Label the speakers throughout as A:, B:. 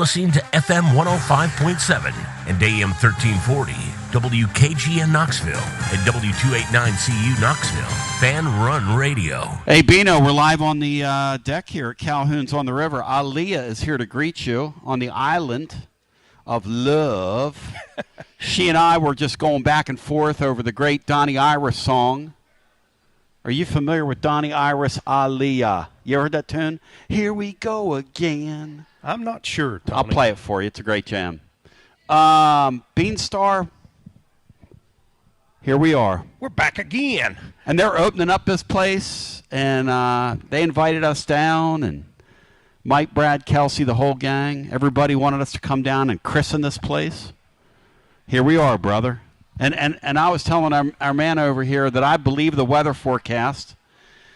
A: listening to FM 105.7 and AM 1340, WKGN Knoxville, and W289CU Knoxville, Fan Run Radio.
B: Hey, Bino, we're live on the deck here at Calhoun's on the River. Aaliyah is here to greet you on the island of love. She and I were just going back and forth over the great Donnie Iris song. Are you familiar with Donnie Iris, Aaliyah? You ever heard that tune? Here we go again.
C: I'm not sure, Tony.
B: I'll play it for you. It's a great jam. Beanstar, here we are.
C: We're back again.
B: And they're opening up this place, and they invited us down, and Mike, Brad, Kelsey, the whole gang, everybody wanted us to come down and christen this place. Here we are, brother. And I was telling our man over here that I believe the weather forecast.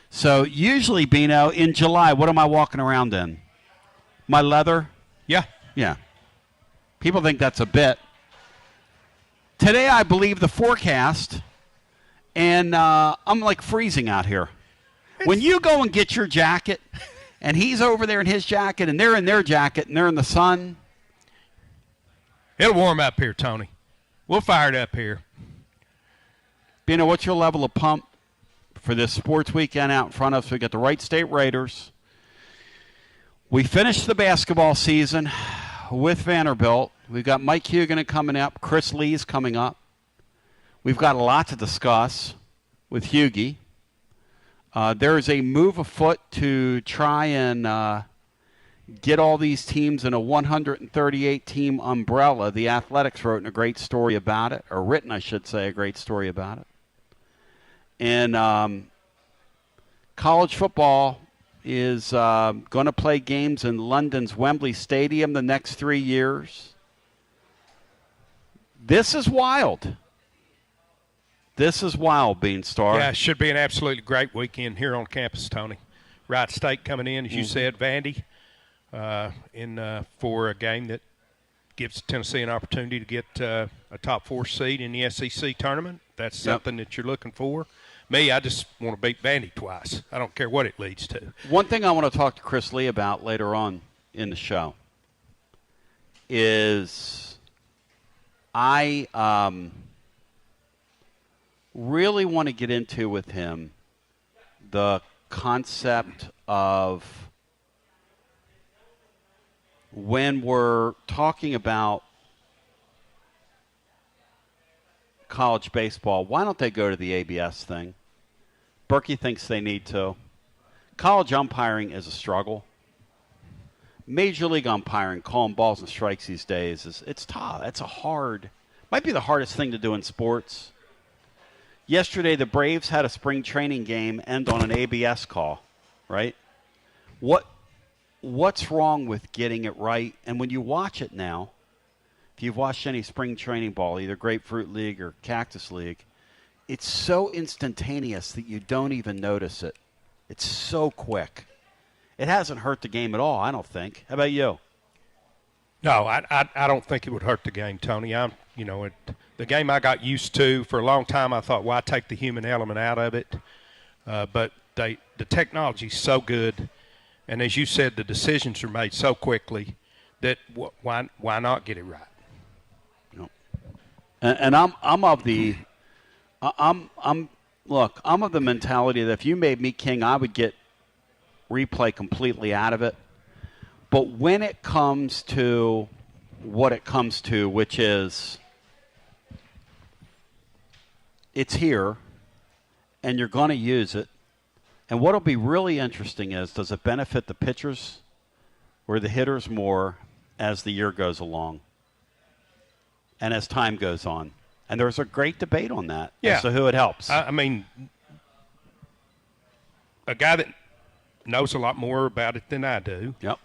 B: So usually, Bino, in July, what am I walking around in? My leather?
C: Yeah.
B: Yeah. People think that's a bit. Today I believe the forecast, and I'm like freezing out here. When you go and get your jacket, and he's over there in his jacket, and they're in their jacket, and they're in the sun.
C: It'll warm up here, Tony. We'll fire it up here.
B: Bino, what's your level of pump for this sports weekend out in front of us? We got the Wright State Raiders. We finished the basketball season with Vanderbilt. We've got Mike Huguenin coming up. Chris Lee's coming up. We've got a lot to discuss with Hughie. There is a move afoot to try and get all these teams in a 138-team umbrella. The Athletics wrote a great story about it, or written, I should say, a great story about it. And college football is going to play games in London's Wembley Stadium the next 3 years. This is wild. This is wild, Beanstar.
C: Yeah, it should be an absolutely great weekend here on campus, Tony. Wright State coming in, as you said, Vandy, for a game that gives Tennessee an opportunity to get a top 4 seed in the SEC tournament. That's something that you're looking for. Me, I just want to beat Vandy twice. I don't care what it leads to.
B: One thing I want to talk to Chris Lee about later on in the show is I really want to get into with him the concept of when we're talking about college baseball, why don't they go to the ABS thing? Berkey thinks they need to. College umpiring is a struggle. Major league umpiring, calling balls and strikes these days, it's tough. It's might be the hardest thing to do in sports. Yesterday, the Braves had a spring training game end on an ABS call, right? What's wrong with getting it right? And when you watch it now, if you've watched any spring training ball, either Grapefruit League or Cactus League, it's so instantaneous that you don't even notice it. It's so quick. It hasn't hurt the game at all, I don't think. How about you?
C: No, I don't think it would hurt the game, Tony. The game I got used to for a long time, I thought, why take the human element out of it? But the technology's so good, and as you said, the decisions are made so quickly that why not get it right?
B: And I'm of the mentality that if you made me king, I would get replay completely out of it. But when it comes to what it comes to, which is it's here and you're going to use it, and what'll be really interesting is, does it benefit the pitchers or the hitters more as the year goes along and as time goes on? And there's a great debate on that as to who it helps.
C: I mean, a guy that knows a lot more about it than I do.
B: Yep.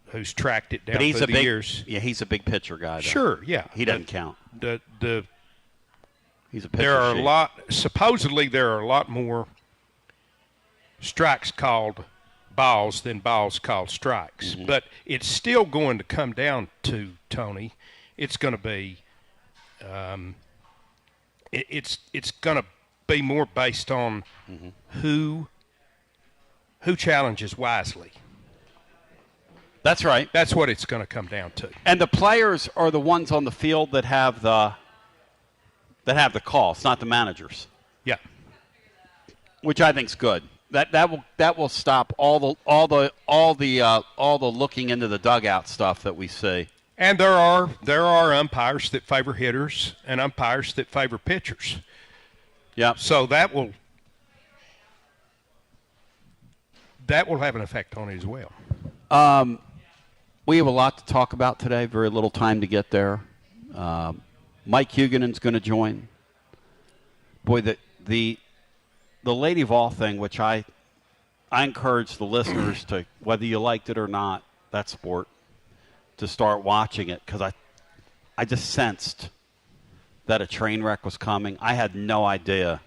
C: Who's tracked it down through the years.
B: Yeah, he's a big pitcher guy, though.
C: Sure, yeah.
B: He doesn't count.
C: He's a pitcher. Supposedly there are a lot more strikes called balls than balls called strikes. Mm-hmm. But it's still going to come down to, Tony, it's going to be it's going to be more based on who challenges wisely.
B: That's right.
C: That's what it's going to come down to.
B: And the players are the ones on the field that have the call. It's not the managers.
C: Yeah.
B: Which I think's good. That will stop all the looking into the dugout stuff that we see.
C: And there are umpires that favor hitters and umpires that favor pitchers.
B: Yeah.
C: So that will have an effect on it as well.
B: We have a lot to talk about today. Very little time to get there. Mike Huguenin's going to join. Boy, the Lady Vol thing, which I encourage the listeners to, whether you liked it or not, that sport, to start watching it, because I just sensed that a train wreck was coming. I had no idea.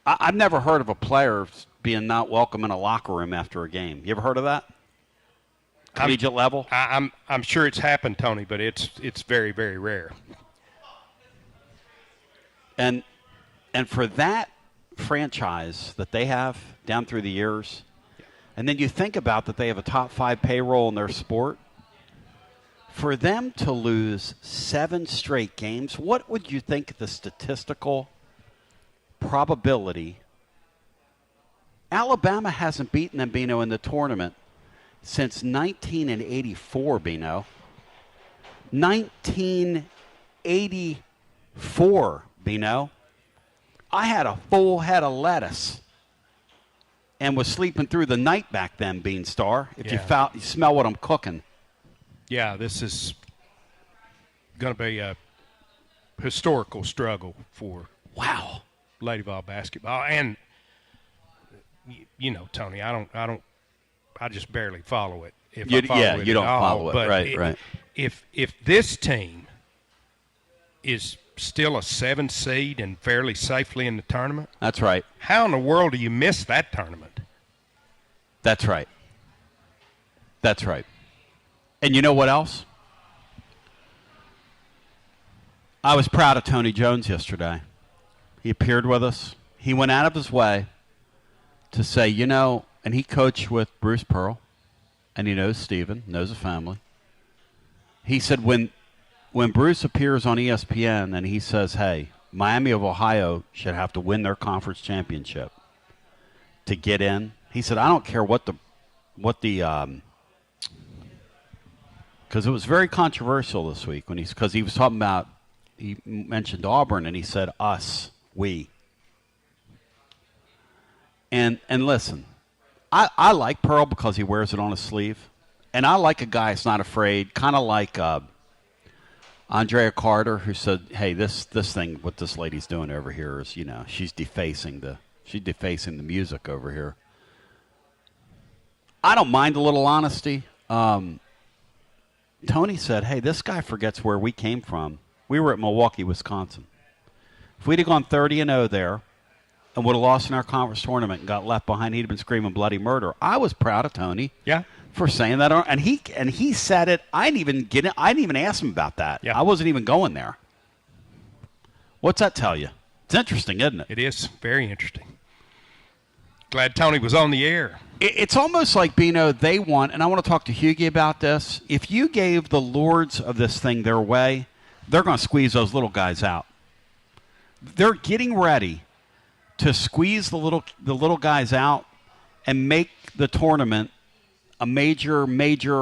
B: I've never heard of a player being not welcome in a locker room after a game. You ever heard of that? Collegiate level?
C: I'm sure it's happened, Tony, but it's very, very rare.
B: And for that franchise that they have down through the years, and then you think about that they have a top 5 payroll in their sport, for them to lose 7 straight games, what would you think the statistical probability? Alabama hasn't beaten them, Bino, in the tournament since 1984, Bino. 1984, Bino. I had a full head of lettuce and was sleeping through the night back then, Beanstar. If you smell what I'm cooking.
C: Yeah, this is going to be a historical struggle for Lady Vol basketball. And you know, Tony, I just barely follow it. If I follow it
B: you don't
C: at all.
B: follow it.
C: But
B: right.
C: If this team is still a 7 seed and fairly safely in the tournament,
B: that's right.
C: How in the world do you miss that tournament?
B: That's right. That's right. And you know what else? I was proud of Tony Jones yesterday. He appeared with us. He went out of his way to say, you know, and he coached with Bruce Pearl, and he knows Steven, knows the family. He said when Bruce appears on ESPN and he says, hey, Miami of Ohio should have to win their conference championship to get in. He said, I don't care what the because it was very controversial this week because he was talking about, he mentioned Auburn and he said us, we. And listen, I like Pearl because he wears it on his sleeve, and I like a guy that's not afraid, kind of like Andrea Carter, who said, hey, this thing, what this lady's doing over here is, you know, she's defacing the music over here. I don't mind a little honesty. Tony said, hey, this guy forgets where we came from. We were at Milwaukee, Wisconsin. If we'd have gone 30-0 there and would have lost in our conference tournament and got left behind, he'd have been screaming bloody murder. I was proud of Tony.
C: Yeah.
B: For saying that, and he said it. I didn't even get it. I didn't even ask him about that.
C: Yeah.
B: I wasn't even going there. What's that tell you? It's interesting, isn't it?
C: It is very interesting. Glad Tony was on the air.
B: It's almost like, Bino, they want, and I want to talk to Hughie about this. If you gave the lords of this thing their way, they're going to squeeze those little guys out. They're getting ready to squeeze the little guys out and make the tournament a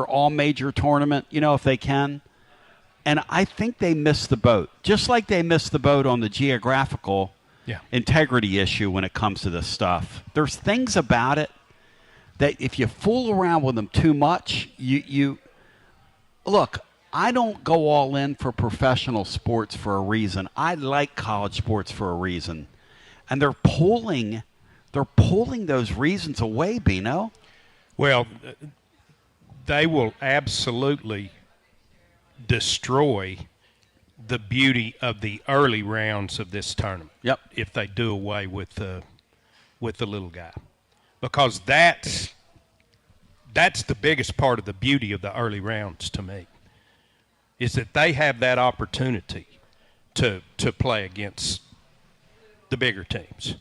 B: all major tournament, you know, if they can. And I think they missed the boat, just like they missed the boat on the geographical integrity issue when it comes to this stuff. There's things about it that if you fool around with them too much, you look, I don't go all in for professional sports for a reason. I like college sports for a reason. And they're pulling those reasons away, Bino.
C: Well, they will absolutely destroy the beauty of the early rounds of this tournament.
B: Yep.
C: If they do away with the little guy, because that's the biggest part of the beauty of the early rounds to me, is that they have that opportunity to play against the bigger teams.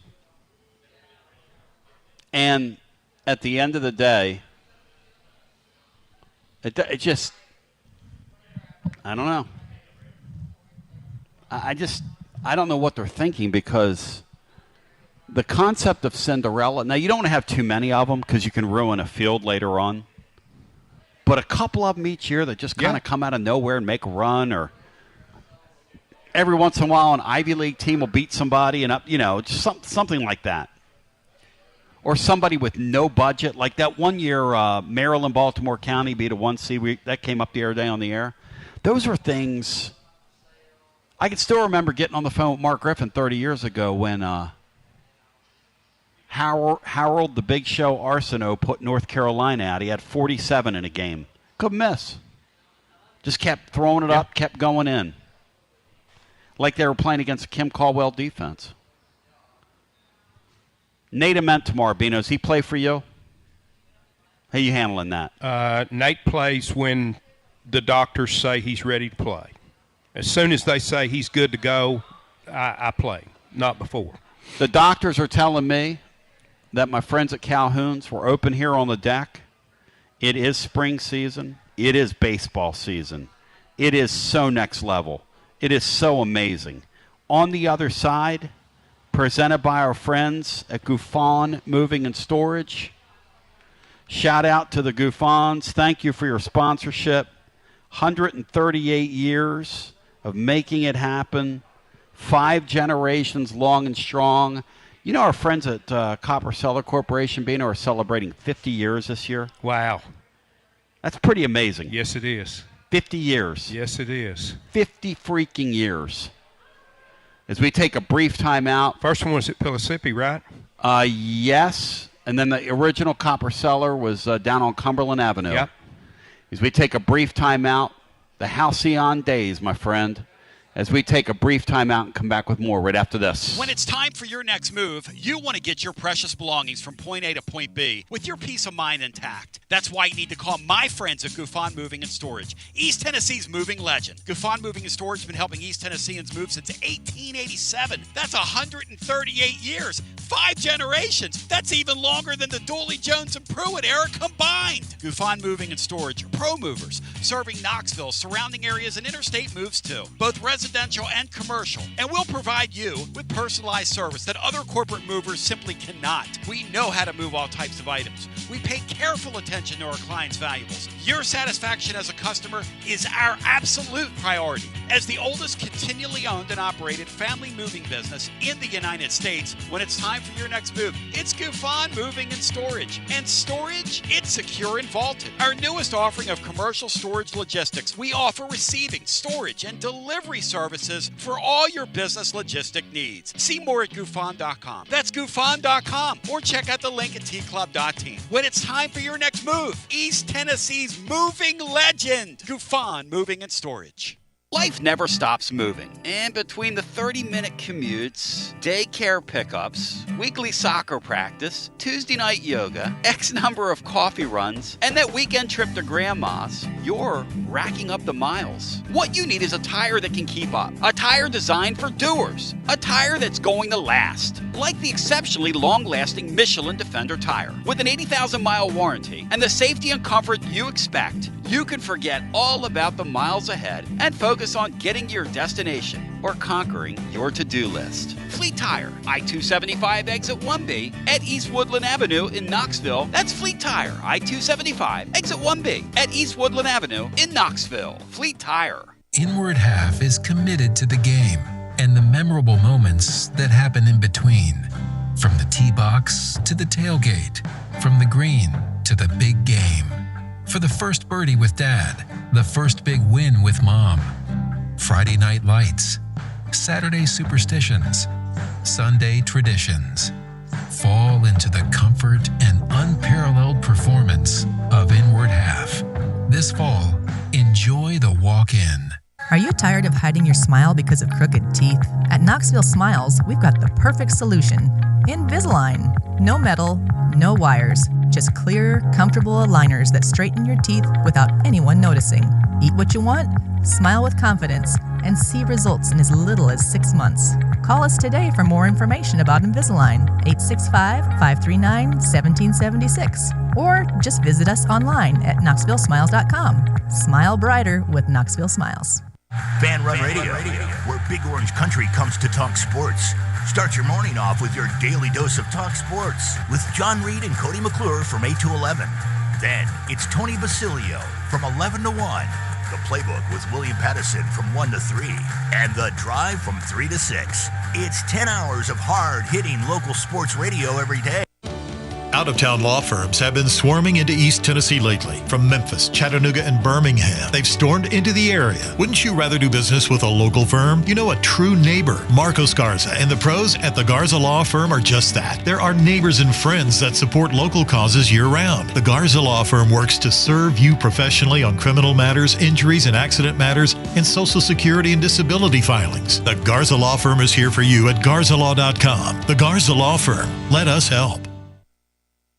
B: And at the end of the day, It just, I don't know. I don't know what they're thinking, because the concept of Cinderella, now you don't want to have too many of them because you can ruin a field later on. But a couple of them each year that just kind of come out of nowhere and make a run, or every once in a while an Ivy League team will beat somebody, and just something like that. Or somebody with no budget, like that one year Maryland, Baltimore County beat a 1 seed. That came up the other day on the air. Those are things. I can still remember getting on the phone with Mark Griffin 30 years ago when Harold the Big Show Arsenault put North Carolina out. He had 47 in a game. Couldn't miss. Just kept throwing it up, kept going in. Like they were playing against a Kim Caldwell defense. Nate Ament tomorrow, Bino. Does he play for you? How you handling that?
C: Nate plays when the doctors say he's ready to play. As soon as they say he's good to go, I play. Not before.
B: The doctors are telling me that my friends at Calhoun's were open here on the deck. It is spring season. It is baseball season. It is so next level. It is so amazing. On the other side, presented by our friends at Griffin Moving and Storage. Shout out to the Griffins. Thank you for your sponsorship. 138 years of making it happen. 5 generations long and strong. You know, our friends at Copper Cellar Corporation, Bino, are celebrating 50 years this year.
C: Wow.
B: That's pretty amazing.
C: Yes, it is.
B: 50 years.
C: Yes, it is.
B: 50 freaking years. As we take a brief time out.
C: First one was at Pellissippi, right?
B: Yes. And then the original Copper Cellar was down on Cumberland Avenue.
C: Yep.
B: As we take a brief time out, the halcyon days, my friend. As we take a brief time out and come back with more right after this.
D: When it's time for your next move, you want to get your precious belongings from point A to point B with your peace of mind intact. That's why you need to call my friends at Griffin Moving and Storage, East Tennessee's moving legend. Griffin Moving and Storage has been helping East Tennesseans move since 1887. That's 138 years, 5 generations. That's even longer than the Dooley, Jones, and Pruitt era combined. Griffin Moving and Storage are pro movers, serving Knoxville, surrounding areas, and interstate moves too. Both residential and commercial, and we'll provide you with personalized service that other corporate movers simply cannot. We know how to move all types of items. We pay careful attention to our clients' valuables. Your satisfaction as a customer is our absolute priority. As the oldest continually owned and operated family moving business in the United States, when it's time for your next move, it's Griffin Moving and Storage. And storage, it's secure and vaulted. Our newest offering of commercial storage logistics, we offer receiving, storage, and delivery services for all your business logistic needs. See more at Griffin.com. That's Griffin.com, or check out the link at tclub.team. When it's time for your next move, East Tennessee's moving legend, Griffin Moving and Storage.
E: Life never stops moving. And between the 30-minute commutes, daycare pickups, weekly soccer practice, Tuesday night yoga, X number of coffee runs, and that weekend trip to Grandma's, you're racking up the miles. What you need is a tire that can keep up. A tire designed for doers. A tire that's going to last. Like the exceptionally long-lasting Michelin Defender tire. With an 80,000-mile warranty and the safety and comfort you expect, you can forget all about the miles ahead and focus on getting to your destination or conquering your to-do list. Fleet Tire, I-275 exit 1B at East Woodland Avenue in Knoxville. That's Fleet Tire, I-275 exit 1B at East Woodland Avenue in Knoxville. Fleet Tire.
F: Inward Half is committed to the game and the memorable moments that happen in between. From the tee box to the tailgate, from the green to the big game. For the first birdie with Dad, the first big win with Mom. Friday night lights, Saturday superstitions, Sunday traditions. Fall into the comfort and unparalleled performance of Inward Half. This fall, enjoy the walk-in.
G: Are you tired of hiding your smile because of crooked teeth? At Knoxville Smiles, we've got the perfect solution. Invisalign. No metal, no wires, just clear, comfortable aligners that straighten your teeth without anyone noticing. Eat what you want, smile with confidence, and see results in as little as 6 months. Call us today for more information about Invisalign, 865-539-1776, or just visit us online at knoxvillesmiles.com. Smile brighter with Knoxville Smiles.
H: Fan Run Radio, where Big Orange Country comes to talk sports. Start your morning off with your daily dose of talk sports with John Reed and Cody McClure from 8 to 11. Then it's Tony Basilio from 11 to 1. The Playbook with William Pattison from 1 to 3. And The Drive from 3 to 6. It's 10 hours of hard-hitting local sports radio every day.
I: Out-of-town law firms have been swarming into East Tennessee lately. From Memphis, Chattanooga, and Birmingham, they've stormed into the area. Wouldn't you rather do business with a local firm? You know, a true neighbor. Marcos Garza and the pros at the Garza Law Firm are just that. There are neighbors and friends that support local causes year-round. The Garza Law Firm works to serve you professionally on criminal matters, injuries and accident matters, and Social Security and disability filings. The Garza Law Firm is here for you at garzalaw.com. The Garza Law Firm. Let us help.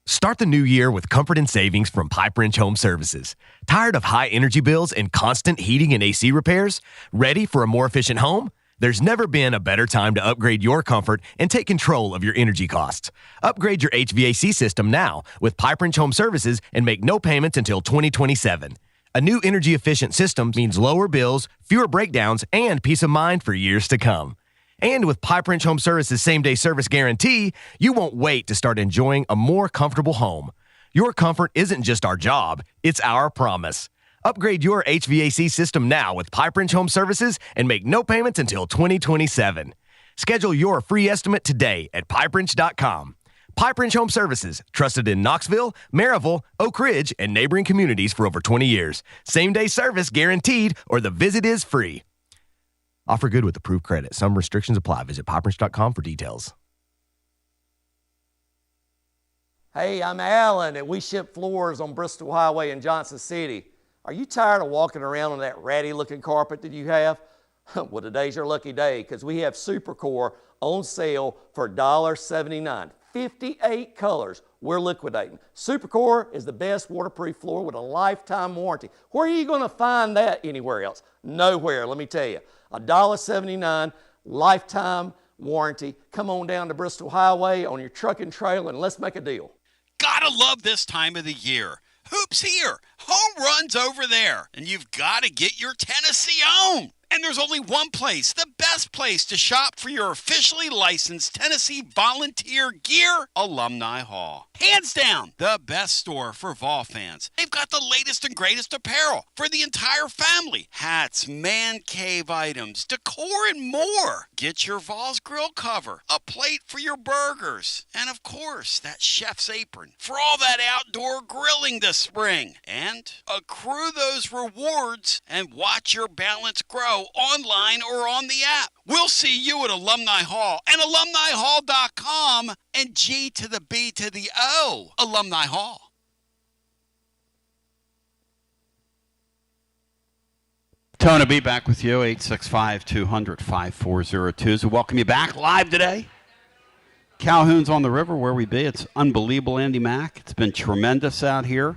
J: Start the new year with comfort and savings from Pipe Wrench Home Services. Tired of high energy bills and constant heating and AC repairs? Ready for a more efficient home? There's never been a better time to upgrade your comfort and take control of your energy costs. Upgrade your HVAC system now with Pipe Wrench Home Services and make no payments until 2027. A new energy-efficient system means lower bills, fewer breakdowns, and peace of mind for years to come. And with Pipe Wrench Home Services same-day service guarantee, you won't wait to start enjoying a more comfortable home. Your comfort isn't just our job, it's our promise. Upgrade your HVAC system now with Pipe Wrench Home Services and make no payments until 2027. Schedule your free estimate today at pipewrench.com. Pipe Wrench Home Services, trusted in Knoxville, Maryville, Oak Ridge, and neighboring communities for over 20 years. Same-day service guaranteed, or the visit is free. Offer good with approved credit. Some restrictions apply. Visit pipewrench.com for details.
K: Hey, I'm Alan, and we ship floors on Bristol Highway in Johnson City. Are you tired of walking around on that ratty-looking carpet that you have? Well, today's your lucky day because we have Supercore on sale for $1.79. 58 colors we're liquidating. Supercore is the best waterproof floor with a lifetime warranty. Where are you going to find that anywhere else? Nowhere, let me tell you. $1.79 lifetime warranty. Come on down to Bristol Highway on your truck and trailer and let's make a deal.
D: Gotta love this time of the year. Hoops here, home runs over there, and you've got to get your Tennessee on. And there's only one place, the best place to shop for your officially licensed Tennessee volunteer gear, Alumni Hall. Hands down, the best store for Vol fans. They've got the latest and greatest apparel for the entire family. Hats, man cave items, decor, and more. Get your Vols grill cover, a plate for your burgers, and of course, that chef's apron for all that outdoor grilling this spring. And accrue those rewards and watch your balance grow online or on the app. We'll see you at Alumni Hall and alumnihall.com and G to the B to the O, Alumni Hall.
B: Tony B back with you, 865-200-5402. So welcome you back live today. Calhoun's on the river, where we be. It's unbelievable, Andy Mack. It's been tremendous out here.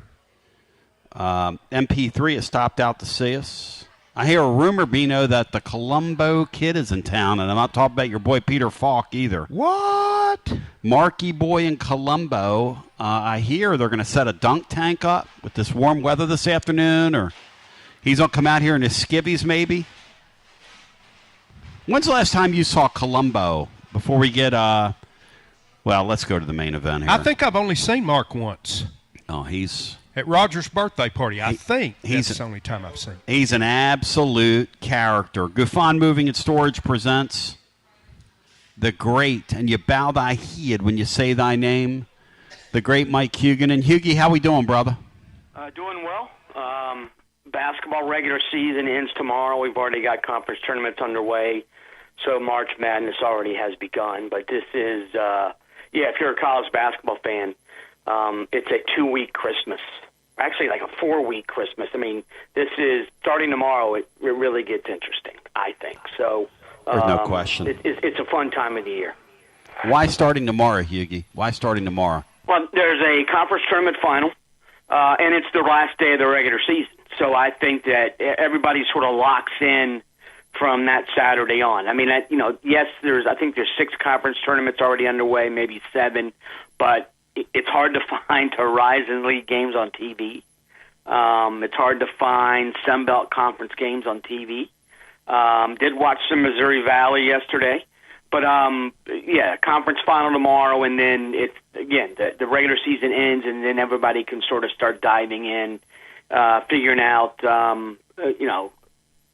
B: MP3 has stopped out to see us. I hear a rumor, Bino, that the Colombo kid is in town, and I'm not talking about your boy Peter Falk either.
C: What?
B: Marky Boy in Colombo. I hear they're going to set a dunk tank up with this warm weather this afternoon, or he's going to come out here in his skivvies maybe. When's the last time you saw Colombo before we get, well, let's go to the main event here.
C: I think I've only seen Mark once.
B: Oh, he's...
C: At Roger's birthday party, I think that's the only time I've seen him.
B: He's an absolute character. Griffin Moving and Storage presents the great, and you bow thy head when you say thy name, the great Mike Huguenin. Hughie, how we doing, brother?
L: Doing well. Basketball regular season ends tomorrow. We've already got conference tournaments underway, so March Madness already has begun. But this is, if you're a college basketball fan, it's a 2-week Christmas. Actually, like a 4-week Christmas. I mean, this is starting tomorrow. It really gets interesting, I think. So
B: there's no question.
L: It's a fun time of the year.
B: Why starting tomorrow, Hughie? Why starting tomorrow?
L: Well, there's a conference tournament final, and it's the last day of the regular season. So I think that everybody sort of locks in from that Saturday on. I mean, yes, I think there's 6 conference tournaments already underway, maybe 7, but it's hard to find Horizon League games on TV. It's hard to find Sun Belt Conference games on TV. Did watch some Missouri Valley yesterday. But, conference final tomorrow, and then the regular season ends, and then everybody can sort of start diving in, figuring out,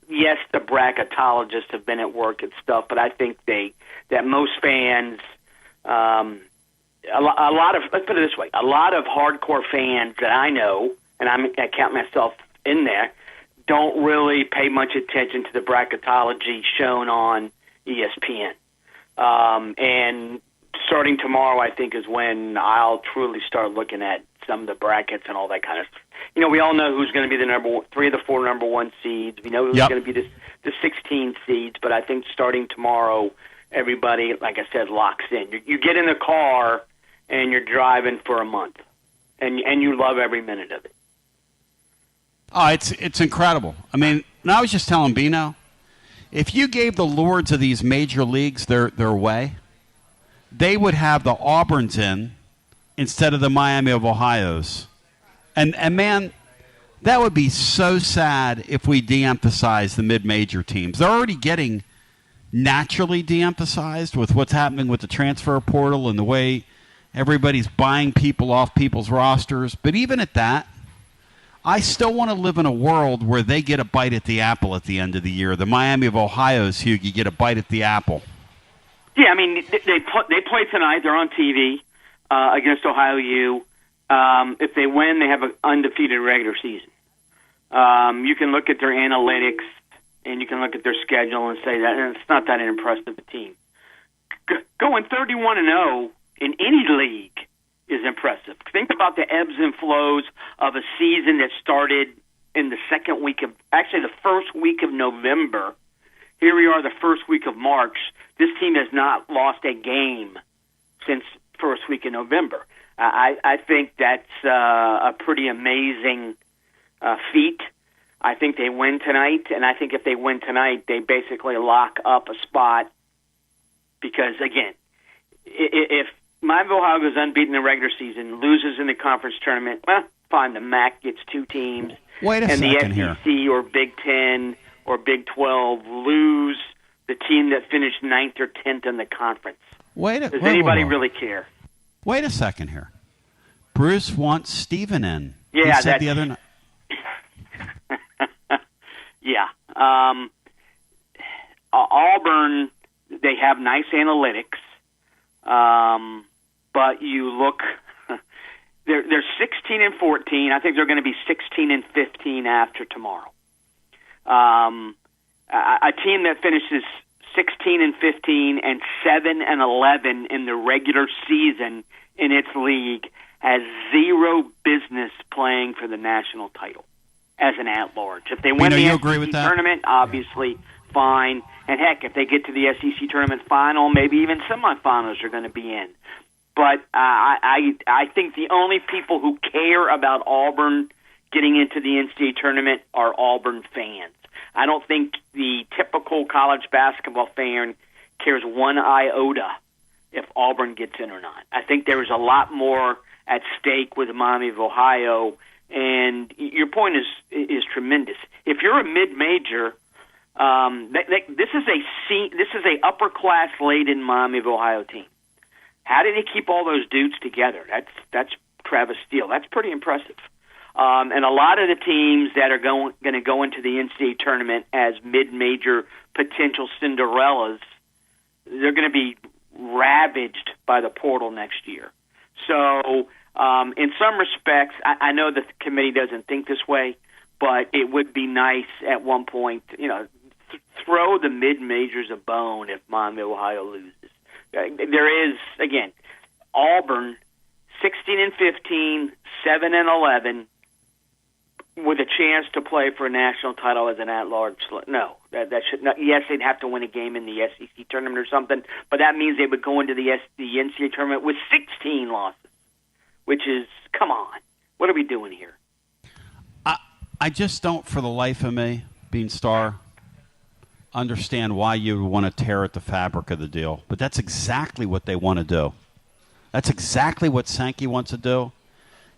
L: yes, the bracketologists have been at work and stuff, but I think that most fans, let's put it this way, a lot of hardcore fans that I know, and I count myself in there, don't really pay much attention to the bracketology shown on ESPN. And starting tomorrow, I think, is when I'll truly start looking at some of the brackets and all that kind of stuff. We all know who's going to be the 3 of the 4 number 1 seeds. We know who's going to be the 16 seeds, but I think starting tomorrow, everybody, like I said, locks in. You get in the car and you're driving for a month, and you love every minute of it.
B: Oh, it's incredible. I mean, and I was just telling Bino, if you gave the lords of these major leagues their way, they would have the Auburns in instead of the Miami of Ohio's. And man, that would be so sad if we de-emphasize the mid-major teams. They're already getting naturally de-emphasized with what's happening with the transfer portal and the way everybody's buying people off people's rosters. But even at that, I still want to live in a world where they get a bite at the apple at the end of the year. The Miami of Ohio's, Hugh, you get a bite at the apple.
L: Yeah, I mean, they play tonight. They're on TV against Ohio U. If they win, they have an undefeated regular season. You can look at their analytics and you can look at their schedule and say that it's not that impressive a team. Going 31-0 in any league is impressive. Think about the ebbs and flows of a season that started in the first week of November. Here we are, the first week of March. This team has not lost a game since first week of November. I think that's a pretty amazing feat. I think they win tonight, and I think if they win tonight, they basically lock up a spot because, again, if Miami of Ohio goes unbeaten in the regular season, loses in the conference tournament, well, fine, the MAC gets 2 teams.
B: Wait a second
L: the SEC
B: here.
L: Or Big Ten or Big 12 lose the team that finished 9th or 10th in the conference. Does anybody really care?
B: Wait a second here. Bruce wants Steven in.
L: Yeah,
B: he said the other night.
L: Yeah. Auburn, they have nice analytics, but you look, they're 16-14. I think they're going to be 16-15 after tomorrow. A team that finishes 16-15 and 7-11 in the regular season in its league has zero business playing for the national title as an at-large. If they win the SEC tournament, obviously fine. And heck, if they get to the SEC tournament final, maybe even semifinals are going to be in. But I think the only people who care about Auburn getting into the NCAA tournament are Auburn fans. I don't think the typical college basketball fan cares one iota if Auburn gets in or not. I think there is a lot more at stake with Miami of Ohio, and your point is tremendous. If you're a mid-major, this is a upper class laden Miami of Ohio team. How did they keep all those dudes together? That's Travis Steele. That's pretty impressive. And a lot of the teams that are going to go into the NCAA tournament as mid-major potential Cinderellas, they're going to be ravaged by the portal next year. So in some respects, I know the committee doesn't think this way, but it would be nice at one point, throw the mid-majors a bone if Miami of Ohio loses. There is, again, Auburn, 16-15, 7-11, with a chance to play for a national title as an at-large. No, that should not. Yes, they'd have to win a game in the SEC tournament or something, but that means they would go into the NCAA tournament with 16 losses, which is, come on, what are we doing here?
B: I just don't, for the life of me, Beanstar, understand why you would want to tear at the fabric of the deal. But that's exactly what they want to do. That's exactly what Sankey wants to do.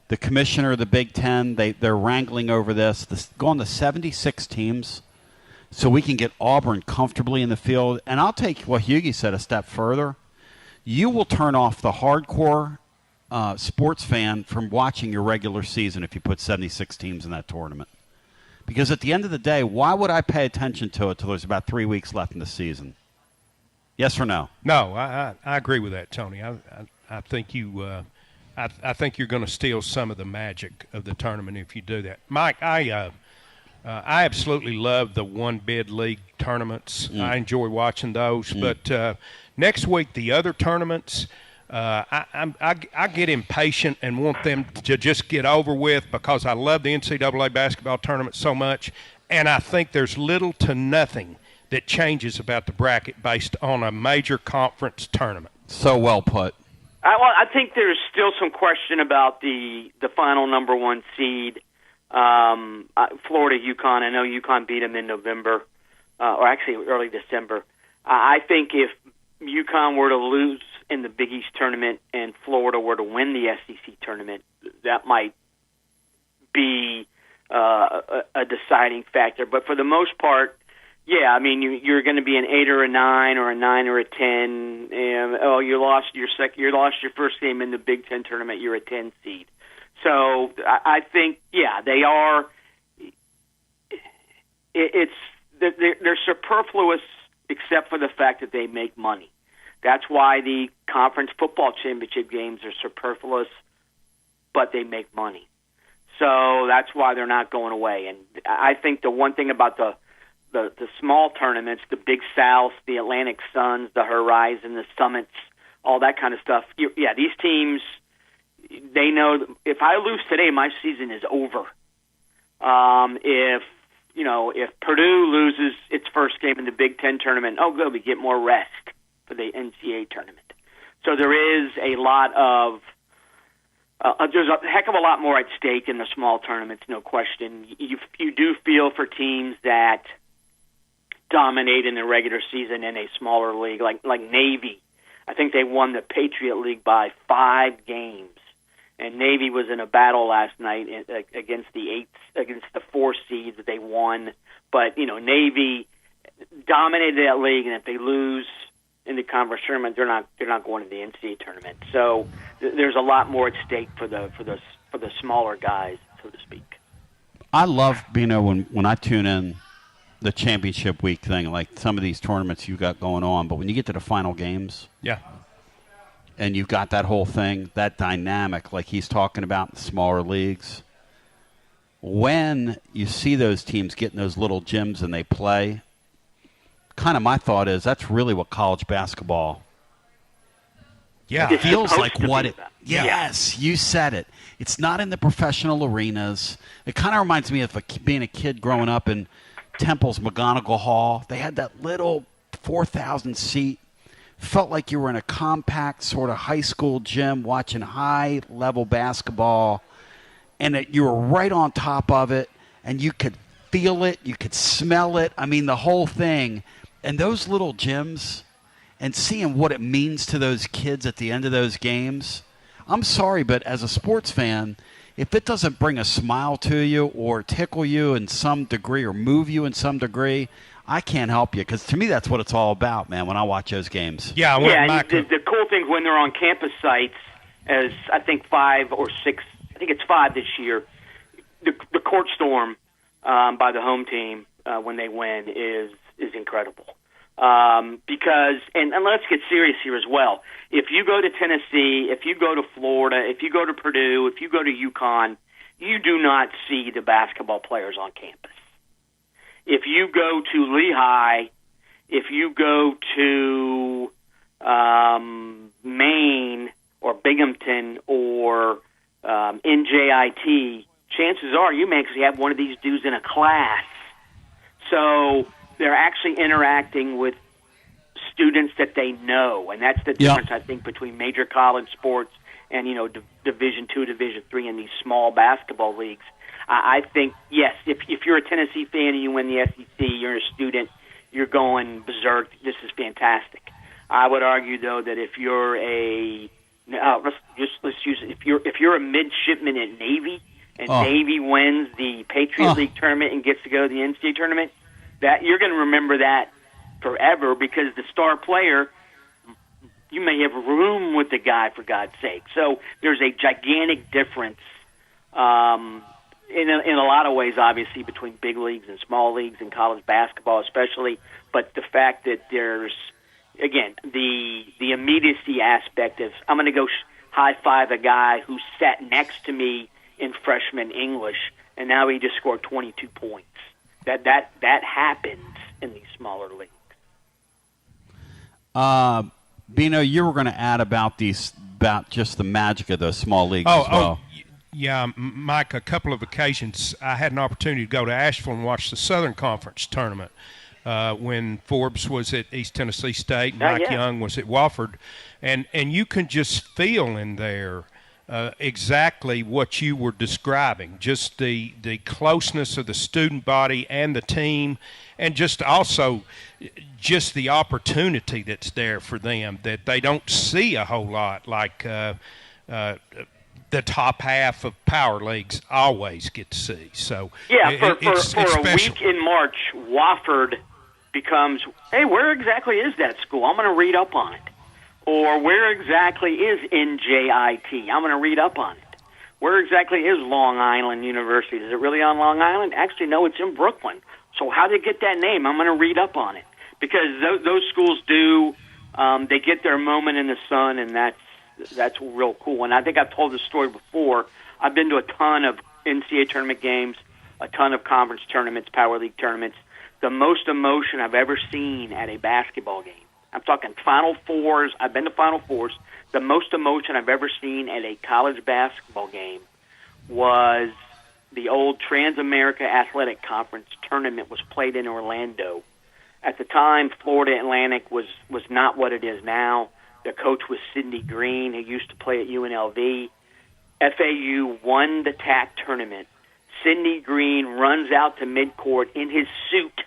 B: The commissioner of the Big Ten, they're wrangling over this. Going to 76 teams so we can get Auburn comfortably in the field. And I'll take what Hughie said a step further. You will turn off the hardcore sports fan from watching your regular season if you put 76 teams in that tournament. Because at the end of the day, why would I pay attention to it till there's about 3 weeks left in the season? Yes or no?
C: No, I agree with that, Tony. I think I think you're going to steal some of the magic of the tournament if you do that. Mike, I absolutely love the one-bid league tournaments. I enjoy watching those. But next week, the other tournaments, I get impatient and want them to just get over with because I love the NCAA basketball tournament so much, and I think there's little to nothing that changes about the bracket based on a major conference tournament.
B: So well put.
L: I think there's still some question about the final number one seed, Florida, UConn. I know UConn beat them in November, or actually early December. I think if UConn were to lose in the Big East tournament and Florida were to win the SEC tournament, that might be a deciding factor. But for the most part, yeah, I mean, you're going to be an 8 or a 9 or a 9 or a 10. And, you lost your first game in the Big Ten tournament. You're a 10 seed. So I think, yeah, they are. They're superfluous except for the fact that they make money. That's why the conference football championship games are superfluous, but they make money. So that's why they're not going away. And I think the one thing about the small tournaments, the Big South, the Atlantic Suns, the Horizon, the Summits, all that kind of stuff. Yeah, these teams, they know if I lose today, my season is over. If Purdue loses its first game in the Big Ten tournament, good, we get more rest for the NCAA tournament. So there is a lot of there's a heck of a lot more at stake in the small tournaments, no question. You do feel for teams that dominate in the regular season in a smaller league, like Navy. I think they won the Patriot League by 5 games, and Navy was in a battle last night against the 4 seeds that they won. But Navy dominated that league, and if they lose in the conference tournament, they're not going to the NCAA tournament. So there's a lot more at stake for the smaller guys, so to speak.
B: I love when I tune in the championship week thing, like some of these tournaments you got going on, but when you get to the final games,
C: yeah,
B: and you've got that whole thing, that dynamic, like he's talking about in the smaller leagues, when you see those teams getting those little gyms and they play, kind of my thought is that's really what college basketball feels like. What it yes, you said it. It's not in the professional arenas. It kind of reminds me of being a kid growing up in Temple's McGonigal Hall. They had that little 4,000 seat. Felt like you were in a compact sort of high school gym watching high level basketball, and that you were right on top of it, and you could feel it, you could smell it. I mean, the whole thing. And those little gyms, and seeing what it means to those kids at the end of those games. I'm sorry, but as a sports fan, if it doesn't bring a smile to you or tickle you in some degree or move you in some degree, I can't help you, because to me that's what it's all about, man, when I watch those games.
L: Yeah, the cool thing when they're on campus sites, as I think 5 or 6, I think it's 5 this year, the court storm by the home team when they win is incredible. Because, and let's get serious here as well, if you go to Tennessee, if you go to Florida, if you go to Purdue, if you go to UConn, you do not see the basketball players on campus. If you go to Lehigh, if you go to Maine or Binghamton or NJIT, chances are you may actually have one of these dudes in a class. So they're actually interacting with students that they know, and that's the difference, I think, between major college sports and, Division II, Division III, and these small basketball leagues. I think, yes, if you're a Tennessee fan and you win the SEC, you're a student, you're going berserk. This is fantastic. I would argue, though, that if you're let's use it. If you're a midshipman at Navy and Navy wins the Patriot League tournament and gets to go to the NCAA tournament, that you're going to remember that forever, because the star player, you may have room with the guy, for God's sake. So there's a gigantic difference in a lot of ways, obviously, between big leagues and small leagues and college basketball especially. But the fact that there's, again, the immediacy aspect of, I'm going to go high-five a guy who sat next to me in freshman English, and now he just scored 22 points. That happens in these smaller leagues.
B: Bino, you were going to add about just the magic of those small leagues as well.
C: Yeah, Mike, a couple of occasions I had an opportunity to go to Asheville and watch the Southern Conference tournament when Forbes was at East Tennessee State and Mike Young was at Wofford. And you can just feel in there exactly what you were describing, just the closeness of the student body and the team, and just also just the opportunity that's there for them that they don't see a whole lot, like the top half of power leagues always get to see. So
L: yeah,
C: it's
L: for a
C: special.
L: week in March, Wofford becomes, hey, where exactly is that school? I'm going to read up on it. Or where exactly is NJIT? I'm going to read up on it. Where exactly is Long Island University? Is it really on Long Island? Actually, no, it's in Brooklyn. So how did they get that name? I'm going to read up on it. Because those schools do, they get their moment in the sun, and that's real cool. And I think I've told this story before. I've been to a ton of NCAA tournament games, a ton of conference tournaments, Power League tournaments. The most emotion I've ever seen at a basketball game, I'm talking Final Fours. I've been to Final Fours. The most emotion I've ever seen at a college basketball game was the old Trans-America Athletic Conference tournament was played in Orlando. At the time, Florida Atlantic was not what it is now. The coach was Sidney Green, who used to play at UNLV. FAU won the TAC tournament. Sidney Green runs out to midcourt in his suit,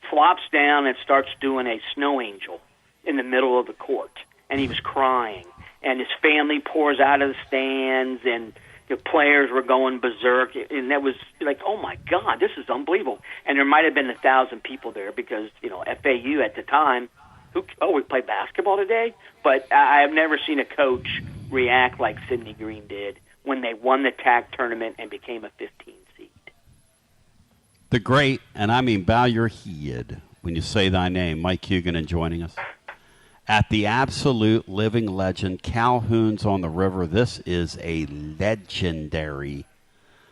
L: flops down, and starts doing a snow angel in the middle of the court. And he was crying. And his family pours out of the stands, and the players were going berserk. And that was like, oh, my God, this is unbelievable. And there might have been 1,000 people there because, FAU at the time, we play basketball today? But I have never seen a coach react like Sidney Green did when they won the TAC tournament and became a 15 seed.
B: The great, and I mean bow your head when you say thy name, Mike Huguenin joining us. At the absolute living legend, Calhoun's on the river. This is a legendary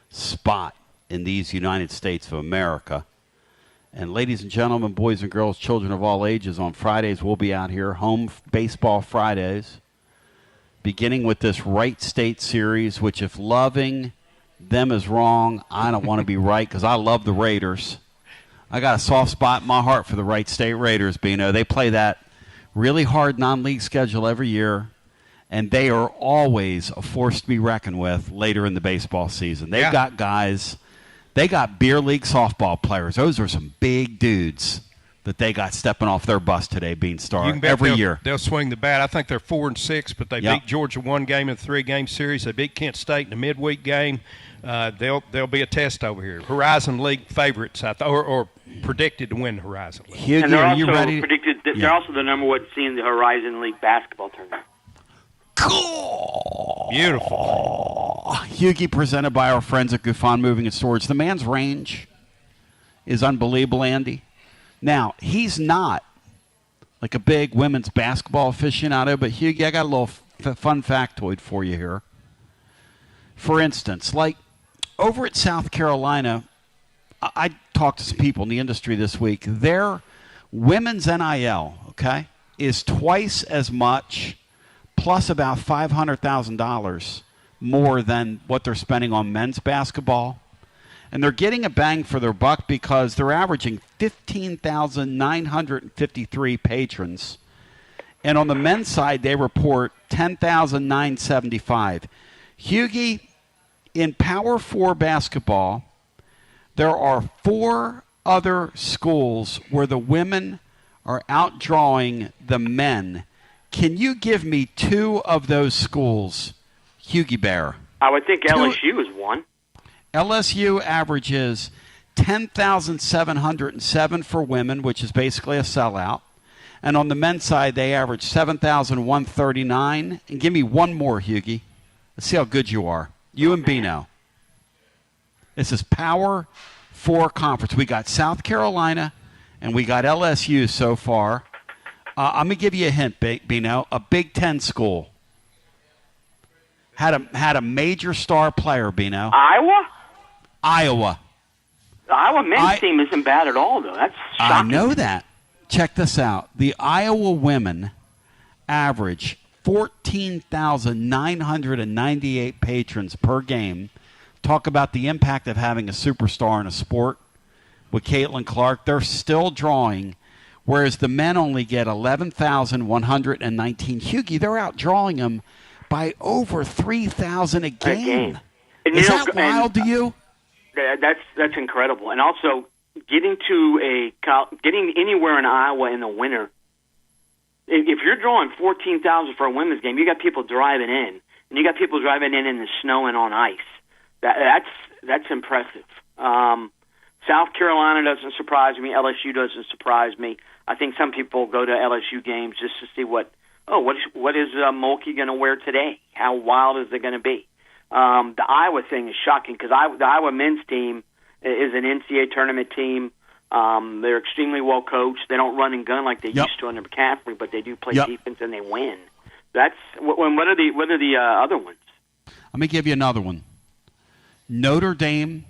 B: spot in these United States of America. And ladies and gentlemen, boys and girls, children of all ages, on Fridays we'll be out here, home baseball Fridays, beginning with this Wright State series, which if loving them is wrong, I don't want to be right because I love the Raiders. I got a soft spot in my heart for the Wright State Raiders, Bino. They play that really hard non-league schedule every year, and they are always a force to be reckoned with later in the baseball season. They've got guys. They got beer league softball players. Those are some big dudes that they got stepping off their bus today, Beanstar, every year.
C: They'll swing the bat. I think they're 4-6, but they beat Georgia one game in a 3-game series. They beat Kent State in a midweek game. They'll be a test over here. Horizon League favorites, or predicted to win the Horizon League.
B: Hughie,
L: and they're
B: are
L: also
B: you ready?
L: predicted. They're also the number one seed in the Horizon League basketball tournament.
B: Cool.
C: Beautiful.
B: Hughie, presented by our friends at Griffin Moving and Storage. The man's range is unbelievable, Andy. Now, he's not like a big women's basketball aficionado, but Hughie, I got a little fun factoid for you here. For instance, like over at South Carolina, I talked to some people in the industry this week. Their women's NIL, is twice as much, plus about $500,000 more than what they're spending on men's basketball. And they're getting a bang for their buck because they're averaging 15,953 patrons. And on the men's side, they report 10,975. Hughie, In Power 4 basketball, there are 4 other schools where the women are outdrawing the men. Can you give me 2 of those schools, Hughie Bear?
L: I would think LSU is one.
B: LSU averages 10,707 for women, which is basically a sellout. And on the men's side, they average 7,139. And give me one more, Hughie. Let's see how good you are. You and Bino. This is Power 4 Conference. We got South Carolina, and we got LSU so far. I'm going to give you a hint, Bino. A Big Ten school. Had a major star player, Bino.
L: Iowa? The Iowa men's team isn't bad at all, though. That's shocking.
B: I know that. Check this out. The Iowa women average 14,998 patrons per game. Talk about the impact of having a superstar in a sport with Caitlin Clark. They're still drawing, whereas the men only get 11,119. Hughie, they're outdrawing them by over 3,000 a game. Is that wild to you?
L: That's incredible. And also, getting anywhere in Iowa in the winter, if you're drawing 14,000 for a women's game, you got people driving in, and you got people driving in the snow and on ice. That's impressive. South Carolina doesn't surprise me. LSU doesn't surprise me. I think some people go to LSU games just to see what is Mulkey going to wear today? How wild is it going to be? The Iowa thing is shocking because the Iowa men's team is an NCAA tournament team. They're extremely well coached. They don't run and gun like they used to under McCaffrey, but they do play defense and they win. What are the other ones?
B: Let me give you another one. Notre Dame.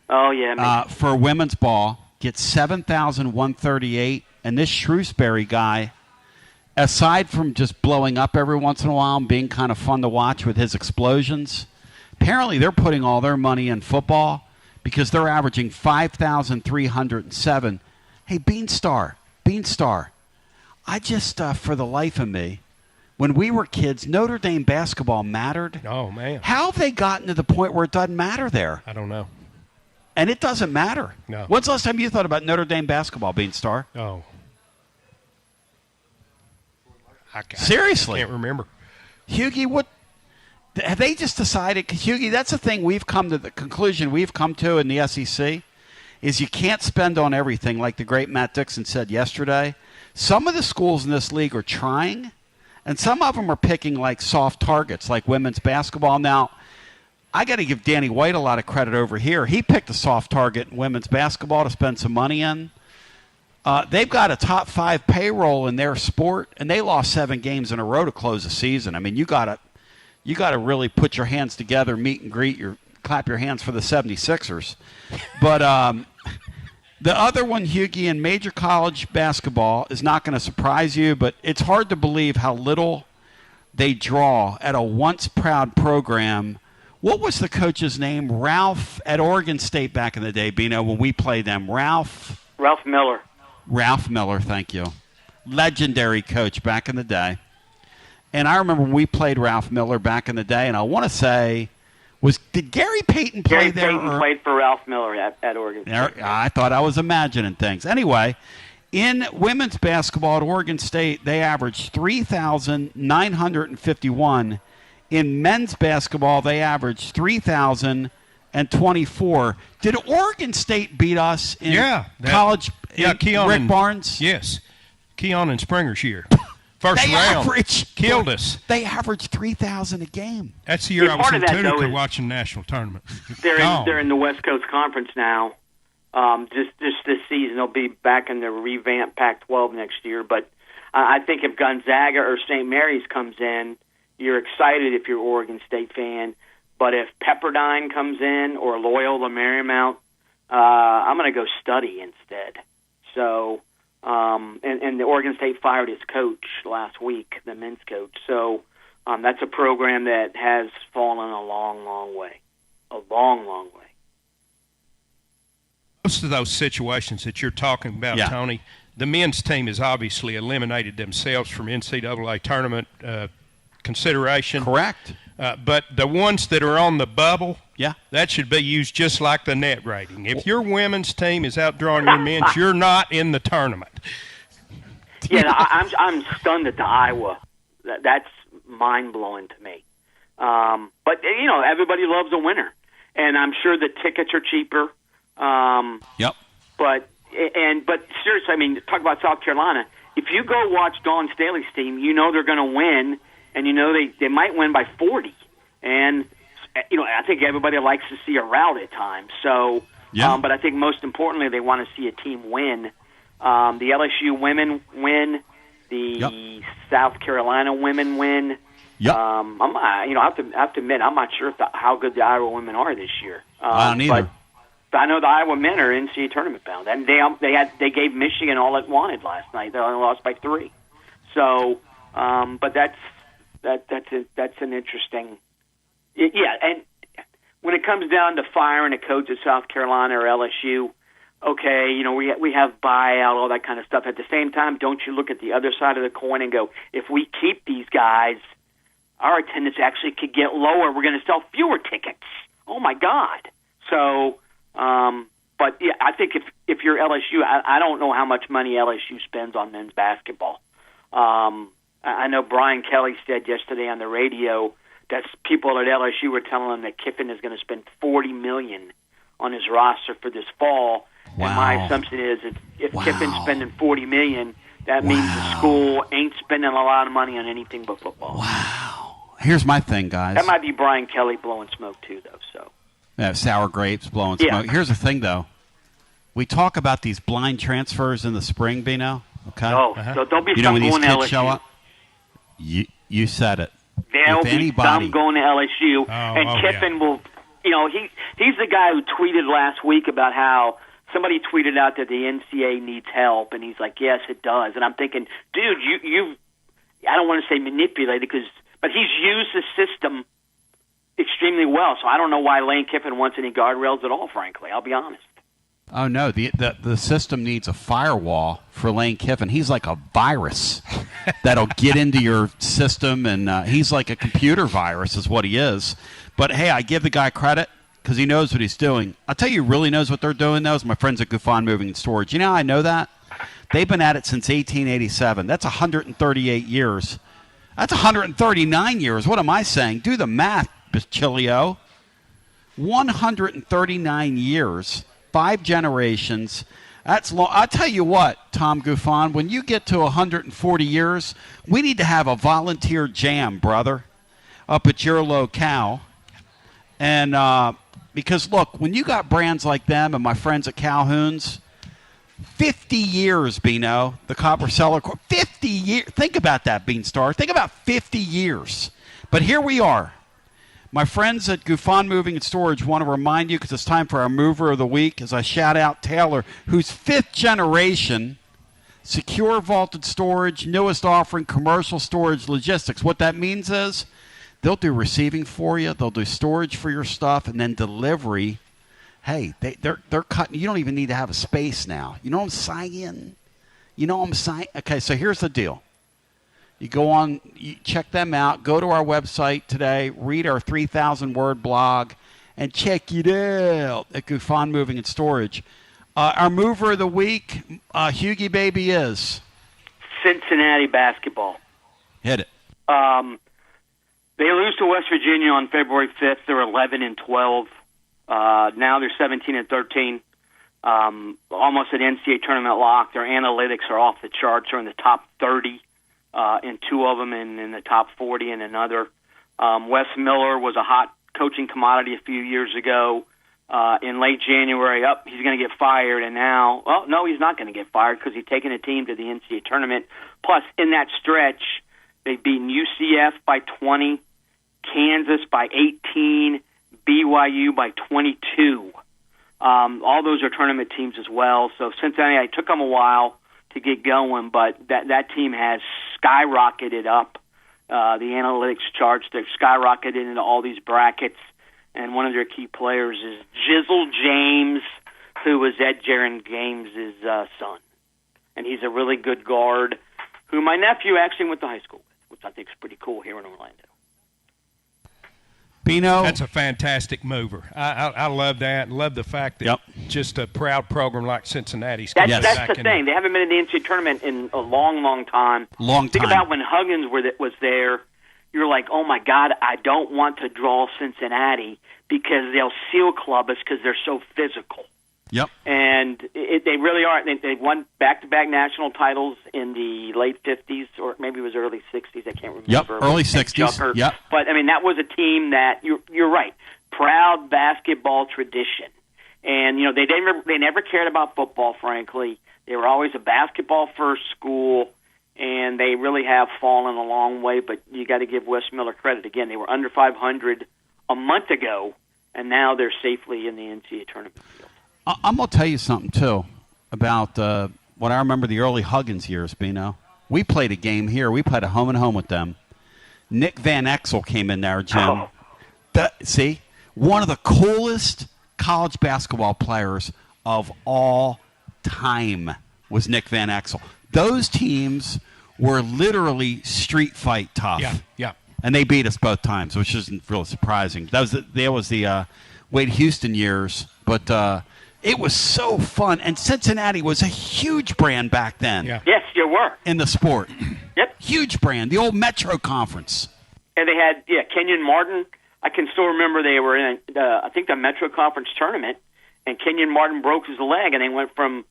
L: Oh yeah.
B: For women's ball, gets 7,138, and this Shrewsbury guy, aside from just blowing up every once in a while and being kind of fun to watch with his explosions, apparently they're putting all their money in football because they're averaging 5,307. Hey, Beanstar, I just, for the life of me, when we were kids, Notre Dame basketball mattered.
C: Oh, man.
B: How have they gotten to the point where it doesn't matter there?
C: I don't know.
B: And it doesn't matter.
C: No.
B: When's the last time you thought about Notre Dame basketball, Beanstar?
C: Oh.
B: Seriously?
C: I can't remember.
B: Hughie, what have they just decided? Because Hughie, that's the thing the conclusion we've come to in the SEC is you can't spend on everything, like the great Matt Dixon said yesterday. Some of the schools in this league are trying, and some of them are picking like soft targets, like women's basketball. Now, I got to give Danny White a lot of credit over here. He picked a soft target in women's basketball to spend some money in. They've got a top 5 payroll in their sport, and they lost 7 games in a row to close the season. I mean, you got to really put your hands together, meet and greet, clap your hands for the 76ers. But the other one, Hughie, in major college basketball is not going to surprise you, but it's hard to believe how little they draw at a once proud program. What was the coach's name? Ralph at Oregon State back in the day, Bino, when we played them. Ralph
L: Miller.
B: Ralph Miller, thank you. Legendary coach back in the day. And I remember when we played Ralph Miller back in the day, and I want to say, did Gary Payton play there?
L: Gary Payton played for Ralph Miller at Oregon State.
B: I thought I was imagining things. Anyway, in women's basketball at Oregon State, they averaged 3,951. In men's basketball, they averaged 3,024. Did Oregon State beat us in college?
C: Keon
B: Rick Barnes?
C: Yes. Keon and Springer's year. First round. Killed us.
B: They averaged 3,000 a game.
C: That's the year I was in Tunica watching national tournament.
L: They're in the West Coast Conference now. Just this season, they'll be back in the revamped Pac-12 next year. But I think if Gonzaga or St. Mary's comes in, you're excited if you're an Oregon State fan. But if Pepperdine comes in or Loyola Marymount, I'm going to go study instead. So, and the Oregon State fired its coach last week, the men's coach. So that's a program that has fallen a long, long way. A long, long way.
C: Most of those situations that you're talking about, Tony, the men's team has obviously eliminated themselves from NCAA tournament consideration.
B: Correct.
C: But the ones that are on the bubble,
B: yeah,
C: that should be used just like the net rating. If your women's team is outdrawing your men's, you're not in the tournament.
L: Yeah, I'm stunned at the Iowa. That's mind-blowing to me. But, everybody loves a winner. And I'm sure the tickets are cheaper.
B: Yep.
L: But seriously, talk about South Carolina. If you go watch Dawn Staley's team, they're going to win, and they might win by 40. And, I think everybody likes to see a rout at times. So,
B: yeah.
L: But I think most importantly, they want to see a team win. The LSU women win. The South Carolina women win.
B: Yep.
L: I have to admit, I'm not sure how good the Iowa women are this year.
B: I don't either.
L: But I know the Iowa men are NCAA tournament bound, and they gave Michigan all it wanted last night. They only lost by 3. So, but that's an interesting. Yeah, and when it comes down to firing a coach at South Carolina or LSU, okay, we have buyout, all that kind of stuff. At the same time, don't you look at the other side of the coin and go, if we keep these guys, our attendance actually could get lower. We're going to sell fewer tickets. Oh, my God. So, but, yeah, I think if you're LSU, I don't know how much money LSU spends on men's basketball. I know Brian Kelly said yesterday on the radio that people at LSU were telling him that Kiffin is going to spend $40 million on his roster for this fall.
B: Wow.
L: And my assumption is if Kiffin's spending $40 million, that means the school ain't spending a lot of money on anything but football.
B: Wow. Here's my thing, guys.
L: That might be Brian Kelly blowing smoke too, though. So.
B: Yeah, sour grapes blowing smoke. Here's the thing, though. We talk about these blind transfers in the spring, Bino. Okay.
L: Oh, so don't be
B: when these
L: going to
B: kids
L: LSU.
B: show up. You said it.
L: There'll be some going to LSU,
C: Kiffin
L: will. He's the guy who tweeted last week about how somebody tweeted out that the NCAA needs help, and he's like, "Yes, it does." And I'm thinking, dude, I don't want to say manipulated but he's used the system extremely well. So I don't know why Lane Kiffin wants any guardrails at all. Frankly, I'll be honest.
B: Oh no, the system needs a firewall for Lane Kiffin. He's like a virus that'll get into your system, and he's like a computer virus, is what he is. But hey, I give the guy credit because he knows what he's doing. I'll tell you, who really knows what they're doing. Those my friends at Griffin Moving and Storage. You know how I know that? They've been at it since 1887. That's 138 years. That's 139 years. What am I saying? Do the math, Basilio. 139 years. 5 generations. That's long. I'll tell you what, Tom Griffin, when you get to 140 years, we need to have a volunteer jam, brother, up at your locale. And because, look, when you got brands like them and my friends at Calhoun's, 50 years, Bino, the Copper Cellar Corp. 50 years. Think about that, Beanstar. Think about 50 years. But here we are. My friends at Griffin Moving and Storage want to remind you, because it's time for our mover of the week, as I shout out Taylor, who's 5th generation, secure vaulted storage, newest offering, commercial storage logistics. What that means is they'll do receiving for you, they'll do storage for your stuff, and then delivery. Hey, they're cutting. You don't even need to have a space now. You know what I'm saying? Okay, so here's the deal. You go on, you check them out, go to our website today, read our 3,000-word blog, and check it out at Griffin Moving and Storage. Our mover of the week, Hughie Baby, is?
L: Cincinnati basketball.
B: Hit it.
L: They lose to West Virginia on February 5th. They're 11-12. Now they're 17-13. Almost an NCAA tournament lock. Their analytics are off the charts. They're in the top 30. In 2 of them, and in the top 40 in another. Wes Miller was a hot coaching commodity a few years ago. In late January, he's going to get fired, and now, no, he's not going to get fired because he's taken a team to the NCAA tournament. Plus, in that stretch, they've beaten UCF by 20, Kansas by 18, BYU by 22. All those are tournament teams as well. So Cincinnati, it took them a while to get going, but that team has skyrocketed up the analytics charts. They've skyrocketed into all these brackets, and one of their key players is Jizzle James, who was Ed Jaron James' son. And he's a really good guard who my nephew actually went to high school with, which I think is pretty cool here in Orlando.
B: Bino.
C: That's a fantastic mover. I love that. Love the fact that just a proud program like Cincinnati's coming back.
L: That's the thing. They haven't been in the NCAA tournament in a long, long time. Think about when Huggins was there. You're like, oh, my God, I don't want to draw Cincinnati because they'll seal club us because they're so physical.
B: Yep.
L: And they really are. They won back-to-back national titles in the late 50s, or maybe it was early 60s. I can't remember.
B: Yep, early 60s. Yep.
L: But, I mean, that was a team that, you're right, proud basketball tradition. And, they never cared about football, frankly. They were always a basketball-first school, and they really have fallen a long way. But you got to give Wes Miller credit. Again, they were under 500 a month ago, and now they're safely in the NCAA tournament field.
B: I'm going to tell you something, too, about what I remember the early Huggins years, Bino. We played a game here. We played a home-and-home with them. Nick Van Exel came in there, Jim. See? One of the coolest college basketball players of all time was Nick Van Exel. Those teams were literally street fight tough.
C: Yeah.
B: And they beat us both times, which isn't really surprising. That was the Wade Houston years, but it was so fun. And Cincinnati was a huge brand back then.
C: Yeah.
L: Yes, you were.
B: In the sport.
L: Yep.
B: Huge brand. The old Metro Conference.
L: And they had, Kenyon Martin. I can still remember they were in, I think, the Metro Conference tournament, and Kenyon Martin broke his leg, and they went from,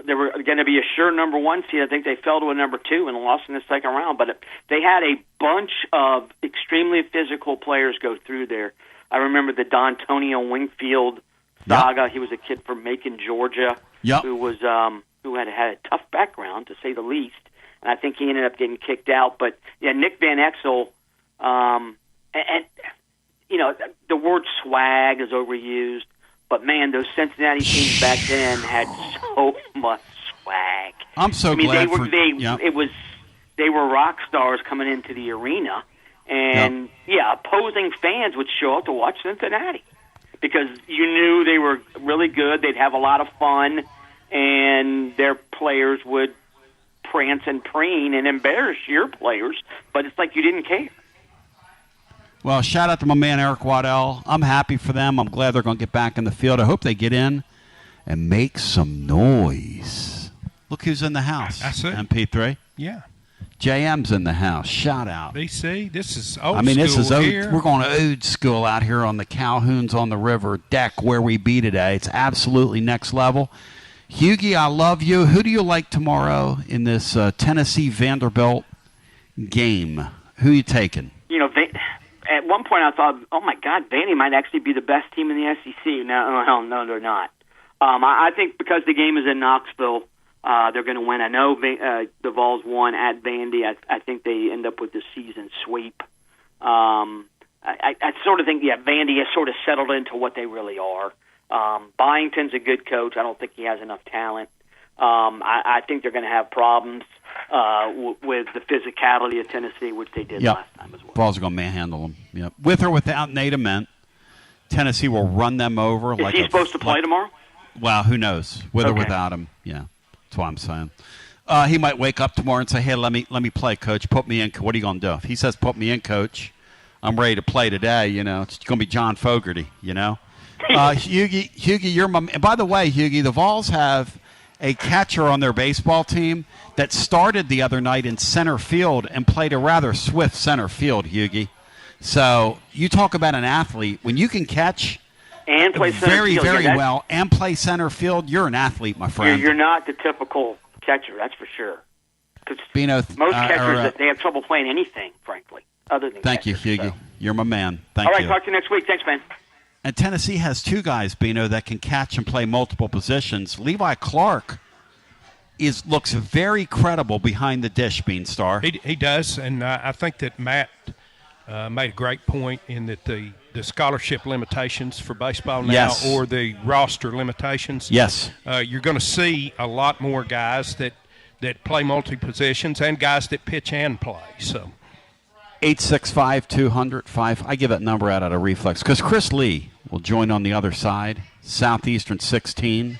L: they were going to be a sure number 1 seed. I think they fell to a number 2 and lost in the second round. But they had a bunch of extremely physical players go through there. I remember the Dontonio Wingfield saga. He was a kid from Macon, Georgia, who was who had a tough background, to say the least. And I think he ended up getting kicked out. But, Nick Van Exel, and the word swag is overused. But, man, those Cincinnati teams back then had so much swag.
B: I'm so glad
L: they were rock stars coming into the arena. And, opposing fans would show up to watch Cincinnati because you knew they were really good. They'd have a lot of fun, and their players would prance and preen and embarrass your players, but it's like you didn't care.
B: Well, shout out to my man Eric Waddell. I'm happy for them. I'm glad they're going to get back in the field. I hope they get in and make some noise. Look who's in the house.
C: That's it.
B: MP3.
C: Yeah.
B: JM's in the house. Shout out.
C: BC, this is old school
B: this is
C: here.
B: We're going to old school out here on the Calhoun's on the River deck where we be today. It's absolutely next level. Hughie, I love you. Who do you like tomorrow in this Tennessee Vanderbilt game? Who are you taking?
L: At one point I thought, oh, my God, Vandy might actually be the best team in the SEC. No, they're not. I think because the game is in Knoxville, they're going to win. I know the Vols won at Vandy. I think they end up with the season sweep. I sort of think, Vandy has sort of settled into what they really are. Byington's a good coach. I don't think he has enough talent. I think they're going to have problems with the physicality of Tennessee, which they did last time as well.
B: Vols are going to manhandle them. Yep. With or without Nate Ament, Tennessee will run them over.
L: Is he supposed to play tomorrow?
B: Well, who knows? With or without him. Yeah, that's what I'm saying. He might wake up tomorrow and say, hey, let me play, Coach. Put me in. What are you going to do? If he says, put me in, Coach, I'm ready to play today. It's going to be John Fogerty, Hughie, you're my – by the way, Hughie, the Vols have a catcher on their baseball team that started the other night in center field and played a rather swift center field, Hughie. So you talk about an athlete. When you can catch
L: and play center
B: very,
L: field,
B: very well and play center field, you're an athlete, my friend.
L: You're not the typical catcher, that's for sure. Because most catchers, they have trouble playing anything, frankly, other than
B: Thank
L: catchers,
B: you, Hughie.
L: So.
B: You're my man. Thank you.
L: All right, talk to you next week. Thanks, man.
B: And Tennessee has two guys, Bino, that can catch and play multiple positions. Levi Clark looks very credible behind the dish, Beanstar.
C: He does, and I think that Matt made a great point in that the scholarship limitations for baseball now or the roster limitations.
B: Yes.
C: You're going to see a lot more guys that play multi-positions and guys that pitch and play. So
B: 865-200-5. I give that number out of reflex because Chris Lee will join on the other side. Southeastern 16.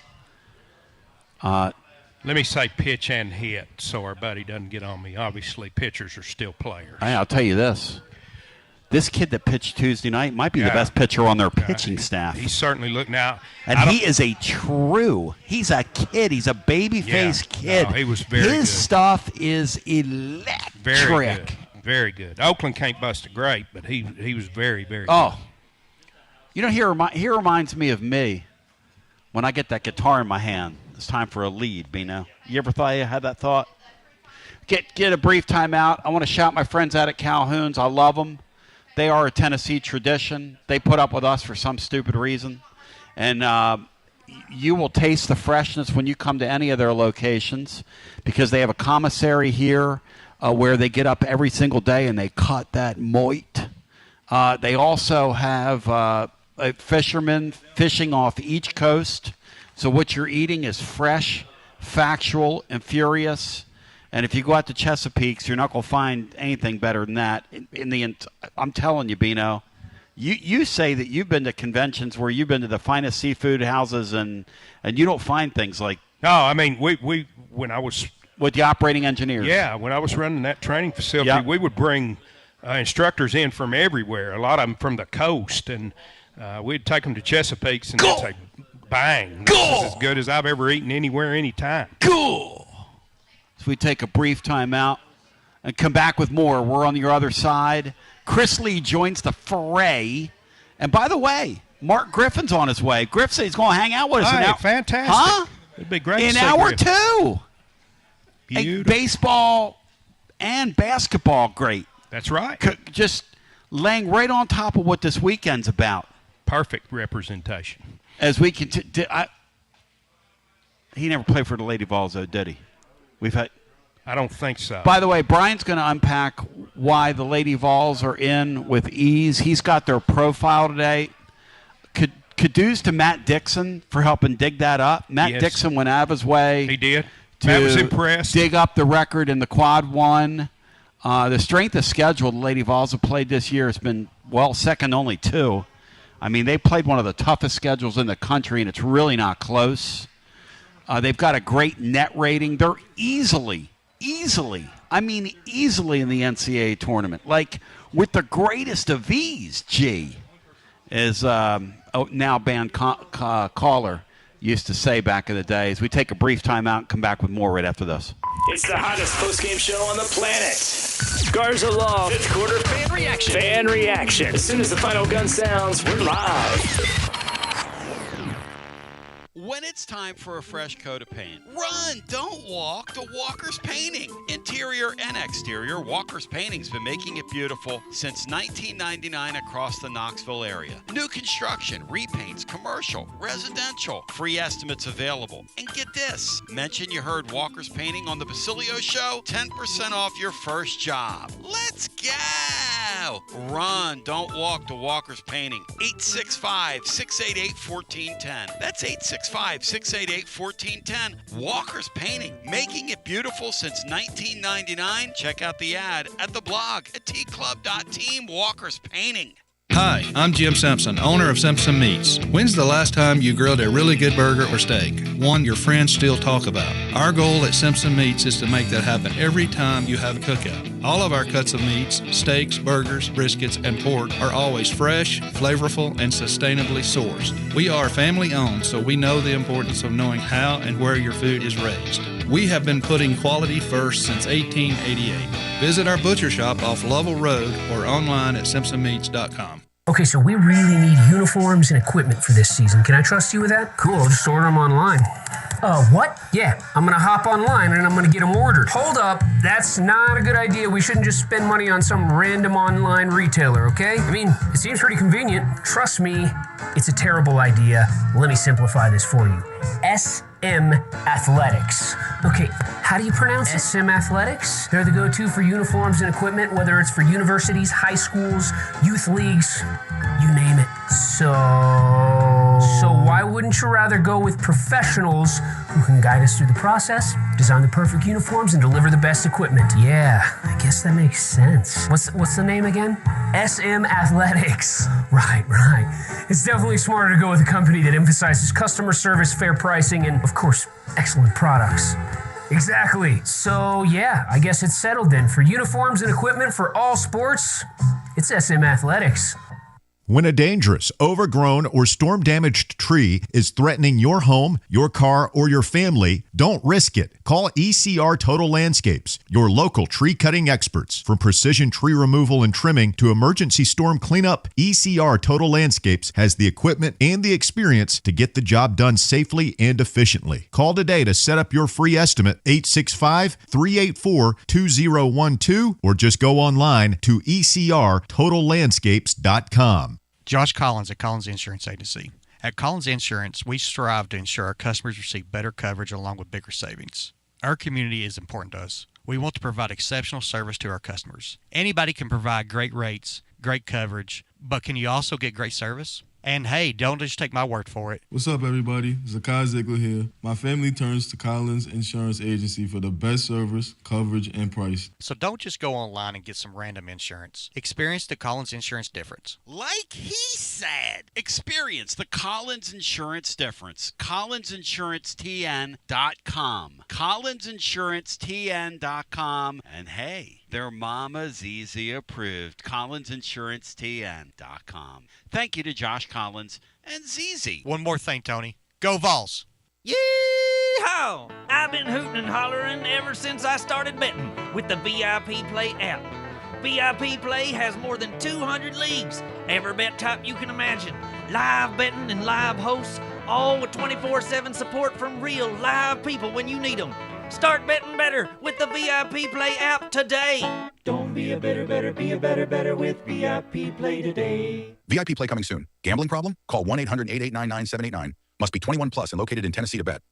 C: Let me say pitch and hit so our buddy doesn't get on me. Obviously, pitchers are still players.
B: I'll tell you this. This kid that pitched Tuesday night might be the best pitcher on their pitching staff.
C: He certainly looked now.
B: And he is he's a kid. He's a baby-faced kid.
C: No, he was very good.
B: His stuff is electric.
C: Very good. Very good. Oakland can't bust a grape, but he was very, very good.
B: Oh. You know, he reminds me of me when I get that guitar in my hand. It's time for a lead, Bino. You ever thought you had that thought? Get a brief timeout. I want to shout my friends out at Calhoun's. I love them. They are a Tennessee tradition. They put up with us for some stupid reason. And you will taste the freshness when you come to any of their locations because they have a commissary here where they get up every single day and they cut that moit. They also have fishermen fishing off each coast. So what you're eating is fresh, factual, and furious. And if you go out to Chesapeake's, you're not going to find anything better than that. I'm telling you, Bino, you say that you've been to conventions where you've been to the finest seafood houses and you don't find things like.
C: No, I mean we when I was
B: with the operating engineers.
C: Yeah, when I was running that training facility, we would bring instructors in from everywhere. A lot of them from the coast, and we'd take them to Chesapeake's and they'd say, "Bang! This is as good as I've ever eaten anywhere, anytime."
B: Cool. So we take a brief time out and come back with more. We're on your other side. Chris Lee joins the fray. And by the way, Mark Griffin's on his way. Griff said he's going to hang out with us.
C: Hey, fantastic.
B: Huh?
C: It'd be great
B: in
C: to see
B: hour
C: Griff.
B: 2.
C: Beautiful.
B: Baseball and basketball, great.
C: That's right.
B: Just laying right on top of what this weekend's about.
C: Perfect representation.
B: As we continue. He never played for the Lady Vols, though, did he?
C: I don't think so.
B: By the way, Brian's going to unpack why the Lady Vols are in with ease. He's got their profile today. Kudos to Matt Dixon for helping dig that up. Matt Dixon went out of his way.
C: He did. Matt was impressed.
B: Dig up the record in the Quad 1. The strength of schedule the Lady Vols have played this year has been, second only to. I mean, they played one of the toughest schedules in the country, and it's really not close. They've got a great net rating. They're easily in the NCAA tournament. Like, with the greatest of ease, as now banned caller used to say back in the day. As we take a brief time out and come back with more right after this.
M: It's the hottest post-game show on the planet. Garza Law, fifth quarter fan reaction. Fan reaction. As soon as the final gun sounds, we're live.
E: When it's time for a fresh coat of paint, run, don't walk to Walker's Painting. Interior and exterior, Walker's Painting's been making it beautiful since 1999 across the Knoxville area. New construction, repaints, commercial, residential, free estimates available. And get this, mention you heard Walker's Painting on the Basilio show, 10% off your first job. Let's go! Run, don't walk to Walker's Painting. 865-688-1410. That's 865-688-1410. Walker's Painting, making it beautiful since 1999. Check out the ad at the blog at tclub.team. Walker's Painting.
N: Hi, I'm Jim Simpson, owner of Simpson Meats. When's the last time you grilled a really good burger or steak? One your friends still talk about. Our goal at Simpson Meats is to make that happen every time you have a cookout. All of our cuts of meats, steaks, burgers, briskets, and pork are always fresh, flavorful, and sustainably sourced. We are family owned, so we know the importance of knowing how and where your food is raised. We have been putting quality first since 1888. Visit our butcher shop off Lovell Road or online at simpsonmeats.com.
O: Okay, so we really need uniforms and equipment for this season. Can I trust you with that? Cool, I'll just order them online. What? Yeah, I'm going to hop online and I'm going to get them ordered. Hold up, that's not a good idea. We shouldn't just spend money on some random online retailer, okay? I mean, it seems pretty convenient. Trust me, it's a terrible idea. Let me simplify this for you. SM Athletics. Okay, how do you pronounce it? SM Athletics? They're the go-to for uniforms and equipment, whether it's for universities, high schools, youth leagues, you name it. So why wouldn't you rather go with professionals who can guide us through the process, design the perfect uniforms, and deliver the best equipment? Yeah, I guess that makes sense. What's the name again? SM Athletics. Right. It's definitely smarter to go with a company that emphasizes customer service, fair pricing, and, of course, excellent products. Exactly. So, yeah, I guess it's settled then. For uniforms and equipment for all sports, It's SM Athletics.
I: When a dangerous, overgrown, or storm-damaged tree is threatening your home, your car, or your family, don't risk it. Call ECR Total Landscapes, your local tree-cutting experts. From precision tree removal and trimming to emergency storm cleanup, ECR Total Landscapes has the equipment and the experience to get the job done safely and efficiently. Call today to set up your free estimate, 865-384-2012, or just go online to ecrtotallandscapes.com.
P: Josh Collins at Collins Insurance Agency. At Collins Insurance, we strive to ensure our customers receive better coverage along with bigger savings. Our community is important to us. We want to provide exceptional service to our customers. Anybody can provide great rates, great coverage, but can you also get great service? And hey, don't just take my word for it.
Q: What's up, everybody? Zakai Ziegler here. My family turns to Collins Insurance Agency for the best service, coverage, and price.
P: So don't just go online and get some random insurance. Experience the Collins Insurance difference.
D: Like he said, experience the Collins Insurance difference. CollinsInsuranceTN.com. CollinsInsuranceTN.com. And hey, their Mama ZZ approved. CollinsInsuranceTN.com. Thank you to Josh Collins and ZZ.
P: One more thing, Tony. Go Vols!
R: Yee-haw! I've been hooting and hollering ever since I started betting with the VIP Play app. VIP Play has more than 200 leagues, every bet type you can imagine, live betting and live hosts, all with 24/7 support from real live people when you need them. Start betting better with the VIP Play app today.
S: Don't be a better, be a better with VIP Play today.
T: VIP Play coming soon. Gambling problem? Call 1-800-889-9789. Must be 21 plus and located in Tennessee to bet.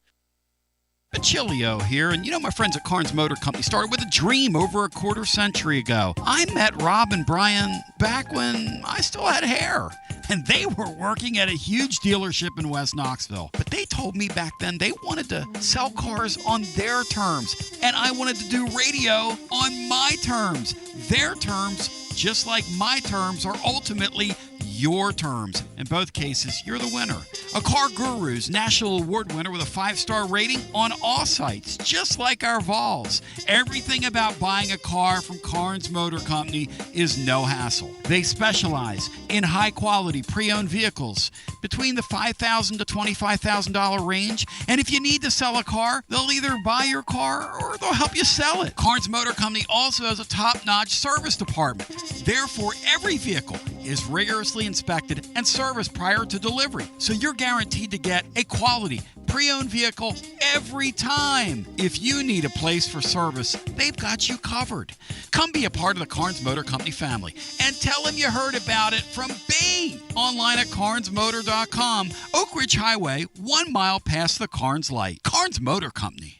D: Achillio here, and you know my friends at Carnes Motor Company started with a dream over a quarter century ago. I met Rob and Brian back when I still had hair, and they were working at a huge dealership in West Knoxville. But they told me back then they wanted to sell cars on their terms, and I wanted to do radio on my terms. Their terms, just like my terms, are ultimately your terms. In both cases, you're the winner. A Car Guru's National Award winner with a 5-star rating on all sites, just like our Vols. Everything about buying a car from Carnes Motor Company is no hassle. They specialize in high-quality pre-owned vehicles between the $5,000 to $25,000 range. And if you need to sell a car, they'll either buy your car or they'll help you sell it. Carnes Motor Company also has a top-notch service department. Therefore, every vehicle is rigorously inspected and serviced prior to delivery. So you're guaranteed to get a quality pre-owned vehicle every time. If you need a place for service, they've got you covered. Come be a part of the Carnes Motor Company family and tell them you heard about it from me. Online at carnesmotor.com. Oak Ridge Highway, 1 mile past the Carnes Light. Carnes Motor Company.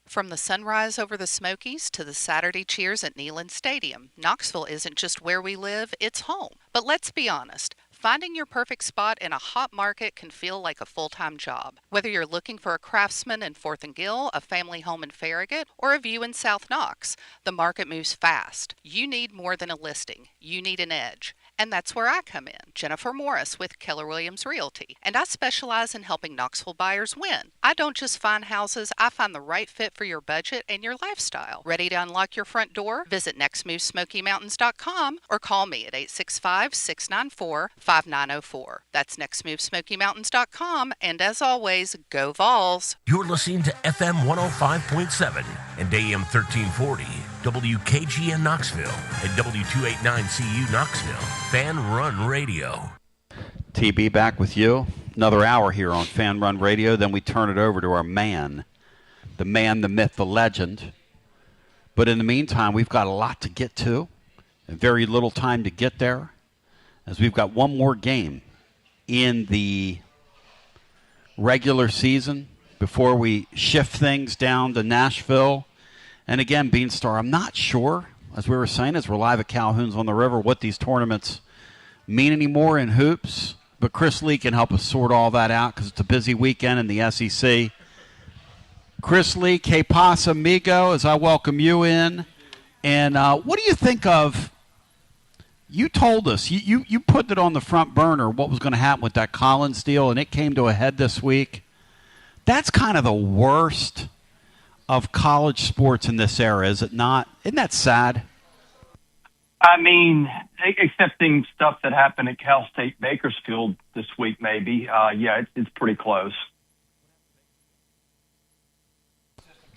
U: From the sunrise over the Smokies to the Saturday cheers at Neyland Stadium, Knoxville isn't just where we live, it's home. But let's be honest, finding your perfect spot in a hot market can feel like a full-time job. Whether you're looking for a Craftsman in 4th and Gill, a family home in Farragut, or a view in South Knox, the market moves fast. You need more than a listing. You need an edge. And that's where I come in, Jennifer Morris with Keller Williams Realty. And I specialize in helping Knoxville buyers win. I don't just find houses, I find the right fit for your budget and your lifestyle. Ready to unlock your front door? Visit nextmovesmokymountains.com or call me at 865-694-5904. That's nextmovesmokymountains.com. And as always, go Vols.
A: You're listening to FM 105.7 and AM 1340. WKGN Knoxville and W289CU Knoxville. Fan Run Radio.
B: TB back with you. Another hour here on Fan Run Radio. Then we turn it over to our man, the myth, the legend. But in the meantime, we've got a lot to get to and very little time to get there, as we've got one more game in the regular season before we shift things down to Nashville. And again, Beanstar, I'm not sure, as we were saying, as we're live at Calhoun's on the River, what these tournaments mean anymore in hoops. But Chris Lee can help us sort all that out because it's a busy weekend in the SEC. Chris Lee, que pasa, amigo, as I welcome you in. And what do you think of, you told us, you put it on the front burner, what was going to happen with that Collins deal, and it came to a head this week. That's kind of the worst of college sports in this era, is it not? Isn't that sad?
F: I mean, excepting stuff that happened at Cal State Bakersfield this week, maybe. Yeah, it's pretty close.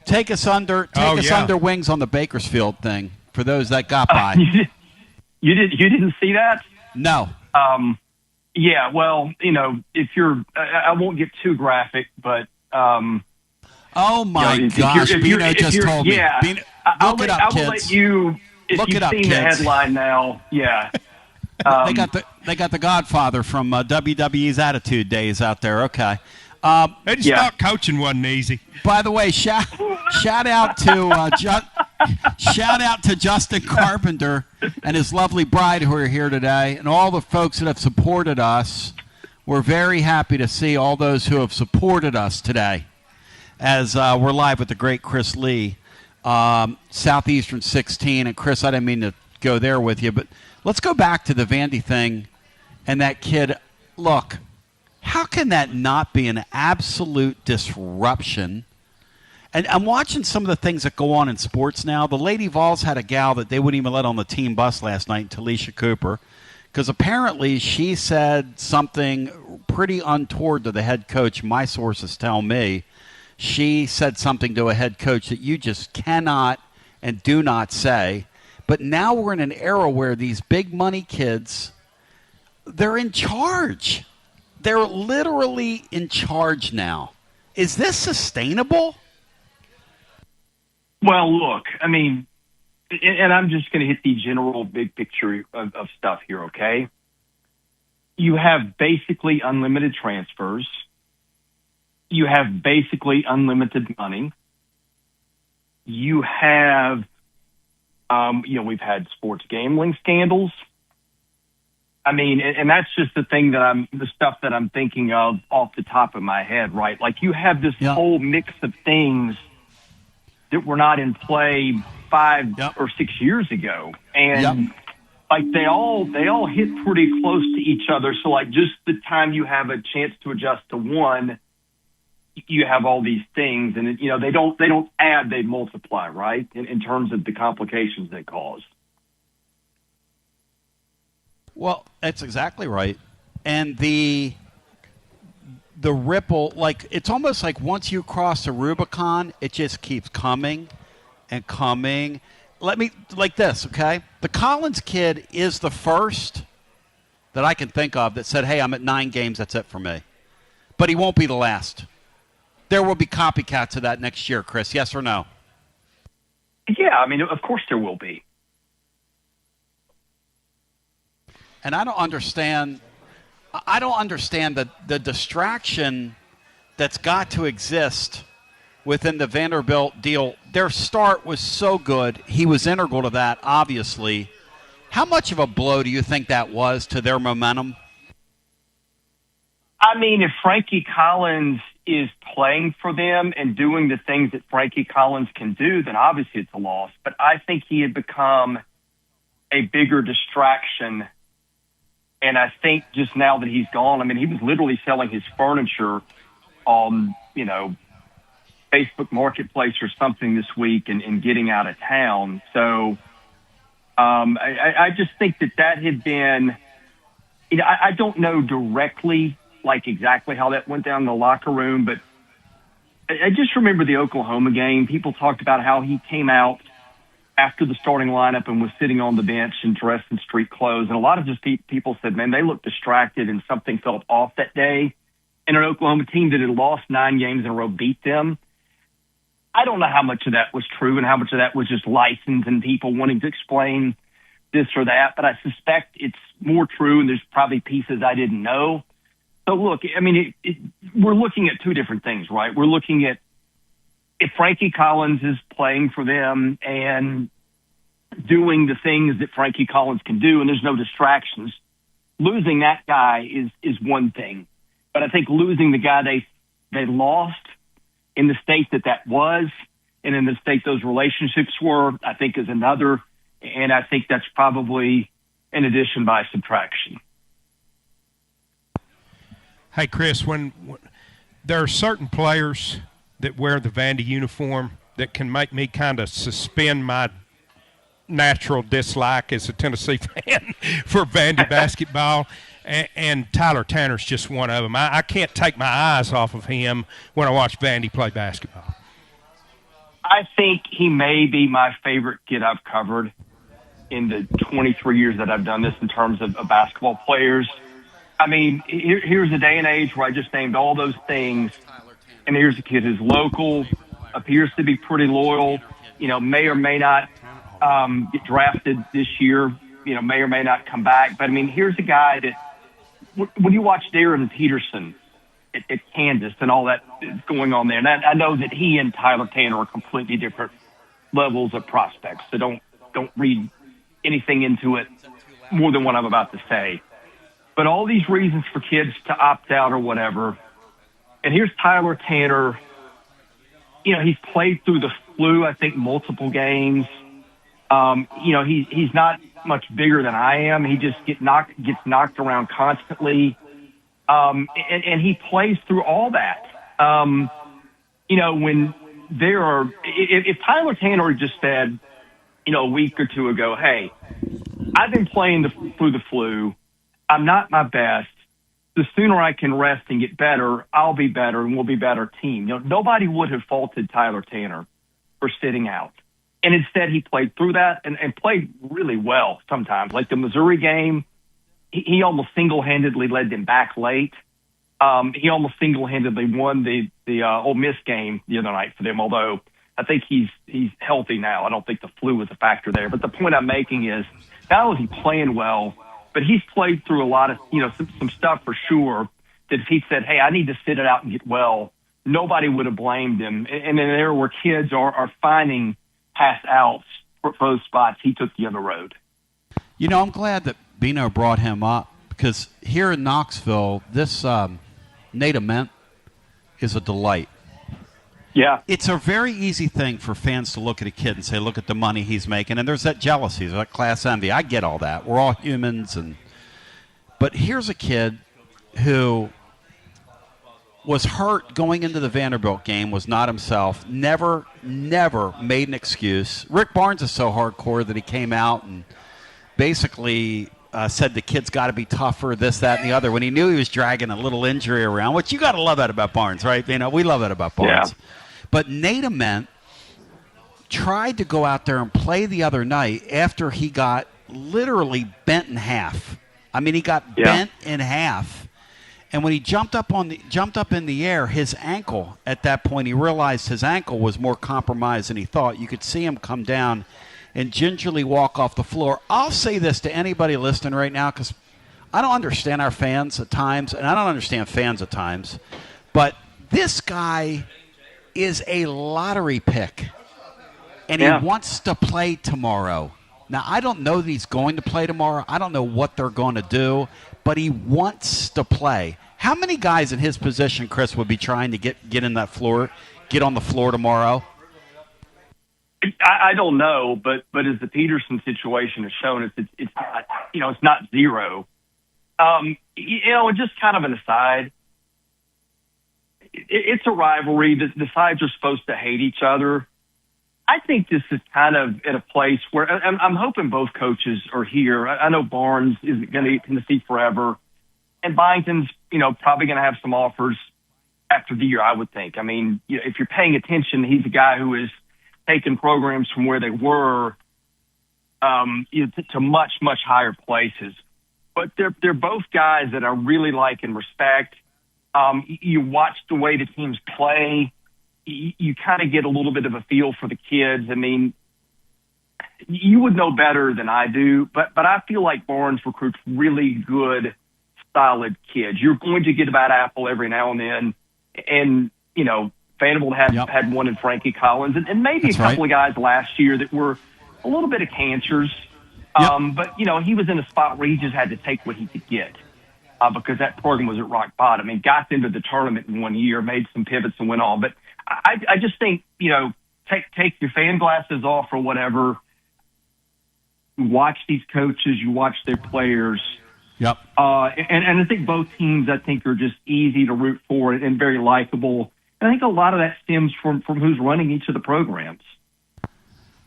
B: Take us under wings on the Bakersfield thing for those that got by.
F: You didn't see that?
B: No.
F: Yeah. Well, if you're, I won't get too graphic, but.
B: Oh my gosh! Bino just told me.
F: Yeah.
B: Bino,
F: I will
B: kids.
F: let you. If
B: Look
F: you've
B: it up,
F: seen
B: kids.
F: the headline now, yeah.
B: They got the Godfather from WWE's Attitude Days out there. Okay.
C: They just thought coaching wasn't easy.
B: By the way, shout out to shout out to Justin Carpenter and his lovely bride who are here today, and all the folks that have supported us. We're very happy to see all those who have supported us today, as we're live with the great Chris Lee, Southeastern 16. And Chris, I didn't mean to go there with you, but let's go back to the Vandy thing and that kid. Look. How can that not be an absolute disruption? And I'm watching some of the things that go on in sports now. The Lady Vols had a gal that they wouldn't even let on the team bus last night, Talisha Cooper, because apparently she said something pretty untoward to the head coach. My sources tell me she said something to a head coach that you just cannot and do not say. But now we're in an era where these big money kids, they're in charge. They're literally in charge now. Is this sustainable?
F: Well, look, I mean, and I'm just going to hit the general big picture of stuff here, okay? You have basically unlimited transfers. You have basically unlimited money. You have, we've had sports gambling scandals. I mean, and that's just the stuff that I'm thinking of off the top of my head, right? Like you have this whole mix of things that were not in play 5 or 6 years ago. And like they all hit pretty close to each other. So like just the time you have a chance to adjust to one, you have all these things and they don't add, they multiply, right? In terms of the complications they cause.
B: Well, that's exactly right. And the ripple, like it's almost like once you cross the Rubicon, it just keeps coming and coming. Let me, like this, okay? The Collins kid is the first that I can think of that said, hey, I'm at 9 games, that's it for me. But he won't be the last. There will be copycats of that next year, Chris, yes or no?
F: Yeah, I mean, of course there will be.
B: And I don't understand the distraction that's got to exist within the Vanderbilt deal. Their start was so good. He was integral to that, obviously. How much of a blow do you think that was to their momentum?
F: I mean, if Frankie Collins is playing for them and doing the things that Frankie Collins can do, then obviously it's a loss. But I think he had become a bigger distraction. And I think just now that he's gone, I mean, he was literally selling his furniture on, Facebook Marketplace or something this week and getting out of town. So I just think that had been, I don't know directly, like exactly how that went down in the locker room, but I just remember the Oklahoma game. People talked about how he came out after the starting lineup and was sitting on the bench and dressed in street clothes. And a lot of just people said, man, they looked distracted and something felt off that day. And an Oklahoma team that had lost 9 games in a row beat them. I don't know how much of that was true and how much of that was just license and people wanting to explain this or that. But I suspect it's more true and there's probably pieces I didn't know. So look, I mean, we're looking at 2 different things, right? We're looking at if Frankie Collins is playing for them and doing the things that Frankie Collins can do and there's no distractions, losing that guy is one thing. But I think losing the guy they lost in the state that was and in the state those relationships were, I think is another. And I think that's probably an addition by subtraction.
C: Hey, Chris, when there are certain players that wear the Vandy uniform that can make me kind of suspend my natural dislike as a Tennessee fan for Vandy basketball, and Tyler Tanner's just one of them. I can't take my eyes off of him when I watch Vandy play basketball.
F: I think he may be my favorite kid I've covered in the 23 years that I've done this in terms of basketball players. I mean, here's a day and age where I just named all those things, and here's a kid who's local, appears to be pretty loyal, may or may not get drafted this year, may or may not come back. But, I mean, here's a guy that, when you watch Darren Peterson at Kansas and all that is going on there, and I know that he and Tyler Tanner are completely different levels of prospects, so don't read anything into it more than what I'm about to say. But all these reasons for kids to opt out or whatever, and here's Tyler Tanner. He's played through the flu, I think, multiple games. He's not much bigger than I am. He just gets knocked around constantly. And he plays through all that. When there are, if Tyler Tanner just said, a week or two ago, hey, I've been playing through the flu. I'm not my best. The sooner I can rest and get better, I'll be better and we'll be a better team. Nobody would have faulted Tyler Tanner for sitting out. And instead he played through that and played really well sometimes. Like the Missouri game, he almost single-handedly led them back late. He almost single-handedly won the Ole Miss game the other night for them, although I think he's healthy now. I don't think the flu was a factor there. But the point I'm making is not only is he playing well, but he's played through a lot of, some stuff for sure that if he said, hey, I need to sit it out and get well, nobody would have blamed him. And then there were kids are finding pass outs for those spots. He took the other road.
B: I'm glad that Bino brought him up because here in Knoxville, this Nate Ament is a delight.
F: Yeah.
B: It's a very easy thing for fans to look at a kid and say, look at the money he's making. And there's that jealousy, there's that class envy. I get all that. We're all humans. But here's a kid who was hurt going into the Vanderbilt game, was not himself, never made an excuse. Rick Barnes is so hardcore that he came out and basically said the kid's got to be tougher, this, that, and the other, when he knew he was dragging a little injury around, which you got to love that about Barnes, right? We love that about Barnes. Yeah. But Nate Ament tried to go out there and play the other night after he got literally bent in half. I mean, he got bent in half. And when he jumped up in the air, his ankle, at that point, he realized his ankle was more compromised than he thought. You could see him come down and gingerly walk off the floor. I'll say this to anybody listening right now, because I don't understand our fans at times, and I don't understand fans at times, but this guy is a lottery pick, and he wants to play tomorrow. Now, I don't know that he's going to play tomorrow. I don't know what they're going to do, but he wants to play. How many guys in his position, Chris, would be trying to get in that floor, get on the floor tomorrow?
F: I don't know, but as the Peterson situation has shown, it's not, it's not zero. And just kind of an aside, it's a rivalry. The sides are supposed to hate each other. I think this is kind of at a place where I'm hoping both coaches are here. I know Barnes isn't going to be at Tennessee forever, and Byington's, probably going to have some offers after the year, I would think. I mean, if you're paying attention, he's a guy who is taking programs from where they were to much, much higher places. But they're both guys that I really like and respect. You watch the way the teams play. You kind of get a little bit of a feel for the kids. I mean, you would know better than I do, but I feel like Barnes recruits really good, solid kids. You're going to get a bad apple every now and then. And, Vanderbilt had one in Frankie Collins and maybe a couple of guys last year that were a little bit of cancers. But, he was in a spot where he just had to take what he could get because that program was at rock bottom and got into the tournament in 1 year, made some pivots and went on. But I just think, take your fan glasses off or whatever. You watch these coaches, you watch their players.
B: Yep.
F: And I think both teams, are just easy to root for and very likable. And I think a lot of that stems from who's running each of the programs.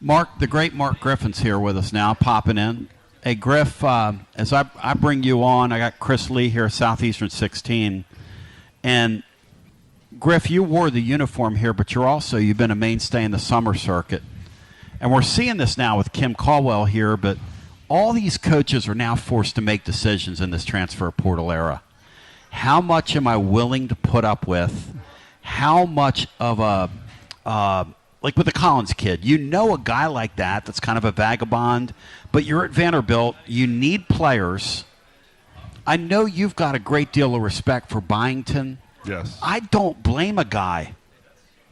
B: Mark, the great Mark Griffin's here with us now, popping in. Hey, Griff, as I bring you on, I got Chris Lee here, Southeastern 16. And, Griff, you wore the uniform here, but you've been a mainstay in the summer circuit. And we're seeing this now with Kim Caldwell here, but all these coaches are now forced to make decisions in this transfer portal era. How much am I willing to put up with? How much of like with the Collins kid, you know a guy like that's kind of a vagabond, but you're at Vanderbilt, you need players. I know you've got a great deal of respect for Byington.
G: Yes.
B: I don't blame a guy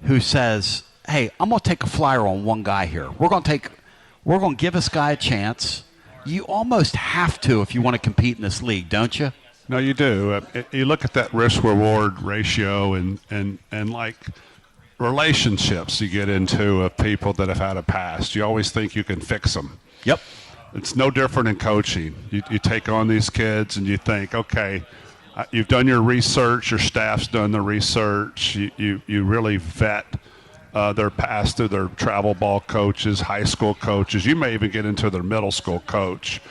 B: who says, hey, I'm going to take a flyer on one guy here. We're going to give this guy a chance. You almost have to if you want to compete in this league, don't you?
G: No, you do. You look at that risk-reward ratio and like relationships you get into of people that have had a past. You always think you can fix them.
B: Yep.
G: It's no different in coaching. You take on these kids and you think, okay, you've done your research, your staff's done the research, you really vet their past through their travel ball coaches, high school coaches. You may even get into their middle school coach.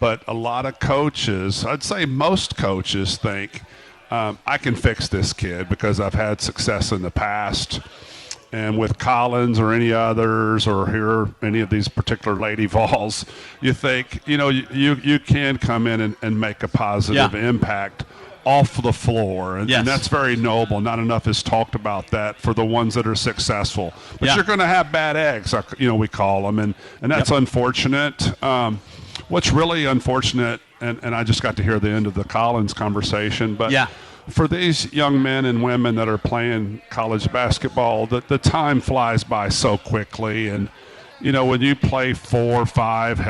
G: But a lot of coaches, I'd say most coaches think, I can fix this kid because I've had success in the past. And with Collins or any others or here any of these particular Lady Vols, you think, you can come in and make a positive impact off the floor. And that's very noble. Not enough is talked about that for the ones that are successful. But you're going to have bad eggs, we call them. And that's unfortunate. What's really unfortunate, and I just got to hear the end of the Collins conversation, but for these young men and women that are playing college basketball, the time flies by so quickly. And, when you play 4, 5, I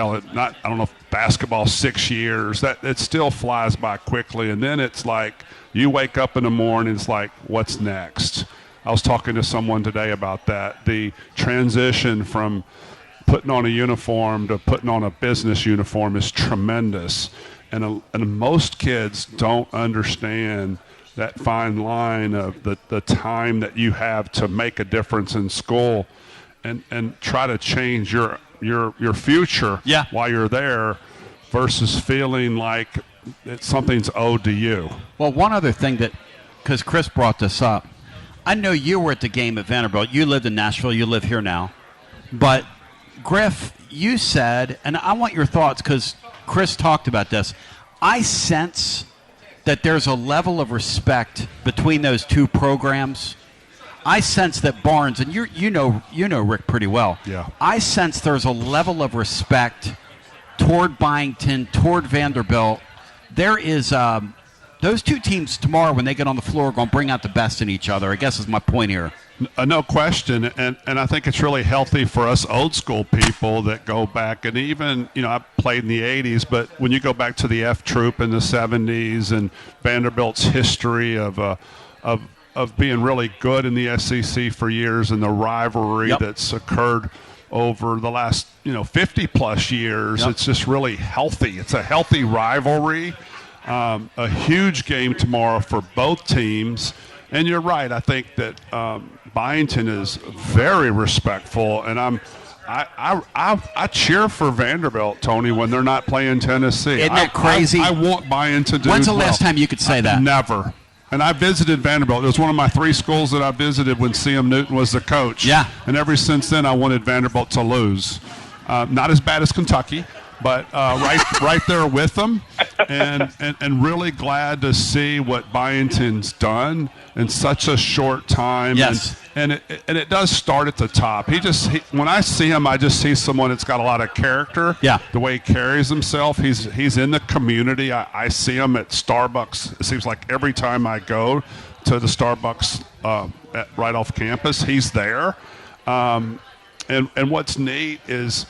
G: don't know, basketball 6 years, it still flies by quickly. And then it's like you wake up in the morning, it's like, what's next? I was talking to someone today about that, the transition from putting on a uniform to putting on a business uniform is tremendous. And most kids don't understand that fine line of the time that you have to make a difference in school and try to change your future while you're there versus feeling like something's owed to you.
B: Well, one other thing because Chris brought this up, I know you were at the game at Vanderbilt. You lived in Nashville. You live here now. But Griff, you said, and I want your thoughts because Chris talked about this, I sense that there's a level of respect between those two programs. I sense that Barnes, and you know Rick pretty well.
G: Yeah.
B: I sense there's a level of respect toward Byington, toward Vanderbilt. There is those two teams tomorrow when they get on the floor are going to bring out the best in each other, I guess is my point here.
G: No question, and I think it's really healthy for us old school people that go back, and even, I played in the 80s, but when you go back to the F Troop in the 70s and Vanderbilt's history of being really good in the SEC for years and the rivalry that's occurred over the last, 50-plus years, it's just really healthy. It's a healthy rivalry, a huge game tomorrow for both teams. And you're right. I think that Byington is very respectful, and I cheer for Vanderbilt, Tony, when they're not playing Tennessee.
B: Isn't that crazy?
G: I want Byington to do well.
B: When's the last time you could say that?
G: Never. And I visited Vanderbilt. It was one of my 3 schools that I visited when C.M. Newton was the coach.
B: Yeah.
G: And ever since then, I wanted Vanderbilt to lose. Not as bad as Kentucky, but right there with them, and really glad to see what Byington's done in such a short time.
B: Yes.
G: And it does start at the top. When I see him, I just see someone that's got a lot of character.
B: Yeah.
G: The way he carries himself, he's in the community. I see him at Starbucks. It seems like every time I go to the Starbucks right off campus, he's there. And what's neat is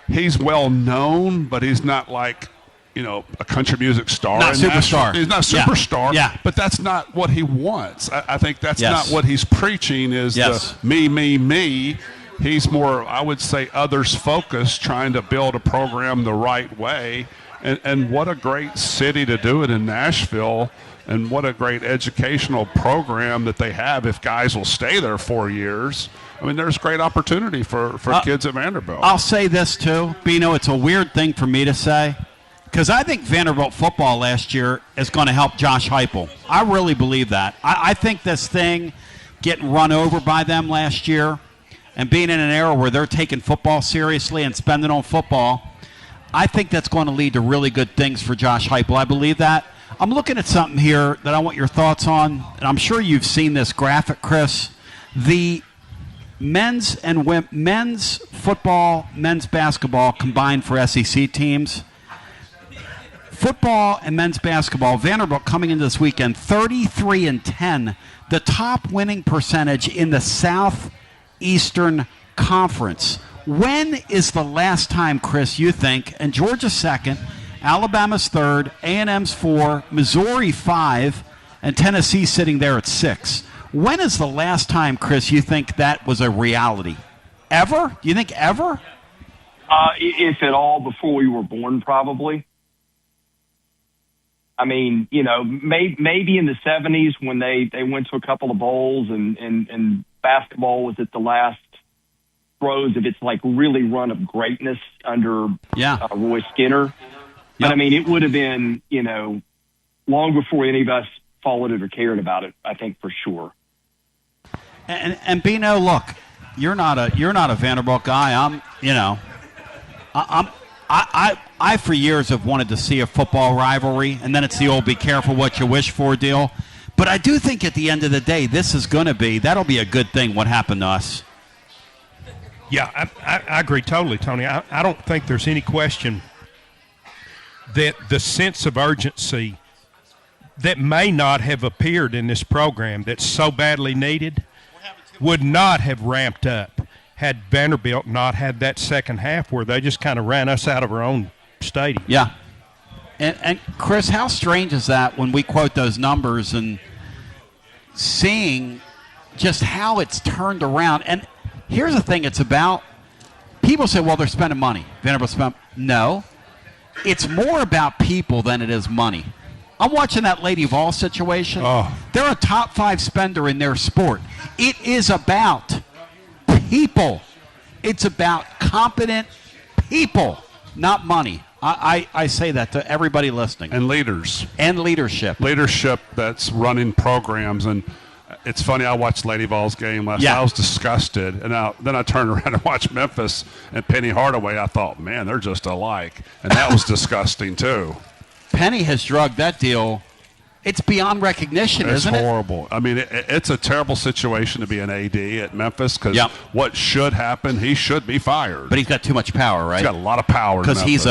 G: he's well known, but he's not like, a country music star.
B: Not superstar.
G: He's not a superstar.
B: Yeah.
G: But that's not what he wants. I think that's not what he's preaching is the me. He's more, I would say, others focused, trying to build a program the right way. And what a great city to do it in Nashville. And what a great educational program that they have if guys will stay there 4 years. I mean, there's great opportunity for kids at Vanderbilt.
B: I'll say this, too. Bino, it's a weird thing for me to say, because I think Vanderbilt football last year is going to help Josh Heupel. I really believe that. I think this thing getting run over by them last year and being in an era where they're taking football seriously and spending on football, I think that's going to lead to really good things for Josh Heupel. I believe that. I'm looking at something here that I want your thoughts on, and I'm sure you've seen this graphic, Chris. The men's football, men's basketball combined for SEC teams. Football and men's basketball, Vanderbilt coming into this weekend, 33-10, the top winning percentage in the Southeastern Conference. When is the last time, Chris, you think, and Georgia's second, Alabama's third, A&M's 4, Missouri 5, and Tennessee sitting there at 6. When is the last time, Chris, you think that was a reality? Ever? Do you think ever?
F: If at all, before we were born, probably. I mean, maybe in the 70s when they went to a couple of bowls and basketball was at the last throes of its really run of greatness under Roy Skinner. But I mean, it would have been, long before any of us followed it or cared about it, I think for sure.
B: And Bino, look, you're not a Vanderbilt guy. I for years have wanted to see a football rivalry, and then it's the old "be careful what you wish for" deal. But I do think at the end of the day, that'll be a good thing. What happened to us?
C: Yeah, I agree totally, Tony. I don't think there's any question that the sense of urgency that may not have appeared in this program that's so badly needed would not have ramped up had Vanderbilt not had that second half where they just kind of ran us out of our own stadium.
B: Yeah. And Chris, how strange is that when we quote those numbers and seeing just how it's turned around? And here's the thing it's about. People say, well, they're spending money. Vanderbilt spent. No. It's more about people than it is money. I'm watching that Lady Vols situation.
C: Oh.
B: They're a top 5 spender in their sport. It is about people. It's about competent people, not money. I say that to everybody listening.
G: And leaders.
B: And leadership.
G: Leadership that's running programs. And it's funny, I watched Lady Vols game last night. I was disgusted. And then I turned around and watched Memphis and Penny Hardaway. I thought, man, they're just alike. And that was disgusting, too.
B: Penny has drugged that deal. It's beyond recognition, isn't it?
G: It's horrible. I mean, it's a terrible situation to be an AD at Memphis because what should happen, he should be fired.
B: But he's got too much power, right?
G: He's got a lot of power
B: because he's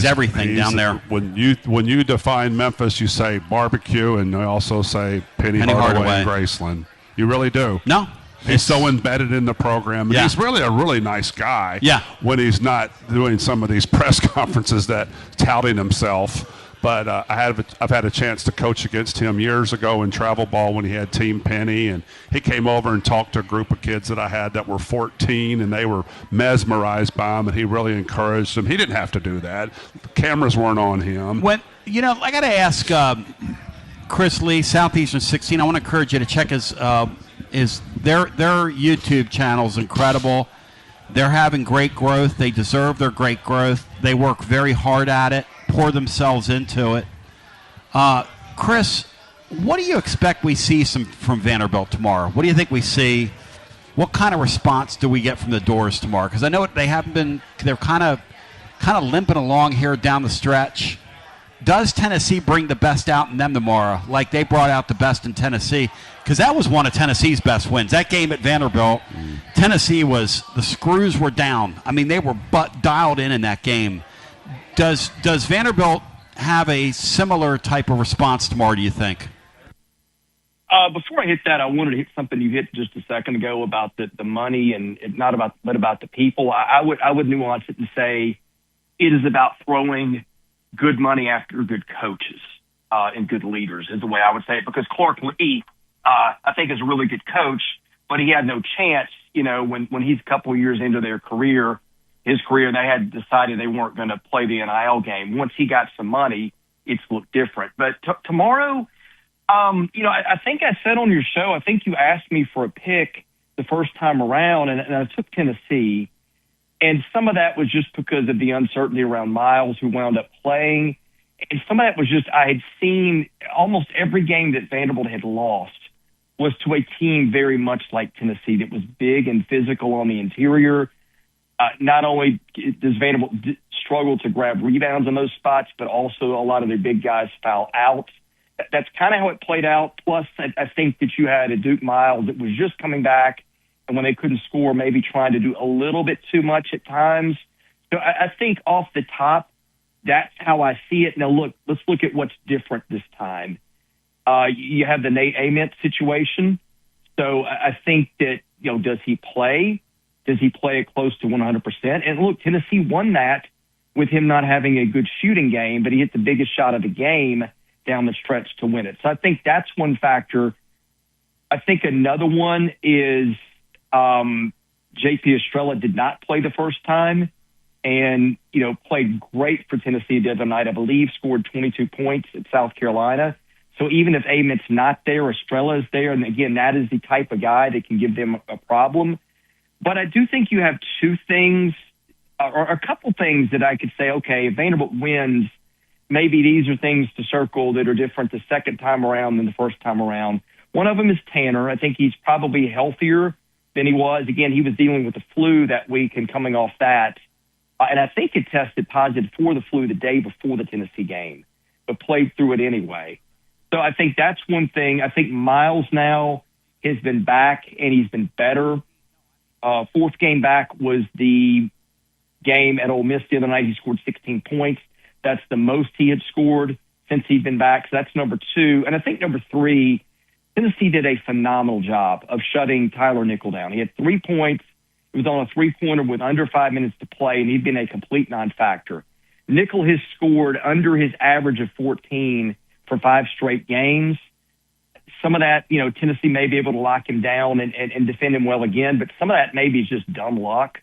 B: everything down there.
G: When you define Memphis, you say barbecue, and you also say Penny Hardaway and Graceland. You really do.
B: No.
G: He's so embedded in the program. And he's really a really nice guy when he's not doing some of these press conferences that touting himself. But I've had a chance to coach against him years ago in travel ball when he had Team Penny, and he came over and talked to a group of kids that I had that were 14, and they were mesmerized by him, and he really encouraged them. He didn't have to do that. The cameras weren't on him.
B: I got to ask Chris Lee, Southeastern 16. I want to encourage you to check their YouTube channel is incredible. They're having great growth. They deserve their great growth. They work very hard at it, pour themselves into it. Chris, what do you expect we see from Vanderbilt tomorrow? What do you think we see? What kind of response do we get from the doors tomorrow? Because I know they haven't been. They're kind of limping along here down the stretch. Does Tennessee bring the best out in them tomorrow, like they brought out the best in Tennessee? Because that was one of Tennessee's best wins. That game at Vanderbilt, Tennessee the screws were down. I mean, they were dialed in that game. Does Vanderbilt have a similar type of response tomorrow, do you think?
F: Before I hit that, I wanted to hit something you hit just a second ago about the money and but about the people. I would nuance it and say it is about throwing good money after good coaches and good leaders is the way I would say it, because Clark Lee, I think, is a really good coach, but he had no chance, when he's a couple of years into his career, they had decided they weren't going to play the NIL game. Once he got some money, it's looked different. But tomorrow, I think I said on your show, I think you asked me for a pick the first time around, and I took Tennessee. And some of that was just because of the uncertainty around Miles, who wound up playing. And some of that was just I had seen almost every game that Vanderbilt had lost was to a team very much like Tennessee that was big and physical on the interior. Not only does Vanderbilt struggle to grab rebounds in those spots, but also a lot of their big guys foul out. That's kind of how it played out. Plus, I think that you had a Duke Miles that was just coming back, and when they couldn't score, maybe trying to do a little bit too much at times. So I think off the top, that's how I see it. Now, let's look at what's different this time. You have the Nate Ament situation. So I think that, does he play? Does he play it close to 100%? And look, Tennessee won that with him not having a good shooting game, but he hit the biggest shot of the game down the stretch to win it. So I think that's one factor. I think another one is J.P. Estrella did not play the first time and, played great for Tennessee the other night. I believe scored 22 points at South Carolina. So even if Ament's not there, Estrella is there. And again, that is the type of guy that can give them a problem. But I do think you have two things or a couple things that I could say, okay, if Vanderbilt wins, maybe these are things to circle that are different the second time around than the first time around. One of them is Tanner. I think he's probably healthier than he was. Again, he was dealing with the flu that week and coming off that. And I think it tested positive for the flu the day before the Tennessee game, but played through it anyway. So I think that's one thing. I think Miles now has been back and he's been better. Fourth game back was the game at Ole Miss the other night. He scored 16 points. That's the most he had scored since he'd been back. So that's number two. And I think number three, Tennessee did a phenomenal job of shutting Tyler Nickel down. He had 3 points. It was on a three-pointer with under 5 minutes to play, and he'd been a complete non-factor. Nickel has scored under his average of 14 for 5 straight games. Some of that, Tennessee may be able to lock him down and defend him well again, but some of that maybe is just dumb luck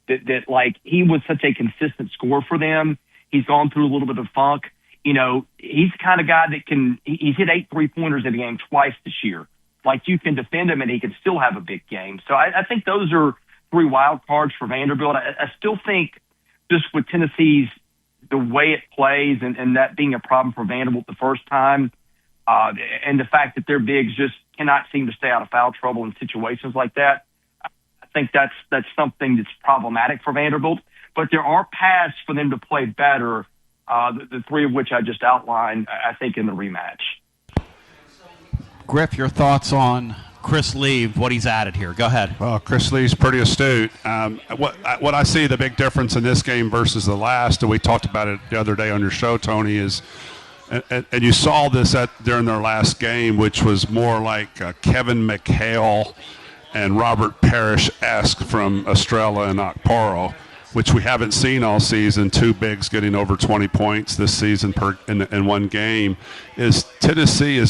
F: that like he was such a consistent scorer for them. He's gone through a little bit of funk. He's the kind of guy that he's hit 8 3-pointers in a game twice this year. Like you can defend him and he can still have a big game. So I think those are 3 wild cards for Vanderbilt. I still think just with Tennessee's, the way it plays and that being a problem for Vanderbilt the first time, and the fact that their bigs just cannot seem to stay out of foul trouble in situations like that, I think that's something that's problematic for Vanderbilt. But there are paths for them to play better, the 3 of which I just outlined, I think, in the rematch.
B: Griff, your thoughts on Chris Lee, what he's added here? Go ahead.
G: Well, Chris Lee's pretty astute. What I see the big difference in this game versus the last, and we talked about it the other day on your show, Tony, is and you saw this during their last game, which was more like Kevin McHale and Robert Parrish-esque from Estrella and Okporo, which we haven't seen all season. 2 bigs getting over 20 points this season in one game. Is Tennessee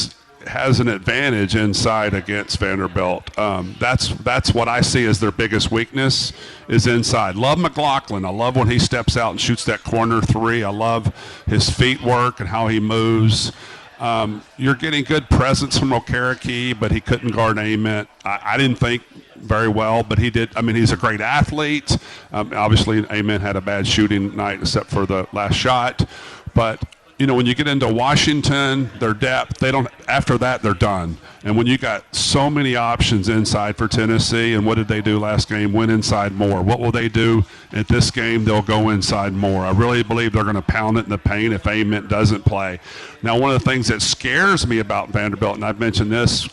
G: has an advantage inside against Vanderbilt. That's what I see as their biggest weakness is inside. Love McLaughlin. I love when he steps out and shoots that corner 3. I love his feet work and how he moves. You're getting good presence from Okereke, but he couldn't guard Ament. I didn't think very well, but he did. I mean, he's a great athlete. Obviously, Ament had a bad shooting night except for the last shot. But when you get into Washington, their depth, after that, they're done. And when you got so many options inside for Tennessee, and what did they do last game? Went inside more. What will they do at this game? They'll go inside more. I really believe they're going to pound it in the paint if Ament doesn't play. Now, one of the things that scares me about Vanderbilt, and I've mentioned this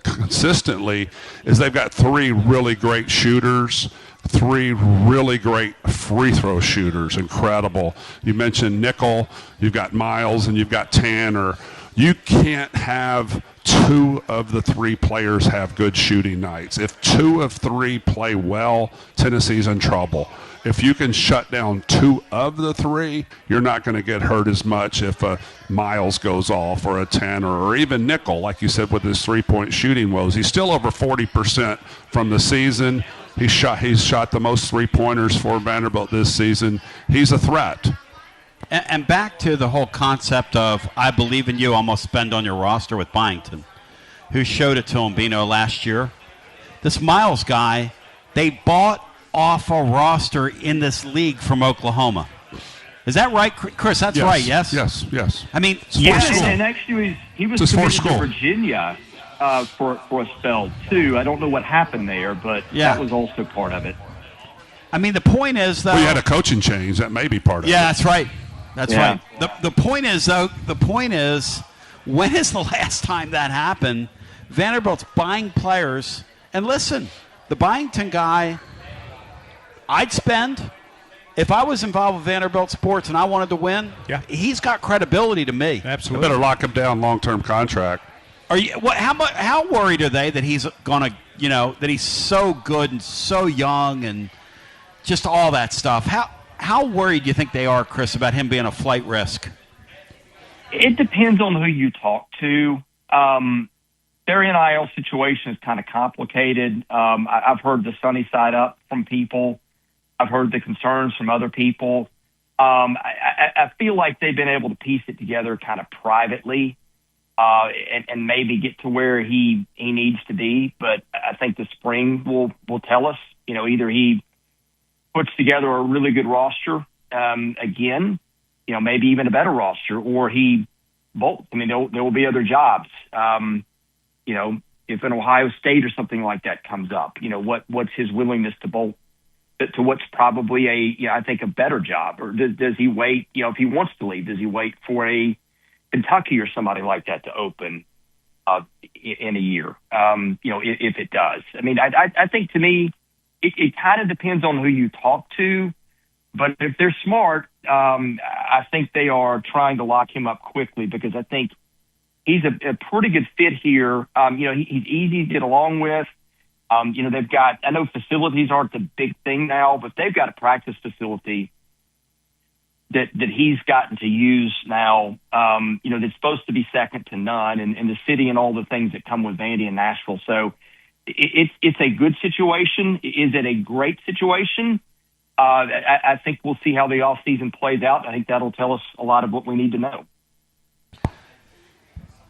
G: consistently, is they've got 3 really great shooters, 3 really great free throw shooters. Incredible. You mentioned Nickel, you've got Miles, and you've got Tanner. You can't have 2 of the 3 players have good shooting nights. If 2 of 3 play well, Tennessee's in trouble. If you can shut down 2 of the 3, you're not going to get hurt as much if a Miles goes off or a Tanner or even Nickel, like you said, with his 3-point shooting woes. He's still over 40% from the season. He's shot the most 3-pointers for Vanderbilt this season. He's a threat.
B: And back to the whole concept of I believe in you, almost spend on your roster with Byington, who showed it to him, Bino, last year. This Miles guy, they bought off a roster in this league from Oklahoma. Is that right, Chris? That's right, yes?
G: Yes.
B: I mean,
F: and actually he was committed to Virginia for a spell, too. I don't know what happened there, but that was also part of it.
B: I mean, the point is, though...
G: Well, you had a coaching change. That may be part of it.
B: Yeah, that's right. That's right. The point is, though, when is the last time that happened? Vanderbilt's buying players. And listen, the Byington guy, I'd spend... If I was involved with Vanderbilt sports and I wanted to win, he's got credibility to me.
G: Absolutely. You better lock him down long-term contract.
B: Are you? How worried are they that he's going to, that he's so good and so young and just all that stuff? How worried do you think they are, Chris, about him being a flight risk?
F: It depends on who you talk to. Their NIL situation is kind of complicated. I've heard the sunny side up from people. I've heard the concerns from other people. I feel like they've been able to piece it together kind of privately and maybe get to where he needs to be. But I think the spring will tell us. Either he puts together a really good roster again, maybe even a better roster, or he bolts. I mean, there will be other jobs. If an Ohio State or something like that comes up, what's his willingness to bolt to what's probably I think a better job, or does he wait? If he wants to leave, does he wait for a Kentucky or somebody like that to open in a year? If it does, I mean, I think to me, it kind of depends on who you talk to, but if they're smart, I think they are trying to lock him up quickly because I think he's a pretty good fit here. He's easy to get along with. They've got, I know facilities aren't the big thing now, but they've got a practice facility that he's gotten to use now, that's supposed to be second to none, and the city and all the things that come with Vandy and Nashville. So it's a good situation. Is it a great situation? I think we'll see how the offseason plays out. I think that'll tell us a lot of what we need to know.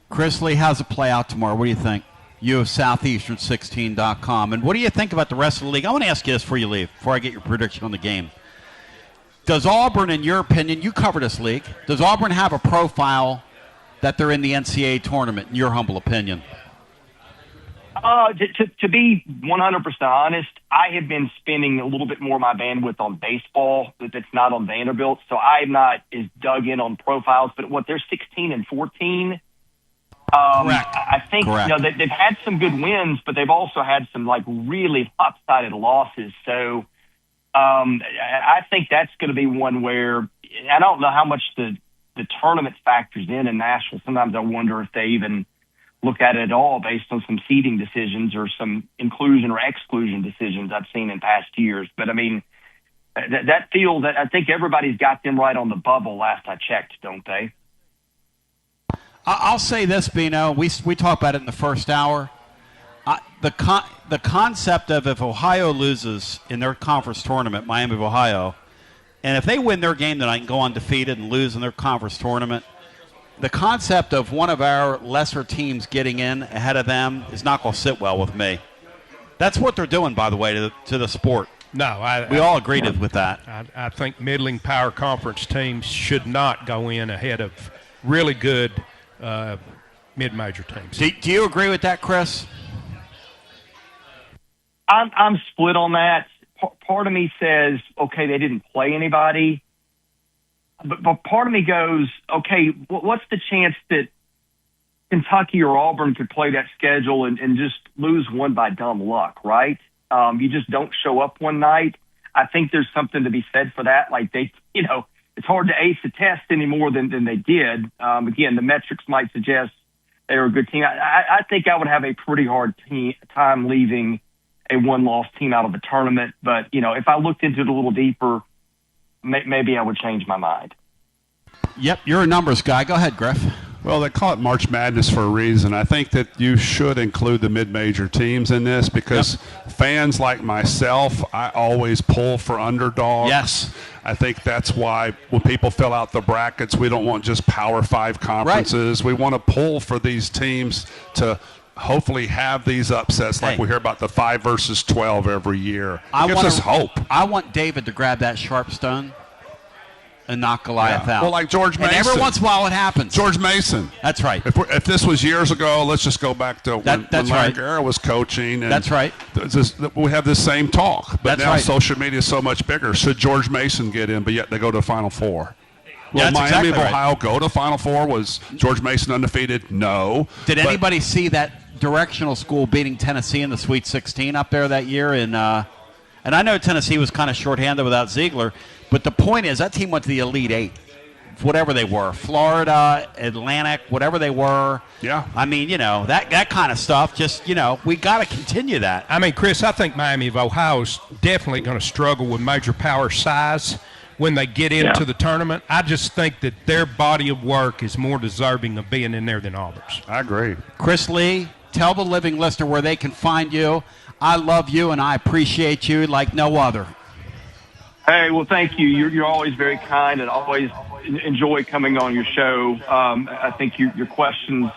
B: Chris Lee, how's it play out tomorrow? What do you think? You of Southeastern16.com. And what do you think about the rest of the league? I want to ask you this before you leave, before I get your prediction on the game. Does Auburn, in your opinion, you cover this league, does Auburn have a profile that they're in the NCAA tournament, in your humble opinion?
F: To be 100% honest, I have been spending a little bit more of my bandwidth on baseball that's not on Vanderbilt, so I'm not as dug in on profiles. But they're 16-14. I think they've had some good wins, but they've also had some really lopsided losses. So I think that's going to be one where I don't know how much the tournament factors in Nashville. Sometimes I wonder if they even look at it at all based on some seeding decisions or some inclusion or exclusion decisions I've seen in past years. But I mean, that field, I think everybody's got them right on the bubble. Last I checked, don't they?
B: I'll say this, Bino. We talked about it in the first hour. The concept of if Ohio loses in their conference tournament, Miami of Ohio, and if they win their game tonight and go undefeated and lose in their conference tournament, the concept of one of our lesser teams getting in ahead of them is not going to sit well with me. That's what they're doing, by the way, to the sport.
C: No,
B: we all agreed with that.
C: I think middling power conference teams should not go in ahead of really good mid-major teams.
B: Do you agree with that, Chris?
F: I'm split on that. Part of me says, okay, they didn't play anybody. But part of me goes, okay, what's the chance that Kentucky or Auburn could play that schedule and just lose one by dumb luck, right? You just don't show up one night. I think there's something to be said for that. It's hard to ace a test any more than they did. Again, the metrics might suggest they were a good team. I think I would have a pretty hard time leaving a one-loss team out of the tournament. But, if I looked into it a little deeper, maybe I would change my mind.
B: Yep, you're a numbers guy. Go ahead, Griff.
G: Well, they call it March Madness for a reason. I think that you should include the mid-major teams in this because fans like myself, I always pull for underdogs.
B: Yes.
G: I think that's why when people fill out the brackets, we don't want just Power 5 conferences. Right. We want to pull for these teams to hopefully have these upsets like we hear about the 5 versus 12 every year. It gives us hope.
B: I want David to grab that sharp stone and knock Goliath out.
G: Well, like George Mason.
B: And every once in a while it happens.
G: George Mason.
B: That's right.
G: If this was years ago, let's just go back to when Larry Guerra was coaching. And
B: that's right.
G: We have this same talk. But
B: that's
G: now
B: right.
G: social media is so much bigger. Should George Mason get in, but yet they go to the Final Four? Will Miami
B: exactly
G: of Ohio go to Final Four? Was George Mason undefeated? No.
B: Did anybody see that directional school beating Tennessee in the Sweet 16 up there that year? And I know Tennessee was kind of shorthanded without Ziegler, but the point is that team went to the Elite Eight. Whatever they were, Florida, Atlantic, whatever they were.
G: Yeah.
B: I mean, that kind of stuff, just, we got to continue that.
C: I mean, Chris, I think Miami of Ohio's definitely going to struggle with major power size when they get into the tournament. I just think that their body of work is more deserving of being in there than Auburn's.
G: I agree.
B: Chris Lee, tell the living listener where they can find you. I love you, and I appreciate you like no other.
F: Hey, well, thank you. You're always very kind and always enjoy coming on your show. I think your questions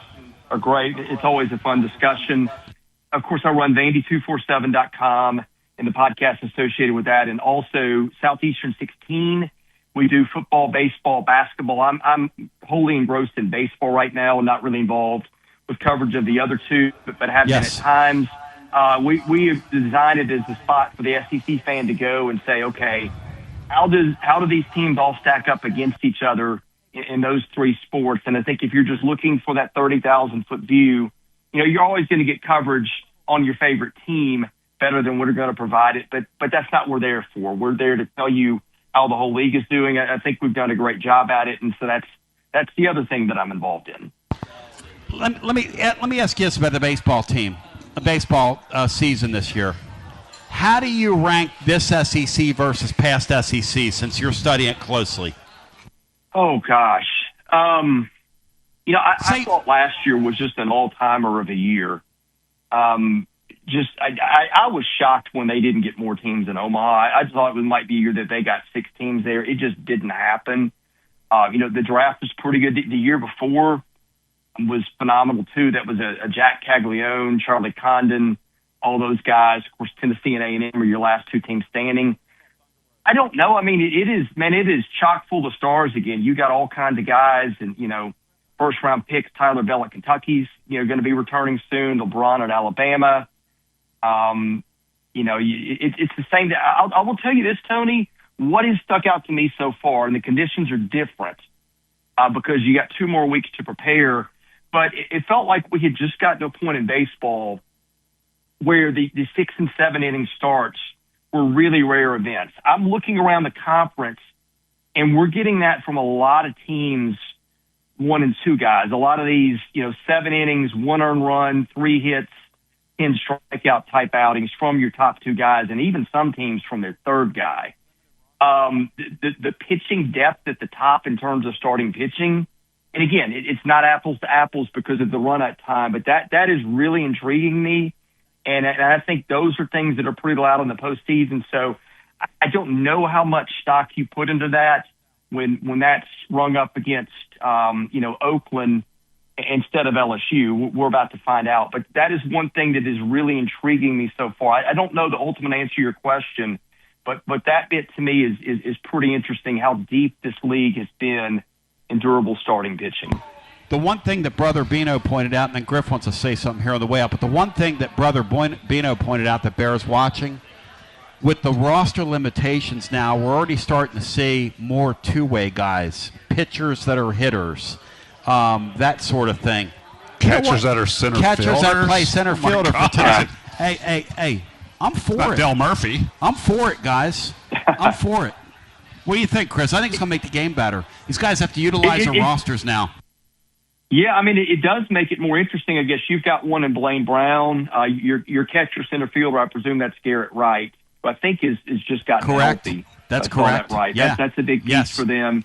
F: are great. It's always a fun discussion. Of course, I run Vandy247.com and the podcast associated with that, and also Southeastern 16. We do football, baseball, basketball. I'm wholly engrossed in baseball right now and not really involved with coverage of the other two, but have been at times. We have designed it as a spot for the SEC fan to go and say, okay, how do these teams all stack up against each other in those three sports? And I think if you're just looking for that 30,000-foot view, you're always going to get coverage on your favorite team better than we're going to provide it. But that's not what we're there for. We're there to tell you how the whole league is doing. I think we've done a great job at it, and so that's the other thing that I'm involved in.
B: Let me ask you this about the baseball team, the baseball season this year. How do you rank this SEC versus past SEC since you're studying it closely?
F: Oh, gosh. I thought last year was just an all-timer of a year. I was shocked when they didn't get more teams in Omaha. I thought it might be a year that they got 6 teams there. It just didn't happen. The draft was pretty good. The year before was phenomenal, too. That was a Jack Caglione, Charlie Condon, all those guys. Of course, Tennessee and A&M are your last 2 teams standing. I don't know. I mean, it is chock full of stars again. You got all kinds of guys and, first-round picks. Tyler Bell at Kentucky's, going to be returning soon. LeBron at Alabama. It's the same. I will tell you this, Tony. What has stuck out to me so far, and the conditions are different because you got 2 more weeks to prepare, but it felt like we had just gotten to a point in baseball where the 6 and 7 inning starts were really rare events. I'm looking around the conference, and we're getting that from a lot of teams, 1 and 2 guys. A lot of these, 7 innings, 1 earned run, 3 hits, 10 strikeout type outings from your top 2 guys, and even some teams from their 3rd guy. The pitching depth at the top in terms of starting pitching, and again, it's not apples to apples because of the run-out time, but that is really intriguing me. And I think those are things that are pretty loud in the postseason. So I don't know how much stock you put into that when that's rung up against, Oakland instead of LSU. We're about to find out. But that is one thing that is really intriguing me so far. I don't know the ultimate answer to your question, but that bit to me is pretty interesting, how deep this league has been in durable starting pitching.
B: The one thing that Brother Bino pointed out, and then Griff wants to say something here on the way out, but the one thing that Brother Bino pointed out that bears watching, with the roster limitations now, we're already starting to see more two-way guys, pitchers that are hitters, that sort of thing.
G: Catchers that are center fielders.
B: Catchers that play center fielder for today. Hey, I'm for it.
G: Del Murphy.
B: I'm for it, guys. I'm for it. What do you think, Chris? I think it's going to make the game better. These guys have to utilize their rosters now.
F: Yeah, I mean, it does make it more interesting. I guess you've got one in Blaine Brown. Your catcher center fielder, I presume that's Garrett Wright, who I think is just gotten healthy.
B: That's correct.
F: That right.
B: Yeah.
F: That's a big piece for them.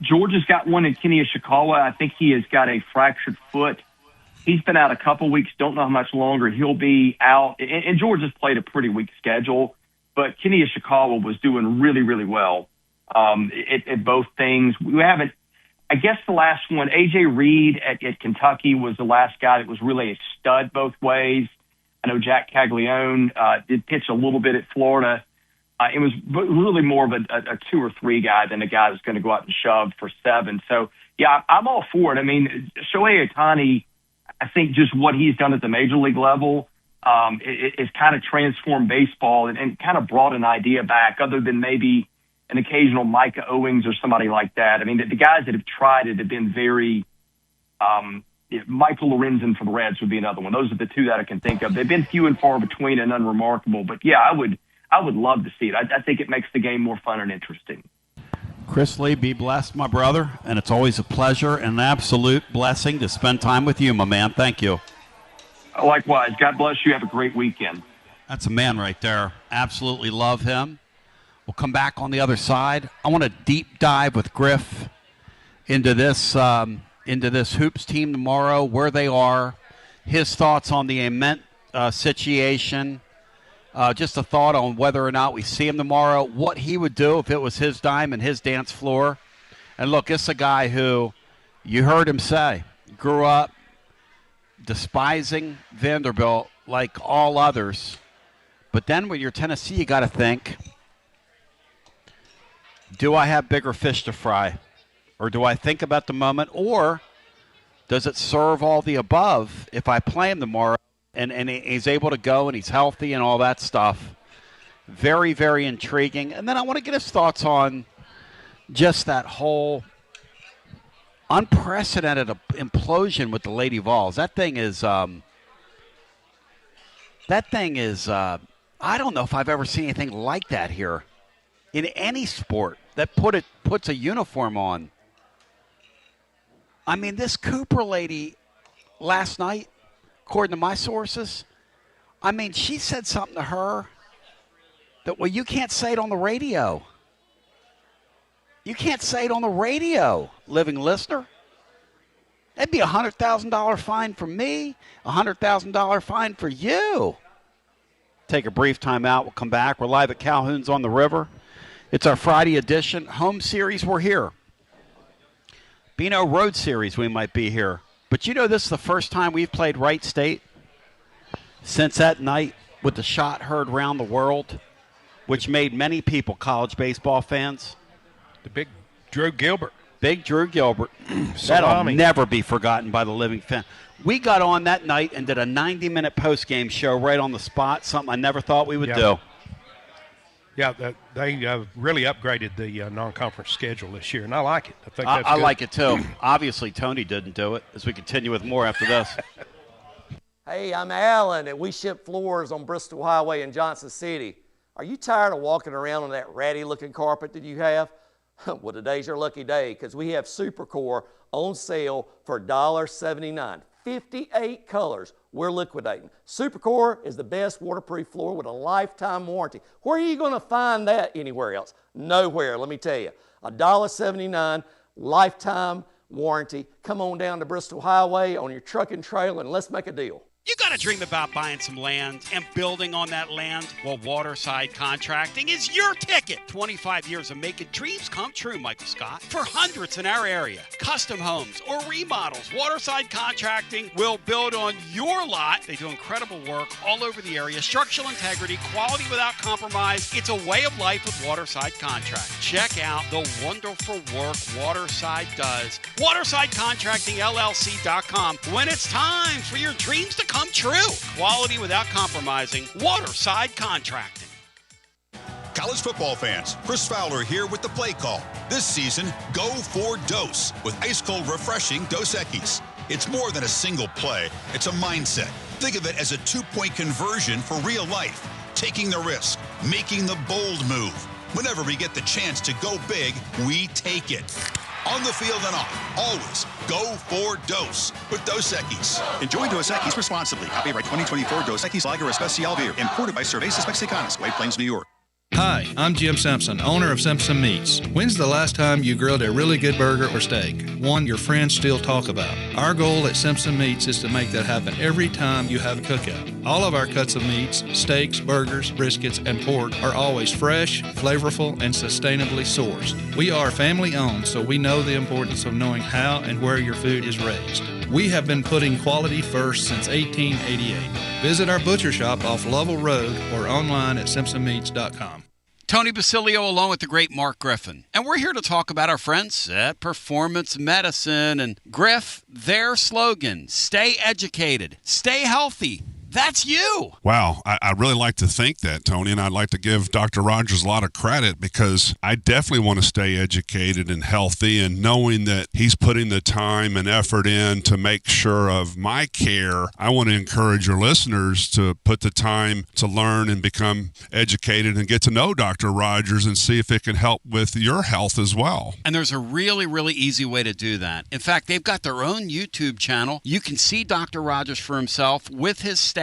F: Georgia's got one in Kenny Ishikawa. I think he has got a fractured foot. He's been out a couple weeks. Don't know how much longer he'll be out. And Georgia's played a pretty weak schedule, but Kenny Ishikawa was doing really, really well at both things. We haven't. I guess the last one, A.J. Reed at Kentucky, was the last guy that was really a stud both ways. I know Jack Caglione did pitch a little bit at Florida. It was really more of a 2 or 3 guy than a guy that's going to go out and shove for 7. So, yeah, I'm all for it. I mean, Shohei Ohtani, I think just what he's done at the major league level is kind of transformed baseball and kind of brought an idea back other than maybe an occasional Micah Owings or somebody like that. I mean, the guys that have tried it have been very Michael Lorenzen for the Reds would be another one. Those are the 2 that I can think of. They've been few and far between and unremarkable. But, yeah, I would love to see it. I think it makes the game more fun and interesting.
B: Chris Lee, be blessed, my brother. And it's always a pleasure and an absolute blessing to spend time with you, my man. Thank you.
F: Likewise. God bless you. Have a great weekend.
B: That's a man right there. Absolutely love him. We'll come back on the other side. I want to deep dive with Griff into this Hoops team tomorrow, where they are, his thoughts on the Ament situation, just a thought on whether or not we see him tomorrow, what he would do if it was his dime and his dance floor. And look, it's a guy who, you heard him say, grew up despising Vanderbilt like all others. But then when you're Tennessee, you got to think, do I have bigger fish to fry? Or do I think about the moment? Or does it serve all the above if I play him tomorrow and he's able to go and he's healthy and all that stuff? Very, very intriguing. And then I want to get his thoughts on just that whole unprecedented implosion with the Lady Vols. That thing is I don't know if I've ever seen anything like that here in any sport that puts a uniform on. I mean, this Cooper lady last night, according to my sources, I mean, she said something to her that, well, you can't say it on the radio. You can't say it on the radio, living listener. That'd be a $100,000 fine for me, a $100,000 fine for you. Take a brief time out. We'll come back. We're live at Calhoun's on the River. It's our Friday edition. Home series, we're here. Beano Road Series, we might be here. But this is the first time we've played Wright State since that night with the shot heard around the world, which made many people college baseball fans.
C: The big Drew Gilbert.
B: Big Drew Gilbert. That'll never be forgotten by the living fan. We got on that night and did a 90-minute post-game show right on the spot, something I never thought we would do.
C: Yeah, they really upgraded the non-conference schedule this year, and I like it. I think that's
B: I
C: good.
B: like it, too. Obviously, Tony didn't do it, as we continue with more after this.
K: Hey, I'm Alan, and we ship floors on Bristol Highway in Johnson City. Are you tired of walking around on that ratty-looking carpet that you have? Well, today's your lucky day, because we have Supercore on sale for $1.79. 58 colors we're liquidating. Supercore is the best waterproof floor with a lifetime warranty. Where are you going to find that anywhere else? Nowhere, let me tell you. $1.79, lifetime warranty. Come on down to Bristol Highway on your truck and trailer and let's make a deal.
D: You got to dream about buying some land and building on that land? Well, Waterside Contracting is your ticket. 25 years of making dreams come true, Michael Scott. For hundreds in our area, custom homes or remodels, Waterside Contracting will build on your lot. They do incredible work all over the area. Structural integrity, quality without compromise. It's a way of life with Waterside Contract. Check out the wonderful work Waterside does. WatersideContractingLLC.com. When it's time for your dreams to come true. Quality without compromising. Waterside Contracting.
T: College football fans, Chris Fowler here with the play call. This season, go for Dose with ice-cold, refreshing Dos Equis. It's more than a single play. It's a mindset. Think of it as a two-point conversion for real life. Taking the risk, making the bold move. Whenever we get the chance to go big, we take it. On the field and off, always go for Dose with Dos Equis.
H: Enjoy Dos Equis responsibly. Copyright 2024 Dos Equis Lager Especial Beer. Imported by Cervezas Mexicanas, White Plains, New York.
N: Hi, I'm Jim Simpson, owner of Simpson Meats. When's the last time you grilled a really good burger or steak? One your friends still talk about. Our goal at Simpson Meats is to make that happen every time you have a cookout. All of our cuts of meats, steaks, burgers, briskets, and pork are always fresh, flavorful, and sustainably sourced. We are family owned, so we know the importance of knowing how and where your food is raised. We have been putting quality first since 1888. Visit our butcher shop off Lovell Road or online at simpsonmeats.com.
E: Tony Basilio along with the great Mark Griffin. And we're here to talk about our friends at Performance Medicine. And Griff, their slogan, stay educated, stay healthy. That's you.
G: Wow. I really like to think that, Tony, and I'd like to give Dr. Rogers a lot of credit because I definitely want to stay educated and healthy, and knowing that he's putting the time and effort in to make sure of my care. I want to encourage your listeners to put the time to learn and become educated and get to know Dr. Rogers and see if it can help with your health as well.
E: And there's a really, really easy way to do that. In fact, they've got their own YouTube channel. You can see Dr. Rogers for himself with his staff.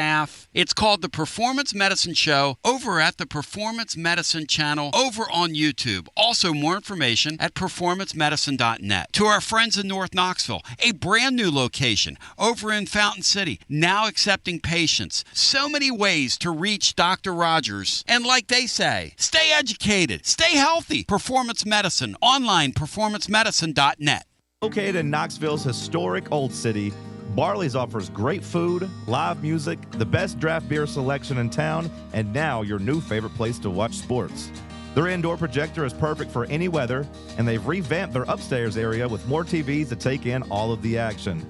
E: It's called The Performance Medicine Show over at the Performance Medicine channel over on YouTube. Also, more information at performancemedicine.net. To our friends in North Knoxville, a brand new location over in Fountain City, now accepting patients. So many ways to reach Dr. Rogers. And like they say, stay educated, stay healthy. Performance Medicine, online, performancemedicine.net.
H: Located in Knoxville's historic Old City, Barley's offers great food, live music, the best draft beer selection in town, and now your new favorite place to watch sports. Their indoor projector is perfect for any weather, and they've revamped their upstairs area with more TVs to take in all of the action.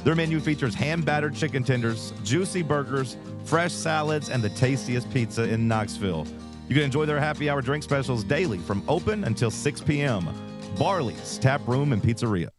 H: Their menu features hand-battered chicken tenders, juicy burgers, fresh salads, and the tastiest pizza in Knoxville. You can enjoy their happy hour drink specials daily from open until 6 p.m. Barley's Tap Room and Pizzeria.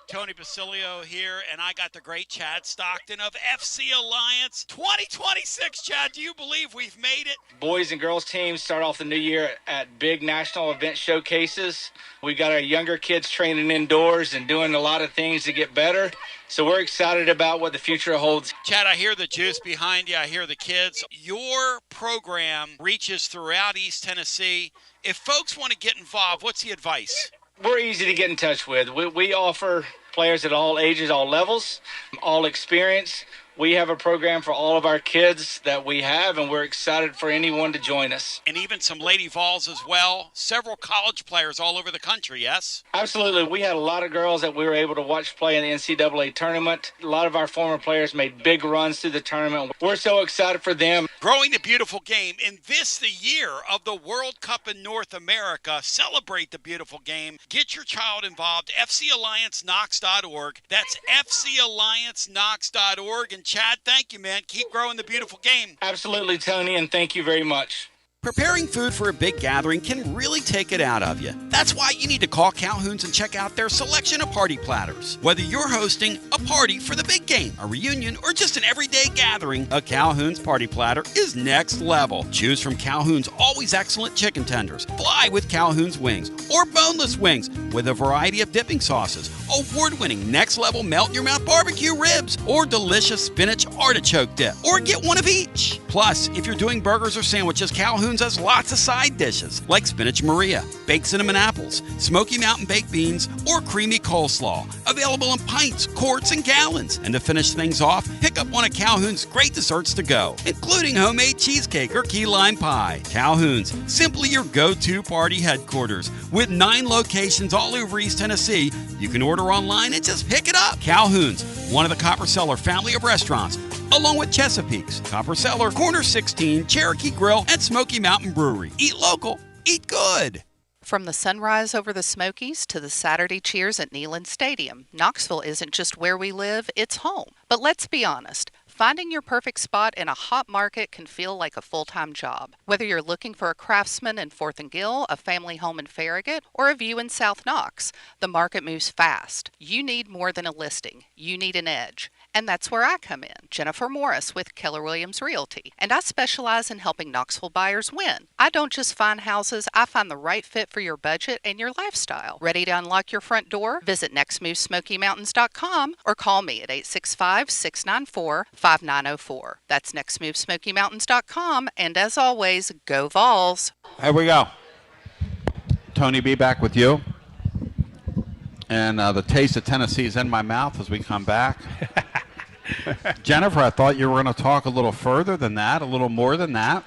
D: Tony Basilio here, and I got the great Chad Stockton of FC Alliance 2026. Chad, do you believe we've made it?
V: Boys and girls teams start off the new year at big national event showcases. We got our younger kids training indoors and doing a lot of things to get better. So we're excited about what the future holds.
D: Chad, I hear the juice behind you. I hear the kids. Your program reaches throughout East Tennessee. If folks want to get involved, what's the advice?
V: We're easy to get in touch with. We offer players at all ages, all levels, all experience. We have a program for all of our kids that we have, and we're excited for anyone to join us.
D: And even some Lady Vols as well. Several college players all over the country, yes?
V: Absolutely. We had a lot of girls that we were able to watch play in the NCAA tournament. A lot of our former players made big runs through the tournament. We're so excited for them.
D: Growing the beautiful game. In this, the year of the World Cup in North America, celebrate the beautiful game. Get your child involved. FCAllianceKnox.org. That's FCAllianceKnox.org. And Chad, thank you, man. Keep growing the beautiful game.
V: Absolutely, Tony, and thank you very much.
E: Preparing food for a big gathering can really take it out of you. That's why you need to call Calhoun's and check out their selection of party platters. Whether you're hosting a party for the big game, a reunion, or just an everyday gathering, a Calhoun's party platter is next level. Choose from Calhoun's always excellent chicken tenders, fly with Calhoun's wings, or boneless wings with a variety of dipping sauces, award-winning next-level melt-in-your-mouth barbecue ribs, or delicious spinach artichoke dip, or get one of each. Plus, if you're doing burgers or sandwiches, Calhoun's has lots of side dishes like spinach Maria, baked cinnamon apples, Smoky Mountain baked beans, or creamy coleslaw. Available in pints, quarts, and gallons. And to finish things off, pick up one of Calhoun's great desserts to go, including homemade cheesecake or key lime pie. Calhoun's, simply your go-to party headquarters. With 9 locations all over East Tennessee, you can order online and just pick it up. Calhoun's, one of the Copper Cellar family of restaurants, along with Chesapeake's, Copper Cellar, Corner 16, Cherokee Grill, and Smoky Mountain Brewery. Eat local, eat good.
U: From the sunrise over the Smokies to the Saturday cheers at Neyland Stadium, Knoxville isn't just where we live, it's home. But let's be honest, finding your perfect spot in a hot market can feel like a full-time job. Whether you're looking for a Craftsman in 4th and Gill, a family home in Farragut, or a view in South Knox, the market moves fast. You need more than a listing. You need an edge. And that's where I come in, Jennifer Morris with Keller Williams Realty. And I specialize in helping Knoxville buyers win. I don't just find houses, I find the right fit for your budget and your lifestyle. Ready to unlock your front door? Visit nextmovesmokymountains.com or call me at 865-694-5904. That's nextmovesmokymountains.com. And as always, go Vols.
B: Here we go. Tony B back with you. And the taste of Tennessee is in my mouth as we come back. Jennifer, I thought you were going to talk a little further than that, a little more than that.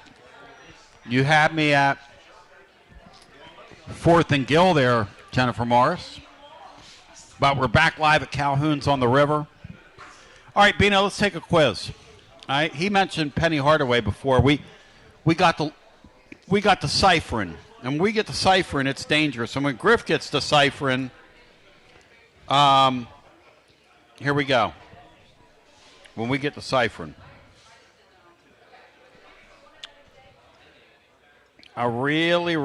B: You had me at 4th and Gill there, Jennifer Morris. But we're back live at Calhoun's on the river. All right, Bino, let's take a quiz. All right, he mentioned Penny Hardaway before. We got the ciphering. And when we get to ciphering, it's dangerous. And when Griff gets to ciphering, here we go. When we get to ciphering, I really I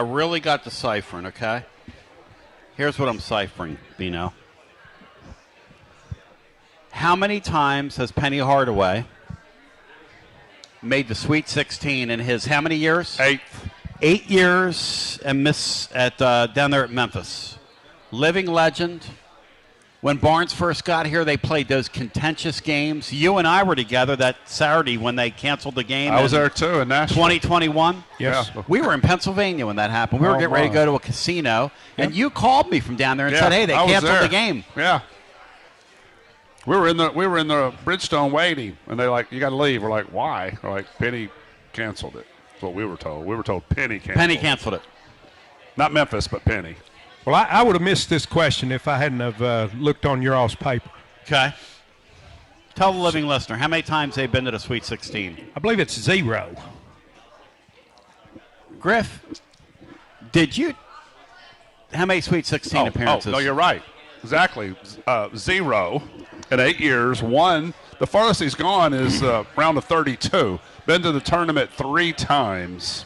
B: really got the ciphering, okay? Here's what I'm ciphering, Bino. How many times has Penny Hardaway made the Sweet 16 in his how many years?
G: 8.
B: 8 years and down there at Memphis. Living legend. When Barnes first got here, they played those contentious games. You and I were together that Saturday when they canceled the game.
G: I was there too in Nashville.
B: 2021.
G: Yes.
B: Yeah. We were in Pennsylvania when that happened. We were getting ready to go to a casino, and you called me from down there and said, "Hey, they canceled the game."
G: Yeah. We were in the Bridgestone waiting, and they're like, "You got to leave." We're like, "Why?" We're like, "Penny canceled it." That's what we were told. We were told Penny canceled.
B: Penny canceled it.
G: Not Memphis, but Penny.
C: Well, I would have missed this question if I hadn't have looked on your all's paper.
B: Okay. Tell the living listener, how many times they've been to the Sweet 16?
C: I believe it's 0.
B: Griff, how many Sweet 16 appearances?
G: Oh, no, you're right. Exactly. 0 in 8 years. 1, the farthest he's gone is round of 32. Been to the tournament 3 times.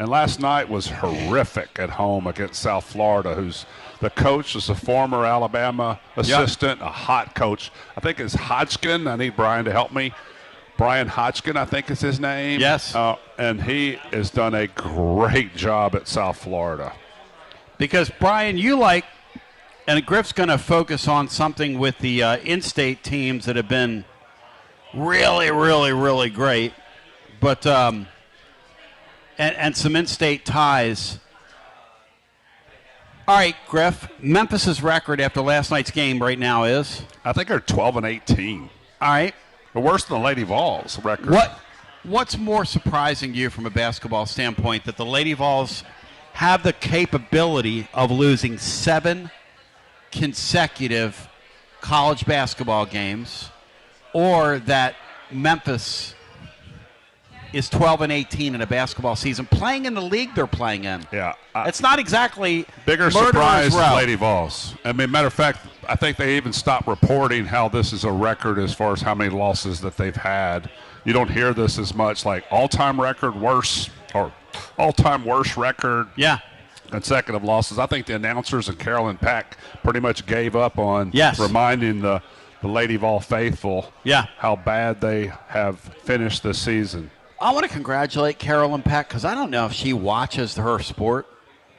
G: And last night was horrific at home against South Florida, who's the coach is a former Alabama assistant, a hot coach. I think it's Hodgkin. I need Brian to help me. Brian Hodgkin, I think is his name.
B: Yes.
G: And he has done a great job at South Florida.
B: Because, Brian, and Griff's going to focus on something with the in-state teams that have been really, really, really great. But and some in-state ties. All right, Griff, Memphis's record after last night's game right now is?
G: I think they're 12-18.
B: All right.
G: But worse than the Lady Vols record.
B: What's more surprising to you from a basketball standpoint, that the Lady Vols have the capability of losing 7 consecutive college basketball games, or that Memphis is 12-18 in a basketball season, playing in the league they're playing in?
G: Yeah.
B: It's not exactly
G: bigger surprise than Lady Vols. I mean, matter of fact, I think they even stopped reporting how this is a record as far as how many losses that they've had. You don't hear this as much, like all-time record worse or all-time worst record.
B: Yeah.
G: Consecutive losses. I think the announcers and Carolyn Peck pretty much gave up on reminding the Lady Vol faithful how bad they have finished this season.
B: I want to congratulate Carolyn Peck, because I don't know if she watches her sport.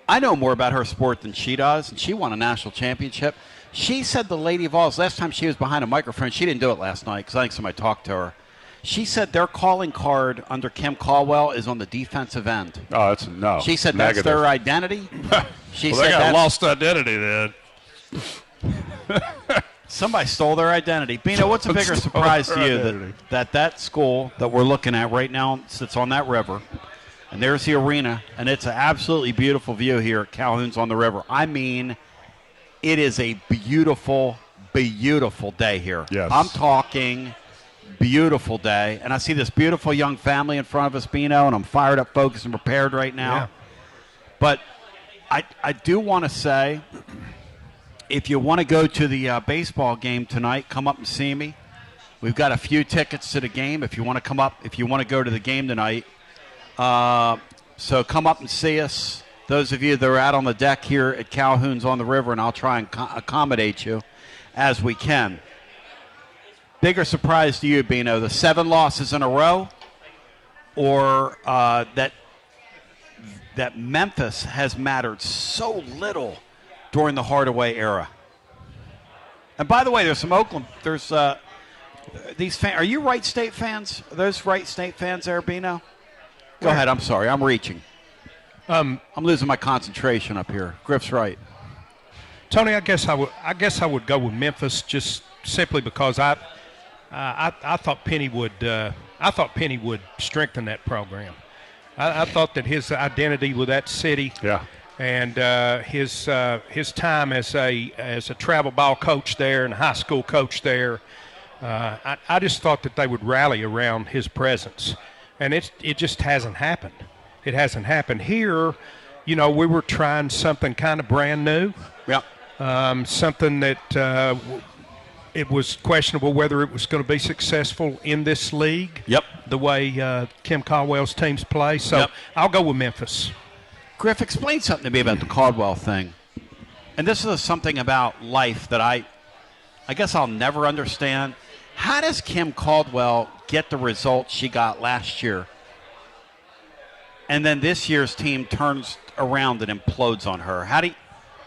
B: I know more about her sport than she does, and she won a national championship. She said the Lady Vols, last time she was behind a microphone, she didn't do it last night because I think somebody talked to her. She said their calling card under Kim Caldwell is on the defensive end.
G: Oh, that's no.
B: She said
G: negative.
B: That's their identity. She
G: said they got lost identity then.
B: Somebody stole their identity. Bino, what's a bigger surprise to you that school that we're looking at right now sits on that river, and there's the arena, and it's an absolutely beautiful view here at Calhoun's on the river. I mean, it is a beautiful, beautiful day here.
G: Yes.
B: I'm talking beautiful day, and I see this beautiful young family in front of us, Bino, and I'm fired up, focused, and prepared right now.
C: Yeah.
B: But I do want to say, if you want to go to the baseball game tonight, come up and see me. We've got a few tickets to the game if you want to come up, if you want to go to the game tonight. So come up and see us. Those of you that are out on the deck here at Calhoun's on the river, and I'll try and accommodate you as we can. Bigger surprise to you, Bino, the 7 losses in a row, or that Memphis has mattered so little during the Hardaway era? And by the way, there's some Oakland. There's these fans. Are you Wright State fans? Are those Wright State fans there, Bino? Go ahead. I'm sorry. I'm reaching. I'm losing my concentration up here. Griff's right.
C: Tony, I guess I would go with Memphis just simply because I thought Penny would strengthen that program. I thought that his identity with that city, and his time as a travel ball coach there and high school coach there, I just thought that they would rally around his presence, and it just hasn't happened. It hasn't happened here. We were trying something kind of brand new. Something that it was questionable whether it was going to be successful in this league. The way Kim Caldwell's teams play. So I'll go with Memphis.
B: Griff, explain something to me about the Caldwell thing. And this is something about life that I guess I'll never understand. How does Kim Caldwell get the results she got last year, and then this year's team turns around and implodes on her?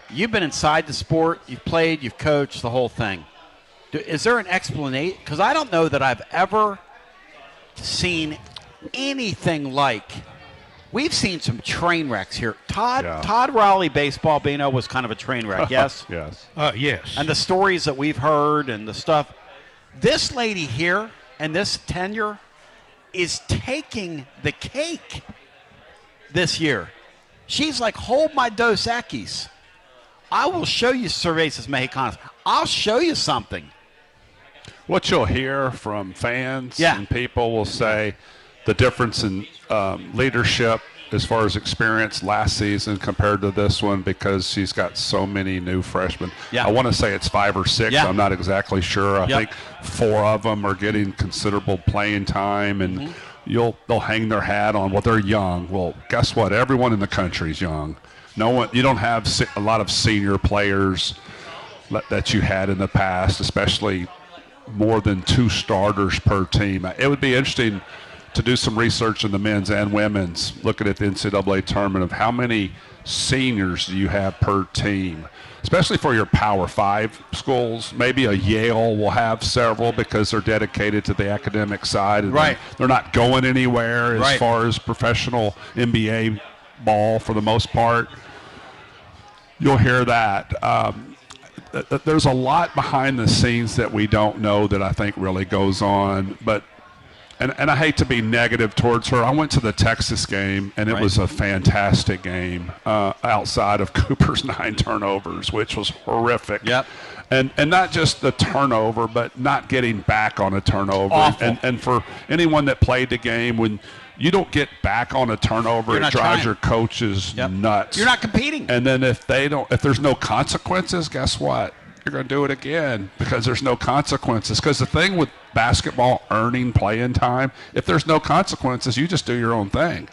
B: You've been inside the sport, you've played, you've coached, the whole thing. Is there an explanation? Because I don't know that I've ever seen anything like. We've seen some train wrecks here. Todd Rowley baseball, Bino, was kind of a train wreck, yes?
G: Yes.
C: Yes.
B: And the stories that we've heard and the stuff. This lady here and this tenure is taking the cake this year. She's like, hold my Dos Equis. I will show you Cervezas Mexicanas. I'll show you something.
G: What you'll hear from fans and people will say the difference in leadership as far as experience last season compared to this one, because she's got so many new freshmen. I want to say it's 5 or 6. I'm not exactly sure. I think 4 of them are getting considerable playing time, and they'll hang their hat on, well, they're young. Well, guess what? Everyone in the country is young. You don't have a lot of senior players that you had in the past, especially more than 2 starters per team. It would be interesting to do some research in the men's and women's, looking at the NCAA tournament, of how many seniors do you have per team, especially for your Power 5 schools. Maybe a Yale will have several because they're dedicated to the academic side, and they're not going anywhere as far as professional NBA ball for the most part. You'll hear that. There's a lot behind the scenes that we don't know that I think really goes on, but and I hate to be negative towards her. I went to the Texas game, and it was a fantastic game outside of Cooper's 9 turnovers, which was horrific. And not just the turnover, but not getting back on a turnover. And for anyone that played the game, when you don't get back on a turnover, it drives your coaches nuts.
B: You're not competing.
G: And then if there's no consequences, guess what? You're going to do it again because there's no consequences. Because the thing with basketball earning playing time, if there's no consequences, you just do your own thing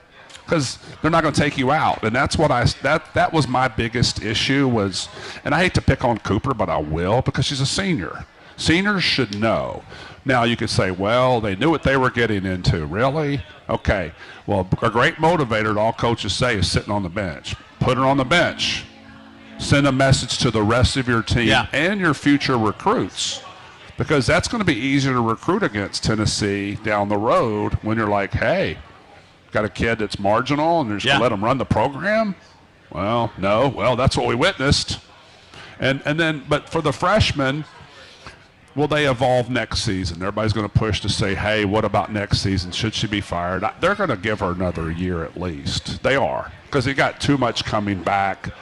G: because they're not going to take you out. And that's what that was my biggest issue was, and I hate to pick on Cooper, but I will because she's a senior. Seniors should know. Now you could say, well, they knew what they were getting into. Really? Okay. Well, a great motivator that all coaches say is sitting on the bench. Put her on the bench. Send a message to the rest of your team and your future recruits, because that's going to be easier to recruit against Tennessee down the road when you're like, hey, got a kid that's marginal and they're just going to let them run the program? Well, no. Well, that's what we witnessed. And then, but for the freshmen, will they evolve next season? Everybody's going to push to say, hey, what about next season? Should she be fired? They're going to give her another year at least. They are, because they got too much coming back.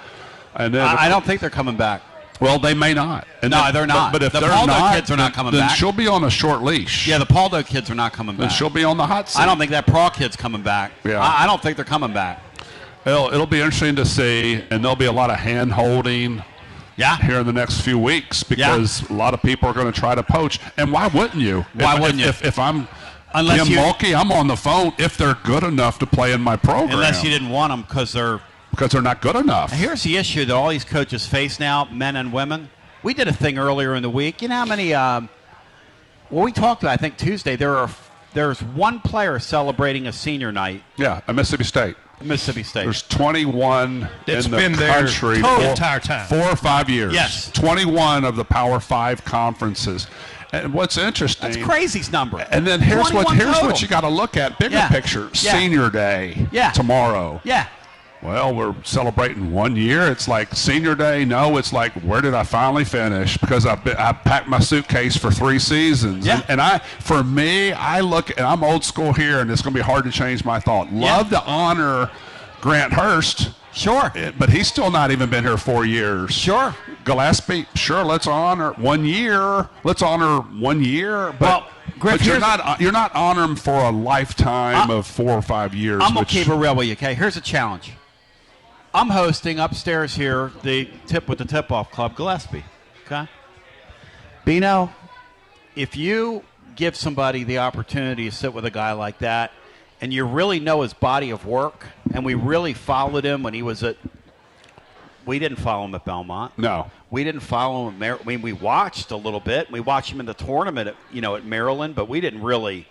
G: And then
B: I don't think they're coming back.
G: Well, they may not. And
B: no, they're not.
G: But if
B: the
G: they're
B: Paldo
G: not,
B: kids are not coming
G: then
B: back.
G: She'll be on a short leash.
B: Yeah, the Paldo kids are not coming back.
G: Then she'll be on the hot seat.
B: I don't think that Praw kid's coming back.
G: Yeah.
B: I don't think they're coming back.
G: It'll be interesting to see, and there'll be a lot of hand-holding here in the next few weeks because a lot of people are going to try to poach. And why wouldn't you?
B: Why wouldn't you?
G: If I'm Kim Mulkey, I'm on the phone if they're good enough to play in my program.
B: Unless you didn't want them because they're
G: not good enough.
B: And here's the issue that all these coaches face now, men and women. We did a thing earlier in the week. You know how many we talked about, I think Tuesday, there's one player celebrating a senior night.
G: Yeah, at Mississippi State.
B: Mississippi State.
G: There's 21
C: It's
G: in the
C: been there
G: country
C: the entire time.
G: 4 or 5 years.
B: Yes.
G: 21 of the Power 5 conferences. And what's interesting,
B: that's Crazy's number.
G: And then here's what
B: total.
G: you got to look at, bigger picture. Senior Day tomorrow.
B: Yeah.
G: Well, we're celebrating 1 year. It's like senior day. No, it's like, where did I finally finish? Because I packed my suitcase for 3 seasons.
B: Yeah.
G: And I look, and I'm old school here, and it's going to be hard to change my thought. Love to honor Grant Hurst.
B: Sure.
G: But he's still not even been here 4 years.
B: Sure.
G: Gillespie, sure, let's honor 1 year. Let's honor 1 year. But,
B: Griff,
G: you're not honoring him for a lifetime of 4 or 5 years.
B: I'm going to keep it real with you, okay? Here's a challenge. I'm hosting upstairs here the tip-off club, Gillespie. Okay? Bino, if you give somebody the opportunity to sit with a guy like that, and you really know his body of work, and we really followed him when he was we didn't follow him at Belmont.
G: No.
B: We didn't follow him at we watched a little bit. We watched him in the tournament at Maryland, but we didn't really.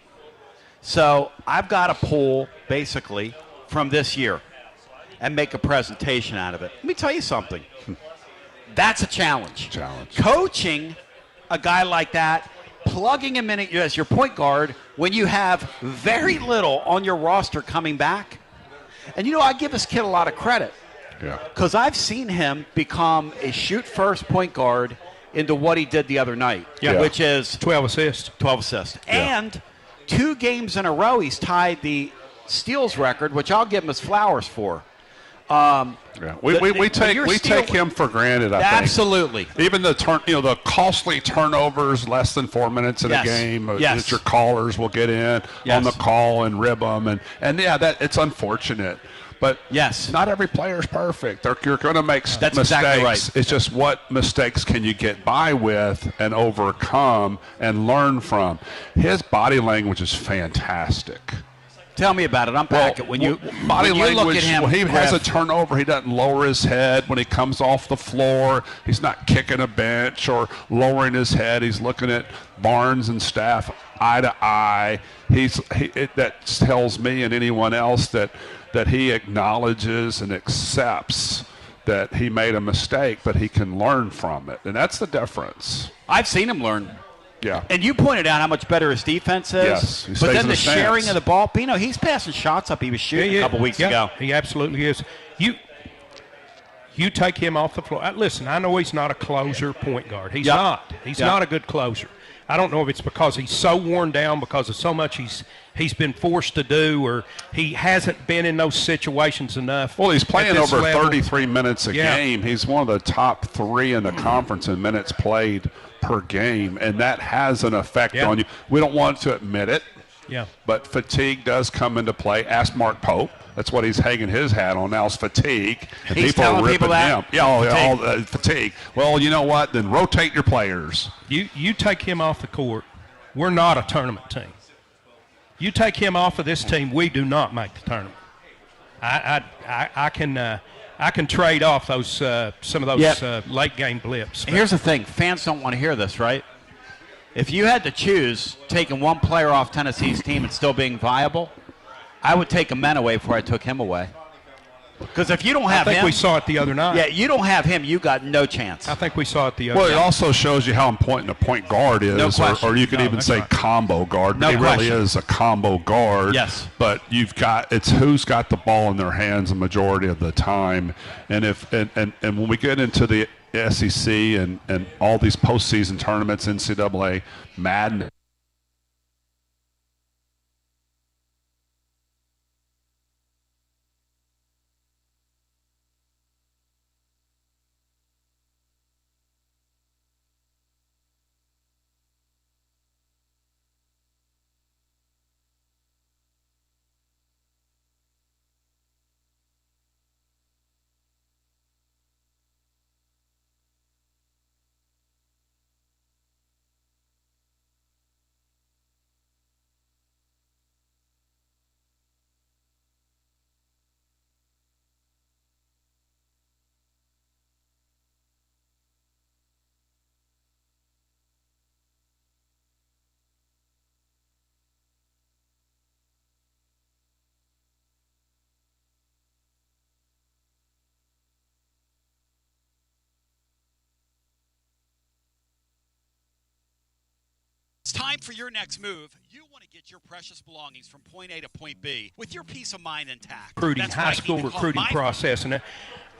B: So I've got to pull, basically, from this year and make a presentation out of it. Let me tell you something. That's a challenge. Coaching a guy like that, plugging him in as your point guard when you have very little on your roster coming back. And, I give this kid a lot of credit.
G: Yeah.
B: Because I've seen him become a shoot-first point guard into what he did the other night, which is
C: 12 assists.
B: 12 assists. Yeah. And 2 games in a row, he's tied the steals record, which I'll give him his flowers for.
G: We take him for granted. I think
B: absolutely.
G: Even the costly turnovers, less than 4 minutes in a game. That your callers will get in on the call and rib them, and it's unfortunate. But not every player is perfect. You're going to make mistakes.
B: Exactly right.
G: It's just what mistakes can you get by with and overcome and learn from. His body language is fantastic.
B: Tell me about it. Unpack it. When you look at him,
G: when he has a turnover, he doesn't lower his head. When he comes off the floor, he's not kicking a bench or lowering his head. He's looking at Barnes and staff eye to eye. That tells me and anyone else that he acknowledges and accepts that he made a mistake, but he can learn from it. And that's the difference.
B: I've seen him learn.
G: Yeah.
B: And you pointed out how much better his defense is.
G: Yes.
B: But then the sharing of the ball, he's passing shots up he was shooting a couple weeks ago.
C: He absolutely is. You take him off the floor. Listen, I know he's not a closer point guard. He's not. He's not a good closer. I don't know if it's because he's so worn down because of so much he's been forced to do, or he hasn't been in those situations enough.
G: Well, he's playing over 33 minutes a game. He's one of the top 3 in the conference in minutes played per game, and that has an effect on you. We don't want to admit it, but fatigue does come into play. Ask Mark Pope. That's what he's hanging his hat on now is fatigue. And
B: he's
G: people are ripping
B: him.
G: Fatigue. Well, you know what? Then rotate your players.
C: You take him off the court, we're not a tournament team. You take him off of this team, we do not make the tournament. I can trade off those some of those late game blips.
B: Here's the thing: fans don't want to hear this, right? If you had to choose taking one player off Tennessee's team and still being viable, I would take Amen away before I took him away. Because if you don't have him,
C: I think we saw it the other night.
B: Yeah, you don't have him, you got no chance.
C: I think we saw it the other
G: night.
C: night.
G: Well, it also shows you how important a point guard is, or you could even say combo guard. But he really is a combo guard.
B: Yes.
G: But it's who's got the ball in their hands the majority of the time. And when we get into the SEC and all these postseason tournaments, NCAA, Madden.
D: It's time for your next move. You want to get your precious belongings from point A to point B with your peace of mind intact.
C: Recruiting,
D: That's why
C: high
D: you
C: school
D: need to call
C: recruiting
D: my
C: process. And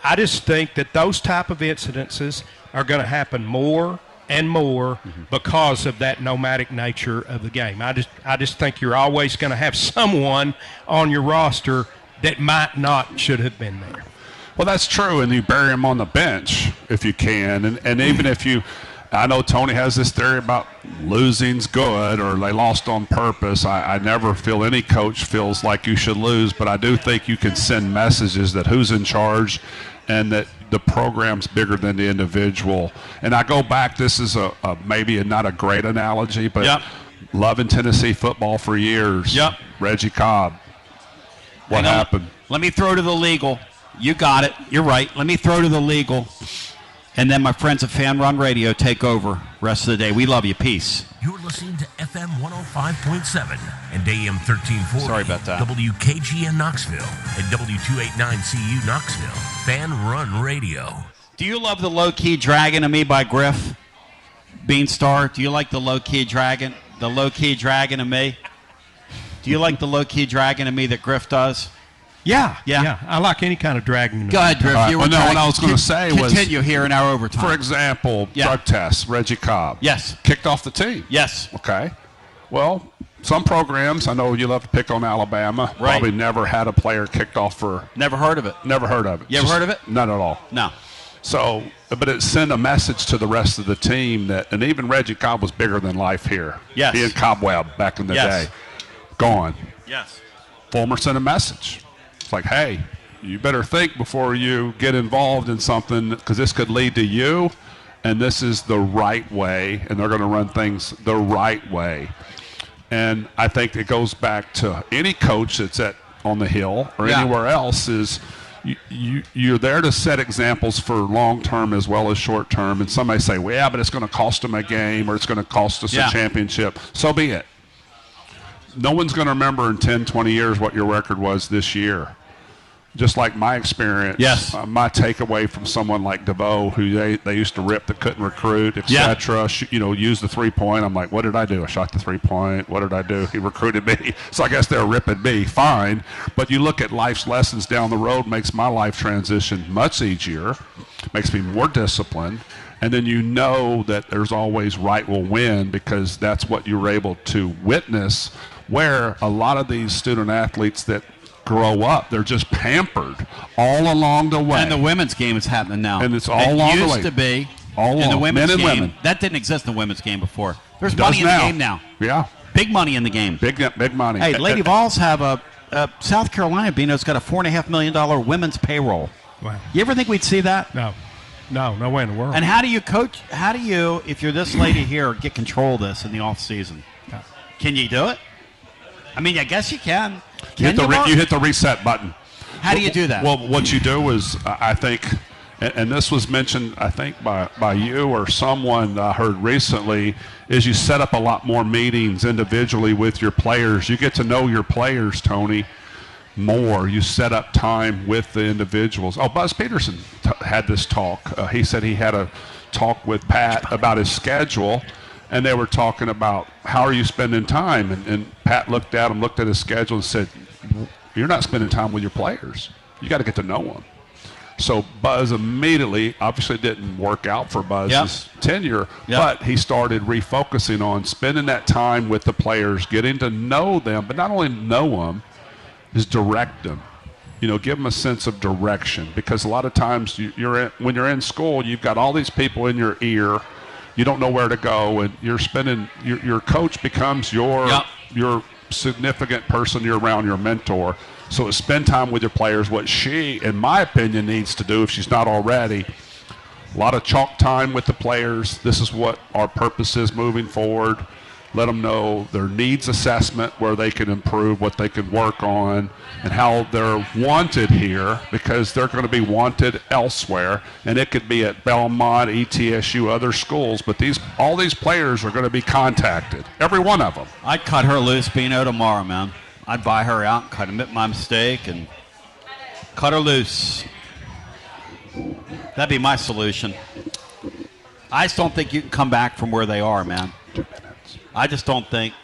C: I just think that those type of incidences are going to happen more and more because of that nomadic nature of the game. I just think you're always going to have someone on your roster that might not should have been there.
G: Well, that's true, and you bury them on the bench if you can. And even if you – I know Tony has this theory about losing's good or they lost on purpose. I never feel any coach feels like you should lose, but I do think you can send messages that who's in charge and that the program's bigger than the individual. And I go back, this is maybe not a great analogy, but loving Tennessee football for years. Reggie Cobb. What happened?
B: Let me throw to the legal. You got it. You're right. Let me throw to the legal. And then my friends at Fan Run Radio take over rest of the day. We love you. Peace.
A: You're listening to FM 105.7 and AM 1340.
B: Sorry about that.
A: WKGN Knoxville and W289CU Knoxville. Fan Run Radio.
B: Do you love the low-key dragon of me by Griff? Beanstar, do you like the low-key dragon? The low-key dragon of me? Do you like the low-key dragon of me that Griff does?
C: Yeah. I like any kind of dragging.
B: Go ahead, Griff.
G: What I was going to say was
B: continue here in our overtime.
G: For example, drug tests. Reggie Cobb.
B: Yes.
G: Kicked off the team.
B: Yes.
G: Okay. Well, some programs, I know you love to pick on Alabama.
B: Right.
G: Probably never had a player kicked off for.
B: Never heard of it.
G: Never heard of it.
B: You ever heard of it?
G: Not at all.
B: No.
G: So, but it sent a message to the rest of the team that, and even Reggie Cobb was bigger than life here.
B: Yes.
G: He and Cobweb back in the day. Gone.
B: Yes.
G: Fulmer sent a message. It's like, hey, you better think before you get involved in something because this could lead to you, and this is the right way, and they're going to run things the right way. And I think it goes back to any coach that's on the Hill or anywhere else is you're there to set examples for long-term as well as short-term. And somebody say, well, yeah, but it's going to cost them a game or it's going to cost us a championship. So be it. No one's going to remember in 10, 20 years what your record was this year. Just like my experience, my takeaway from someone like DeVoe, who they used to rip that couldn't recruit, etc. Use the three-point. I'm like, what did I do? I shot the three-point. What did I do? He recruited me. So I guess they're ripping me. Fine. But you look at life's lessons down the road, makes my life transition much easier, makes me more disciplined. And then you know that there's always right will win because that's what you're able to witness, where a lot of these student athletes that grow up, they're just pampered all along the way.
B: And the women's game is happening now.
G: And it's all along the way.
B: It used to be
G: all
B: in the women's
G: men and
B: game.
G: Women.
B: That didn't exist in the women's game before. There's money in the game now.
G: Yeah.
B: Big money in the game.
G: Big money.
B: Hey, Lady Vols have South Carolina, Bino's got a $4.5 million women's payroll.
C: Wow.
B: You ever think we'd see that?
C: No way in the world.
B: And how do you coach? How do you, if you're this lady here, get control of this in the off season?
C: No.
B: Can you do it? I mean, I guess you can.
G: You hit the reset button.
B: How do you do that?
G: Well, what you do is, I think, and this was mentioned, I think, by you or someone I heard recently, is you set up a lot more meetings individually with your players. You get to know your players, Tony, more. You set up time with the individuals. Oh, Buzz Peterson had this talk. He said he had a talk with Pat about his schedule, and they were talking about how are you spending time. And Pat looked at him, looked at his schedule, and said, you're not spending time with your players. You got to get to know them. So Buzz immediately, obviously didn't work out for Buzz's tenure, but he started refocusing on spending that time with the players, getting to know them, but not only know them, is direct them. Give them a sense of direction, because a lot of times when you're in school, you've got all these people in your ear. You don't know where to go, and you're spending your coach becomes your significant person you're around, your mentor. So spend time with your players. What she, in my opinion, needs to do, if she's not already, a lot of chalk time with the players. This is what our purpose is moving forward. Let them know their needs assessment, where they can improve, what they can work on, and how they're wanted here, because they're going to be wanted elsewhere. And it could be at Belmont, ETSU, other schools, but all these players are going to be contacted, every one of them.
B: I'd cut her loose, Bino, tomorrow, man. I'd buy her out, admit my mistake, and cut her loose. That'd be my solution. I just don't think you can come back from where they are, man. I just don't think.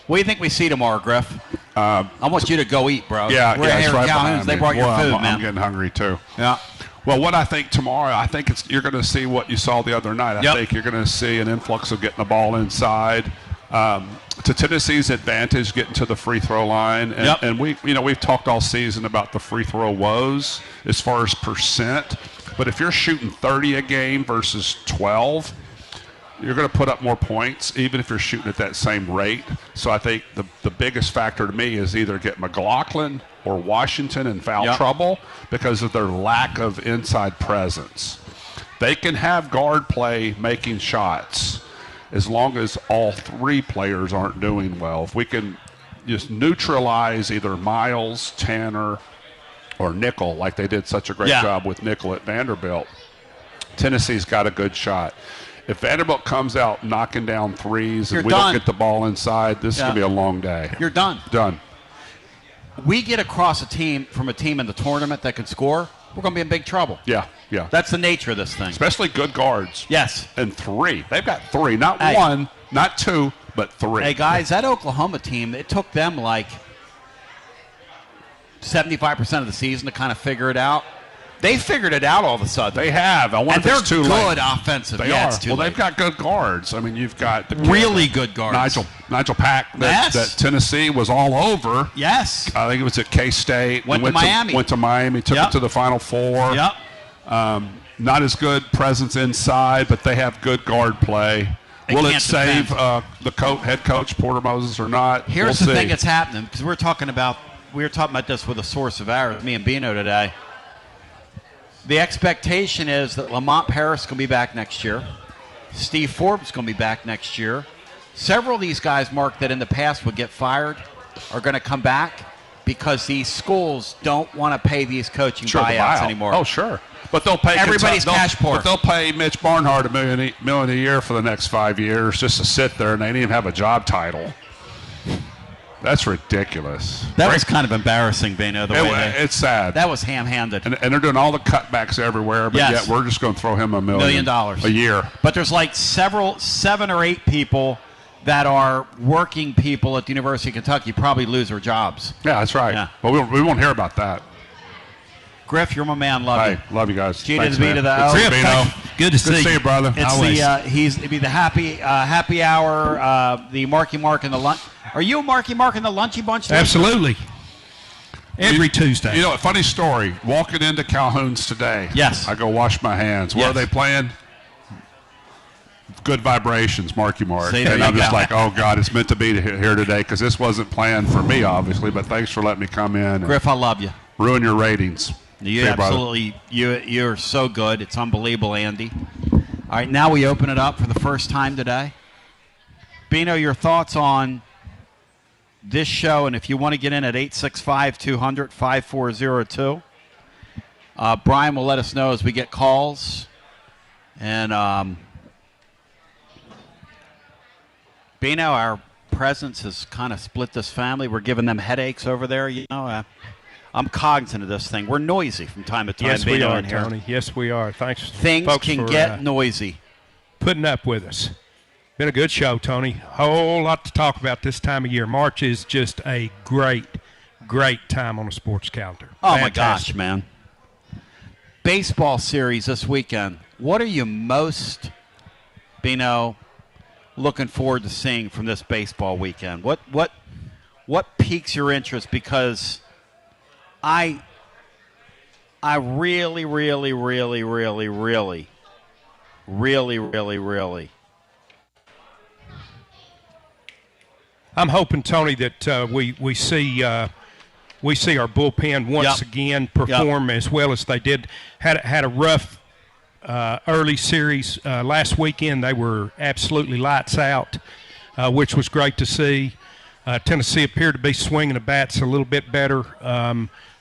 B: What do you think we see tomorrow, Griff? I want you to go eat, bro.
G: Yeah,
B: we're here
G: right
B: at Calhoun's. They brought your food, man.
G: I'm getting hungry too.
B: Yeah.
G: Well, what I think tomorrow, I think you're going to see what you saw the other night. I think you're going to see an influx of getting the ball inside. To Tennessee's advantage, getting to the free throw line, and we've talked all season about the free throw woes as far as percent. But if you're shooting 30 a game versus 12, you're going to put up more points, even if you're shooting at that same rate. So I think the biggest factor to me is either get McLaughlin or Washington in foul trouble because of their lack of inside presence. They can have guard play making shots as long as all three players aren't doing well. If we can just neutralize either Miles, Tanner, or Nickel, like they did such a great job with Nickel at Vanderbilt, Tennessee's got a good shot. If Vanderbilt comes out knocking down threes and we don't get the ball inside, this is going to be a long day.
B: You're done.
G: Done.
B: We get across a team in the tournament that can score, we're going to be in big trouble.
G: Yeah.
B: That's the nature of this thing.
G: Especially good guards.
B: Yes.
G: And three. They've got three. Not one, not two, but three.
B: Hey, guys, that Oklahoma team, it took them like 75% of the season to kind of figure it out. They figured it out all of a sudden.
G: They have. I wonder
B: and
G: if it's too
B: they're
G: late.
B: good offensive.
G: They
B: yeah,
G: are.
B: It's too
G: well,
B: late.
G: they've got good guards. I mean, you've got the
B: really good guards.
G: Nigel Pack that Tennessee was all over.
B: Yes.
G: I think it was at K-State.
B: Went to Miami.
G: Took it to the Final Four.
B: Yep.
G: Not as good presence inside, but they have good guard play. Will it save the head coach, Porter Moses, or not?
B: Here's the thing that's happening, because we were talking about this with a source of ours, me and Bino today. The expectation is that Lamont Paris is going to be back next year. Steve Forbes is going to be back next year. Several of these guys, Mark, that in the past would get fired are going to come back because these schools don't want to pay these coaching buyouts anymore.
G: Oh, sure. But they'll pay
B: everybody's cash poor.
G: But they'll pay Mitch Barnhart $1 million a year for the next 5 years just to sit there, and they didn't even have a job title. That's ridiculous.
B: That was kind of embarrassing, Bino.
G: It's sad.
B: That was ham-handed.
G: And they're doing all the cutbacks everywhere, but yet we're just going to throw him $1 million a year.
B: But there's like 7 or 8 people that are working people at the University of Kentucky probably lose their jobs.
G: Yeah, that's right. Yeah. Well, we won't hear about that.
B: Griff, you're my man. Love you.
G: Love you guys.
B: G to the B to the O.
G: Griff,
B: good to see
G: you, brother.
B: It's the happy hour, the Marky Mark and the lunch. Are you a Marky Mark and the Lunchy Bunch?
C: Absolutely. Every Tuesday.
G: You know, a funny story. Walking into Calhoun's today.
B: Yes.
G: I go wash my hands. What are they playing? Good Vibrations, Marky Mark. And I'm just like, oh, God, it's meant to be here today because this wasn't planned for me, obviously, but thanks for letting me come in.
B: Griff, I love you.
G: Ruin your ratings.
B: You absolutely, you're so good. It's unbelievable, Andy. All right, now we open it up for the first time today. Bino, your thoughts on this show, and if you want to get in at 865-200-5402. Brian will let us know as we get calls. And Bino, our presence has kind of split this family. We're giving them headaches over there, you know. I'm cognizant of this thing. We're noisy from time to time.
C: Yes, we are, Tony. Yes, we are. Thanks.
B: Things
C: folks
B: can
C: for,
B: get noisy.
C: Putting up with us. Been a good show, Tony. Whole lot to talk about this time of year. March is just a great time on a sports calendar.
B: Oh,
C: Fantastic.
B: my gosh, man. Baseball series this weekend. What are you most, Bino, looking forward to seeing from this baseball weekend? What piques your interest? Because I really
C: I'm hoping, Tony, that we see our bullpen once again perform as well as they did. Had a rough early series last weekend. They were absolutely lights out, which was great to see. Tennessee appeared to be swinging the bats a little bit better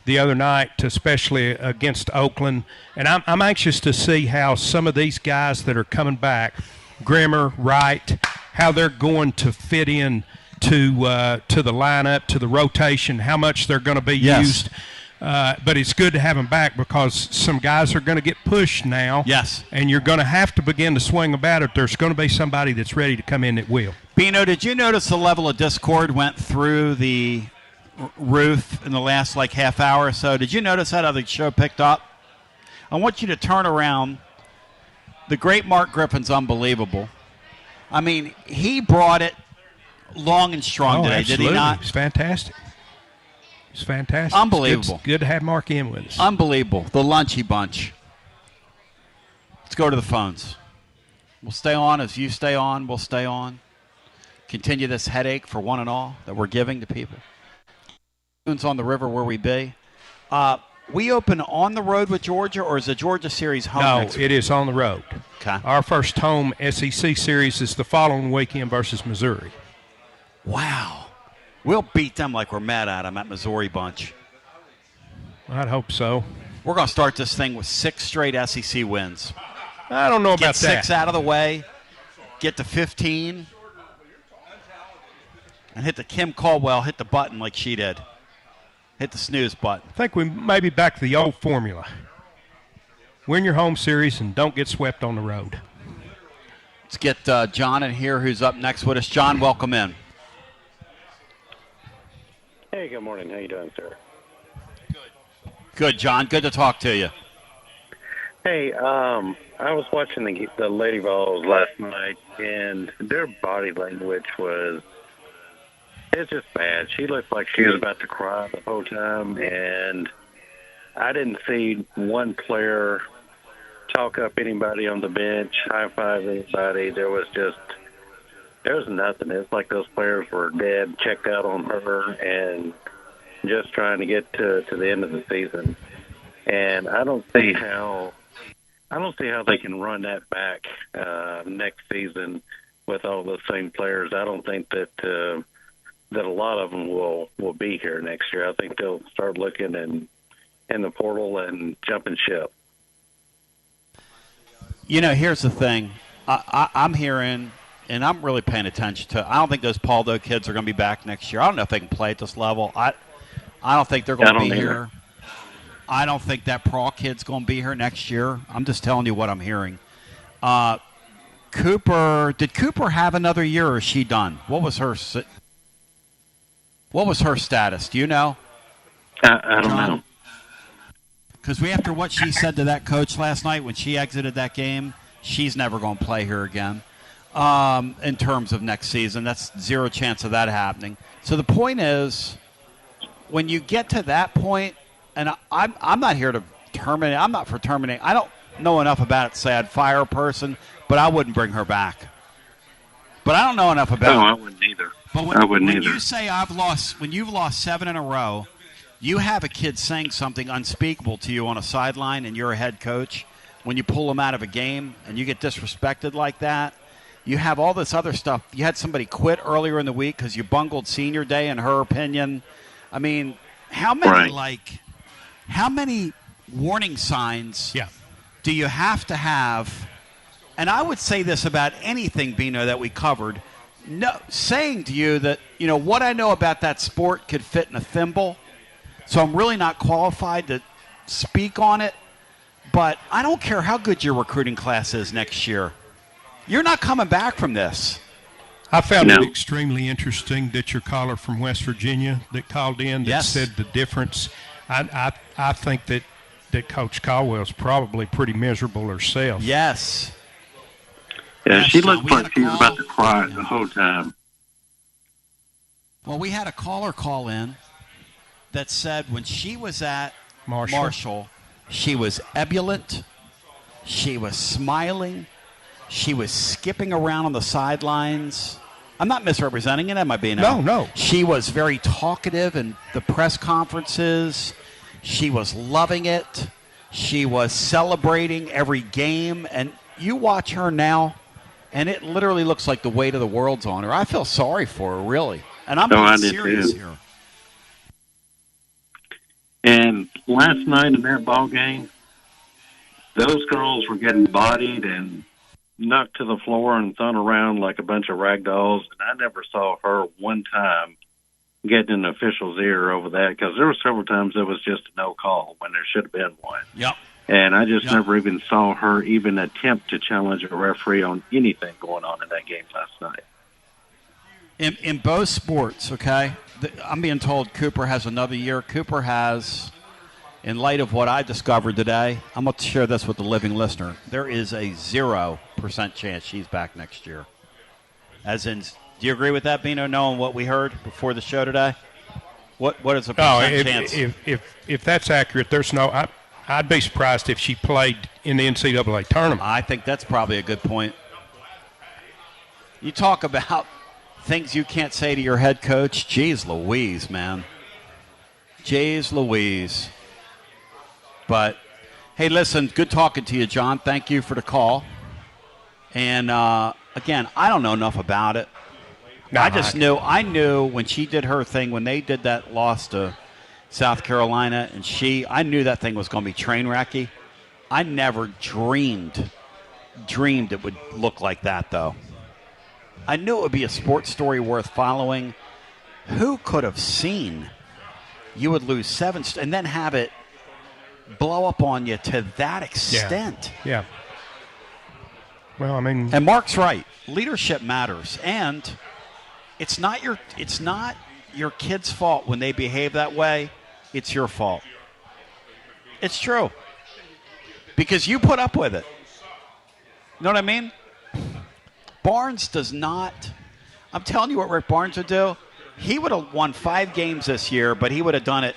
C: the other night, especially against Oakland. And I'm anxious to see how some of these guys that are coming back, Grimmer, Wright, how they're going to fit in to the lineup, to the rotation, how much they're going to be used. But it's good to have him back because some guys are going to get pushed now.
B: Yes.
C: And you're going to have to begin to swing about it. There's going to be somebody that's ready to come in that will.
B: Bino, did you notice the level of discord went through the roof in the last half hour or so? Did you notice that how the show picked up? I want you to turn around. The great Mark Griffin's unbelievable. I mean, he brought it long and strong today,
C: absolutely.
B: did he not?
C: It's fantastic. It's fantastic.
B: Unbelievable.
C: It's good to have Mark in with us.
B: Unbelievable. The lunchy bunch. Let's go to the phones. We'll stay on. As you stay on, we'll stay on. Continue this headache for one and all that we're giving to people. On the river where we be. We open on the road with Georgia, or is the Georgia series home?
C: No,
B: next week?
C: it is on the road.
B: Okay.
C: Our first home SEC series is the following weekend versus Missouri.
B: Wow. We'll beat them like we're mad at them, at Missouri bunch.
C: I'd hope so.
B: We're going to start this thing with 6 straight SEC wins.
C: I don't know about
B: that. Get 6 out of the way, get to 15, and hit the Kim Caldwell, hit the button like she did. Hit the snooze button.
C: I think we may be back to the old formula. Win your home series and don't get swept on the road.
B: Let's get John in here, who's up next with us. John, welcome in.
J: Hey, good morning. How you doing, sir?
B: Good, John. Good to talk to you.
J: Hey, I was watching the Lady Vols last night, and their body language it's just bad. She looked like she was about to cry the whole time, and I didn't see one player talk up anybody on the bench, high-five anybody. There was nothing. It's like those players were dead, checked out on her, and just trying to get to the end of the season. And I don't see how they can run that back next season with all those same players. I don't think that a lot of them will be here next year. I think they'll start looking in the portal and jumping ship.
B: Here's the thing. I'm hearing, and I'm really paying attention to, I don't think those Paldo kids are going to be back next year. I don't know if they can play at this level. I don't think they're going to be here. I don't think that Praw kid's going to be here next year. I'm just telling you what I'm hearing. Did Cooper have another year, or is she done? What was her status? Do you know?
J: I don't know.
B: Because after what she said to that coach last night when she exited that game, she's never going to play here again. In terms of next season, that's zero chance of that happening. So the point is, when you get to that point, and I'm not here to terminate. I'm not for terminating. I don't know enough about it to say I'd fire a person, but I wouldn't bring her back. But I don't know enough about it.
J: No, I wouldn't either.
B: But when you say when you've lost 7 in a row, you have a kid saying something unspeakable to you on a sideline, and you're a head coach. When you pull them out of a game and you get disrespected like that, you have all this other stuff. You had somebody quit earlier in the week because you bungled senior day, in her opinion. I mean, how many warning signs do you have to have? And I would say this about anything, Bino, that we covered. Saying to you that, what I know about that sport could fit in a thimble, so I'm really not qualified to speak on it, but I don't care how good your recruiting class is next year. You're not coming back from this.
C: I found it extremely interesting that your caller from West Virginia that called in that said the difference. I think that Coach Caldwell's probably pretty miserable herself.
B: Yes.
J: Yeah, she looked like she was about to cry the whole time.
B: Well, we had a caller call in that said when she was at Marshall, she was ebullient, she was smiling, she was skipping around on the sidelines. I'm not misrepresenting it, am I being?
C: No.
B: She was very talkative in the press conferences. She was loving it. She was celebrating every game. And you watch her now, and it literally looks like the weight of the world's on her. I feel sorry for her, really. And I'm being serious here.
J: And last night in that ball game, those girls were getting bodied and knocked to the floor and thrown around like a bunch of rag dolls. And I never saw her one time getting an official's ear over that, because there were several times it was just a no call when there should have been one.
B: Yep.
J: And I just never even saw her even attempt to challenge a referee on anything going on in that game last night.
B: In both sports, okay, I'm being told Cooper has another year. Cooper has, in light of what I discovered today, I'm going to share this with the living listener. There is a 0% chance she's back next year. As in, do you agree with that, Bino, knowing what we heard before the show today? What is the percent chance?
C: If that's accurate, there's no – I'd be surprised if she played in the NCAA tournament.
B: I think that's probably a good point. You talk about things you can't say to your head coach. Jeez Louise, man. Jeez Louise. But, hey, listen, good talking to you, John. Thank you for the call. And, again, I don't know enough about it.
C: No,
B: I knew when she did her thing, when they did that loss to South Carolina, and I knew that thing was going to be train wrecky. I never dreamed it would look like that, though. I knew it would be a sports story worth following. Who could have seen you would lose 7 and then have it blow up on you to that extent?
C: Yeah. Well, I mean,
B: and Mark's right. Leadership matters, and it's not your kid's fault when they behave that way. It's your fault. It's true, because you put up with it. You know what I mean? Barnes does not. I'm telling you what Rick Barnes would do. He would have won 5 games this year, but he would have done it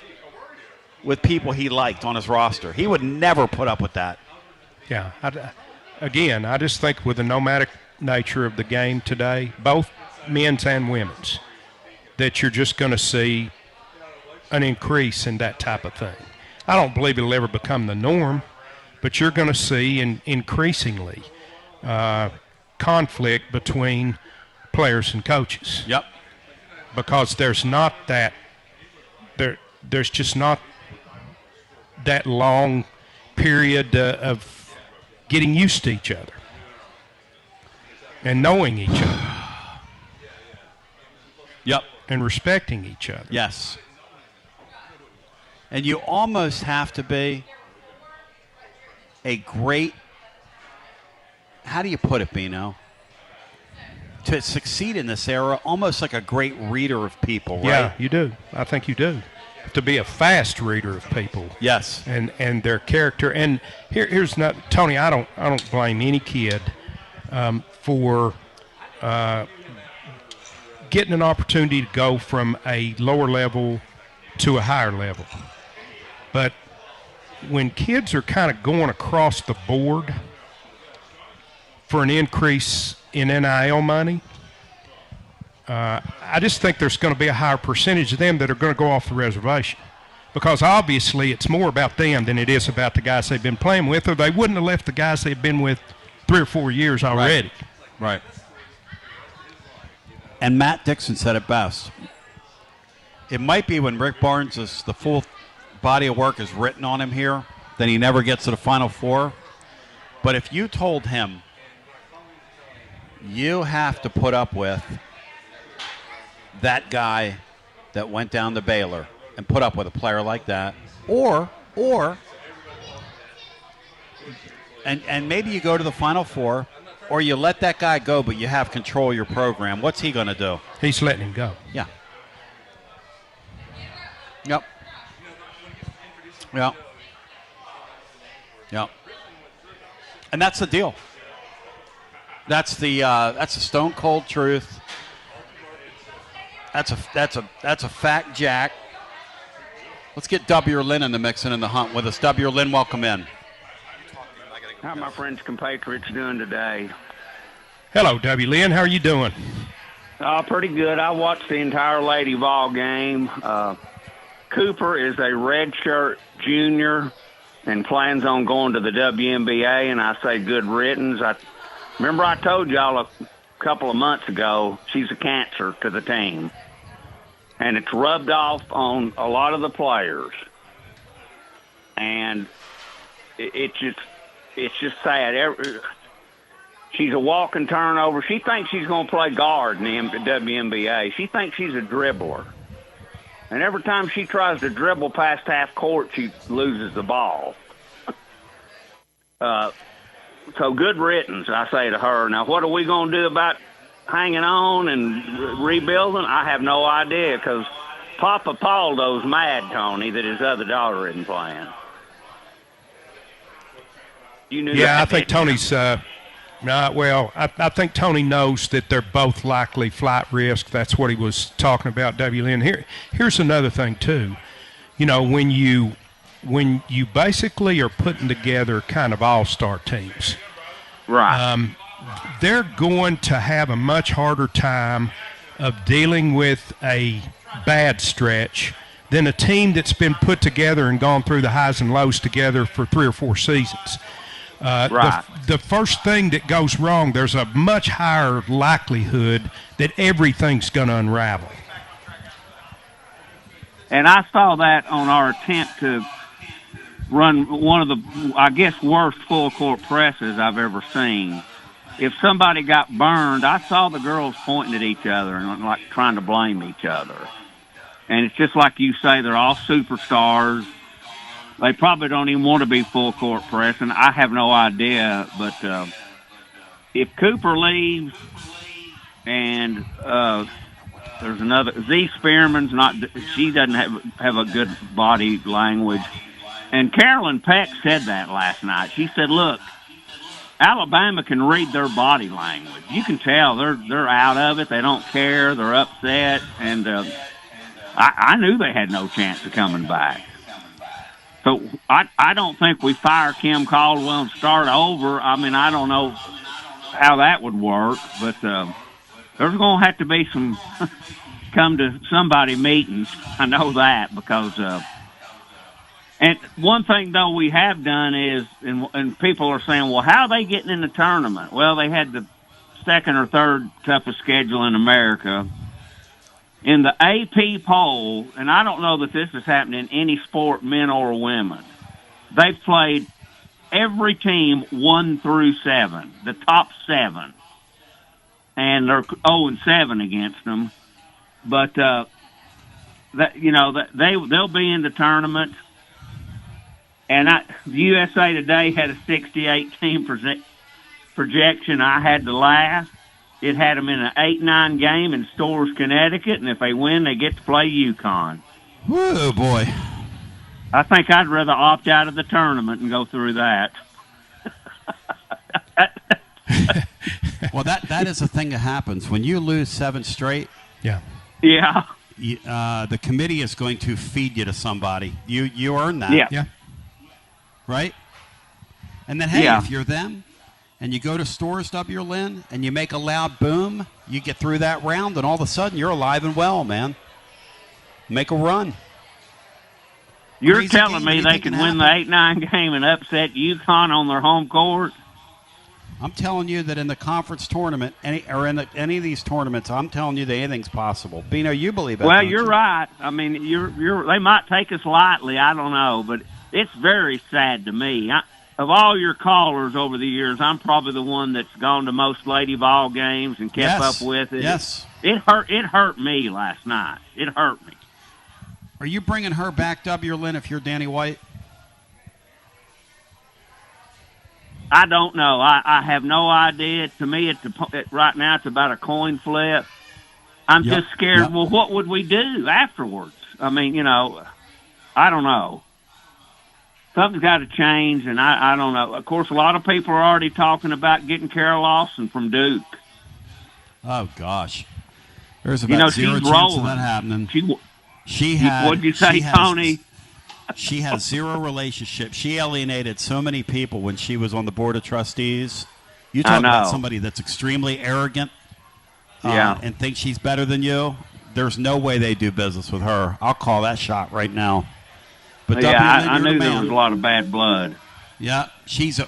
B: with people he liked on his roster. He would never put up with that.
C: Yeah. Again, I just think with the nomadic nature of the game today, both men's and women's, that you're just going to see an increase in that type of thing. I don't believe it'll ever become the norm, but you're going to see increasingly conflict between players and coaches.
B: Yep.
C: Because there's not that there's just not that long period of getting used to each other and knowing each other.
B: Yep.
C: And respecting each other.
B: Yes. And you almost have to be a great, how do you put it, Bino? To succeed in this era, almost like a great reader of people, right?
C: Yeah, you do. I think you do. To be a fast reader of people.
B: Yes.
C: And their character. And here's not Tony, I don't blame any kid for getting an opportunity to go from a lower level to a higher level. But when kids are kind of going across the board for an increase in NIL money, I just think there's going to be a higher percentage of them that are going to go off the reservation, because obviously it's more about them than it is about the guys they've been playing with, or they wouldn't have left the guys they've been with 3 or 4 years already.
B: Right. And Matt Dixon said it best. It might be when Rick Barnes is the full body of work is written on him here, then he never gets to the Final Four. But if you told him you have to put up with that guy that went down to Baylor and put up with a player like that, or maybe you go to the Final Four, or you let that guy go but you have control of your program, what's he going to do?
C: He's letting him go.
B: Yeah. Yep. Yep. Yep. And that's the deal. That's the stone cold truth. That's a fact, Jack. Let's get W. Lynn in the mix and in the hunt with us. W. Lynn, welcome in.
L: How are my friends compatriots doing today?
C: Hello, W. Lynn. How are you doing?
L: Pretty good. I watched the entire Lady Vol game. Cooper is a redshirt junior and plans on going to the WNBA, and I say good riddance. Remember I told y'all a couple of months ago she's a cancer to the team, and it's rubbed off on a lot of the players, and it's just sad. She's a walking turnover. She thinks she's going to play guard in the WNBA. She thinks she's a dribbler. And every time she tries to dribble past half court, she loses the ball. So good riddance, I say to her. Now, what are we going to do about hanging on and rebuilding? I have no idea, because Papa Paldo's mad, Tony, that his other daughter isn't playing. You knew that?
C: I think Tony's I think Tony knows that they're both likely flight risk. That's what he was talking about, W. Lynn. Here's another thing, too. You know, when you basically are putting together kind of all-star teams,
L: right?
C: They're going to have a much harder time of dealing with a bad stretch than a team that's been put together and gone through the highs and lows together for 3 or 4 seasons.
L: Right.
C: The first thing that goes wrong, there's a much higher likelihood that everything's going to unravel.
L: And I saw that on our attempt to run one of the, I guess, worst full-court presses I've ever seen. If somebody got burned, I saw the girls pointing at each other and like trying to blame each other. And it's just like you say, they're all superstars. They probably don't even want to be full-court pressing. I have no idea. But if Cooper leaves and there's another, Z Spearman's not, she doesn't have a good body language. And Carolyn Peck said that last night. She said, look, Alabama can read their body language. You can tell they're out of it. They don't care. They're upset. And I knew they had no chance of coming back. So I don't think we fire Kim Caldwell and start over. I mean, I don't know how that would work, but there's going to have to be some come to somebody meetings. I know that because and one thing, though, we have done is, and people are saying, well, how are they getting in the tournament? Well, they had the second or third toughest schedule in America. In the AP poll, and I don't know that this has happened in any sport, men or women, they've played every team 1 through 7, the top 7. And they're 0-7 against them. But, they'll be in the tournament. And the USA Today had a 68-team projection. I had to laugh. It had them in an 8-9 game in Storrs, Connecticut, and if they win, they get to play UConn.
B: Whoa, boy.
L: I think I'd rather opt out of the tournament and go through that.
B: Well, that is a thing that happens. When you lose 7 straight,
L: Yeah.
B: The committee is going to feed you to somebody. You earn that.
L: Yeah.
B: Right? And then, hey,
L: Yeah.
B: if you're them and you go to Storrs, W. Lynn, and you make a loud boom, you get through that round, and all of a sudden you're alive and well, man. Make a run.
L: You're
B: Crazy
L: telling
B: game.
L: me
B: You
L: they
B: think
L: can
B: it
L: win the 8-9 game and upset UConn on their home court?
B: I'm telling you that in the conference tournament, any of these tournaments, I'm telling you that anything's possible. Bino, you believe that?
L: Well,
B: don't
L: you're
B: you?
L: right. I mean, they might take us lightly. I don't know, but it's very sad to me. Of all your callers over the years, I'm probably the one that's gone to most Lady Vol games and kept up with it.
B: Yes.
L: It hurt me last night. It hurt me.
B: Are you bringing her back, W. Lynn, if you're Danny White?
L: I don't know. I have no idea. To me, right now it's about a coin flip. I'm just scared. Well, what would we do afterwards? I mean, I don't know. Something's got to change, and I don't know. Of course, a lot of people are already talking about getting Carol Lawson from Duke.
B: Oh, gosh. There's about zero
L: she's
B: chance
L: rolling.
B: of that happening.
L: What'd you say, Tony?
B: She has zero relationship. She alienated so many people when she was on the Board of Trustees. You talk about somebody that's extremely arrogant and thinks she's better than you. There's no way they do business with her. I'll call that shot right now. But
L: I knew there was a lot of bad blood.
B: Yeah, she's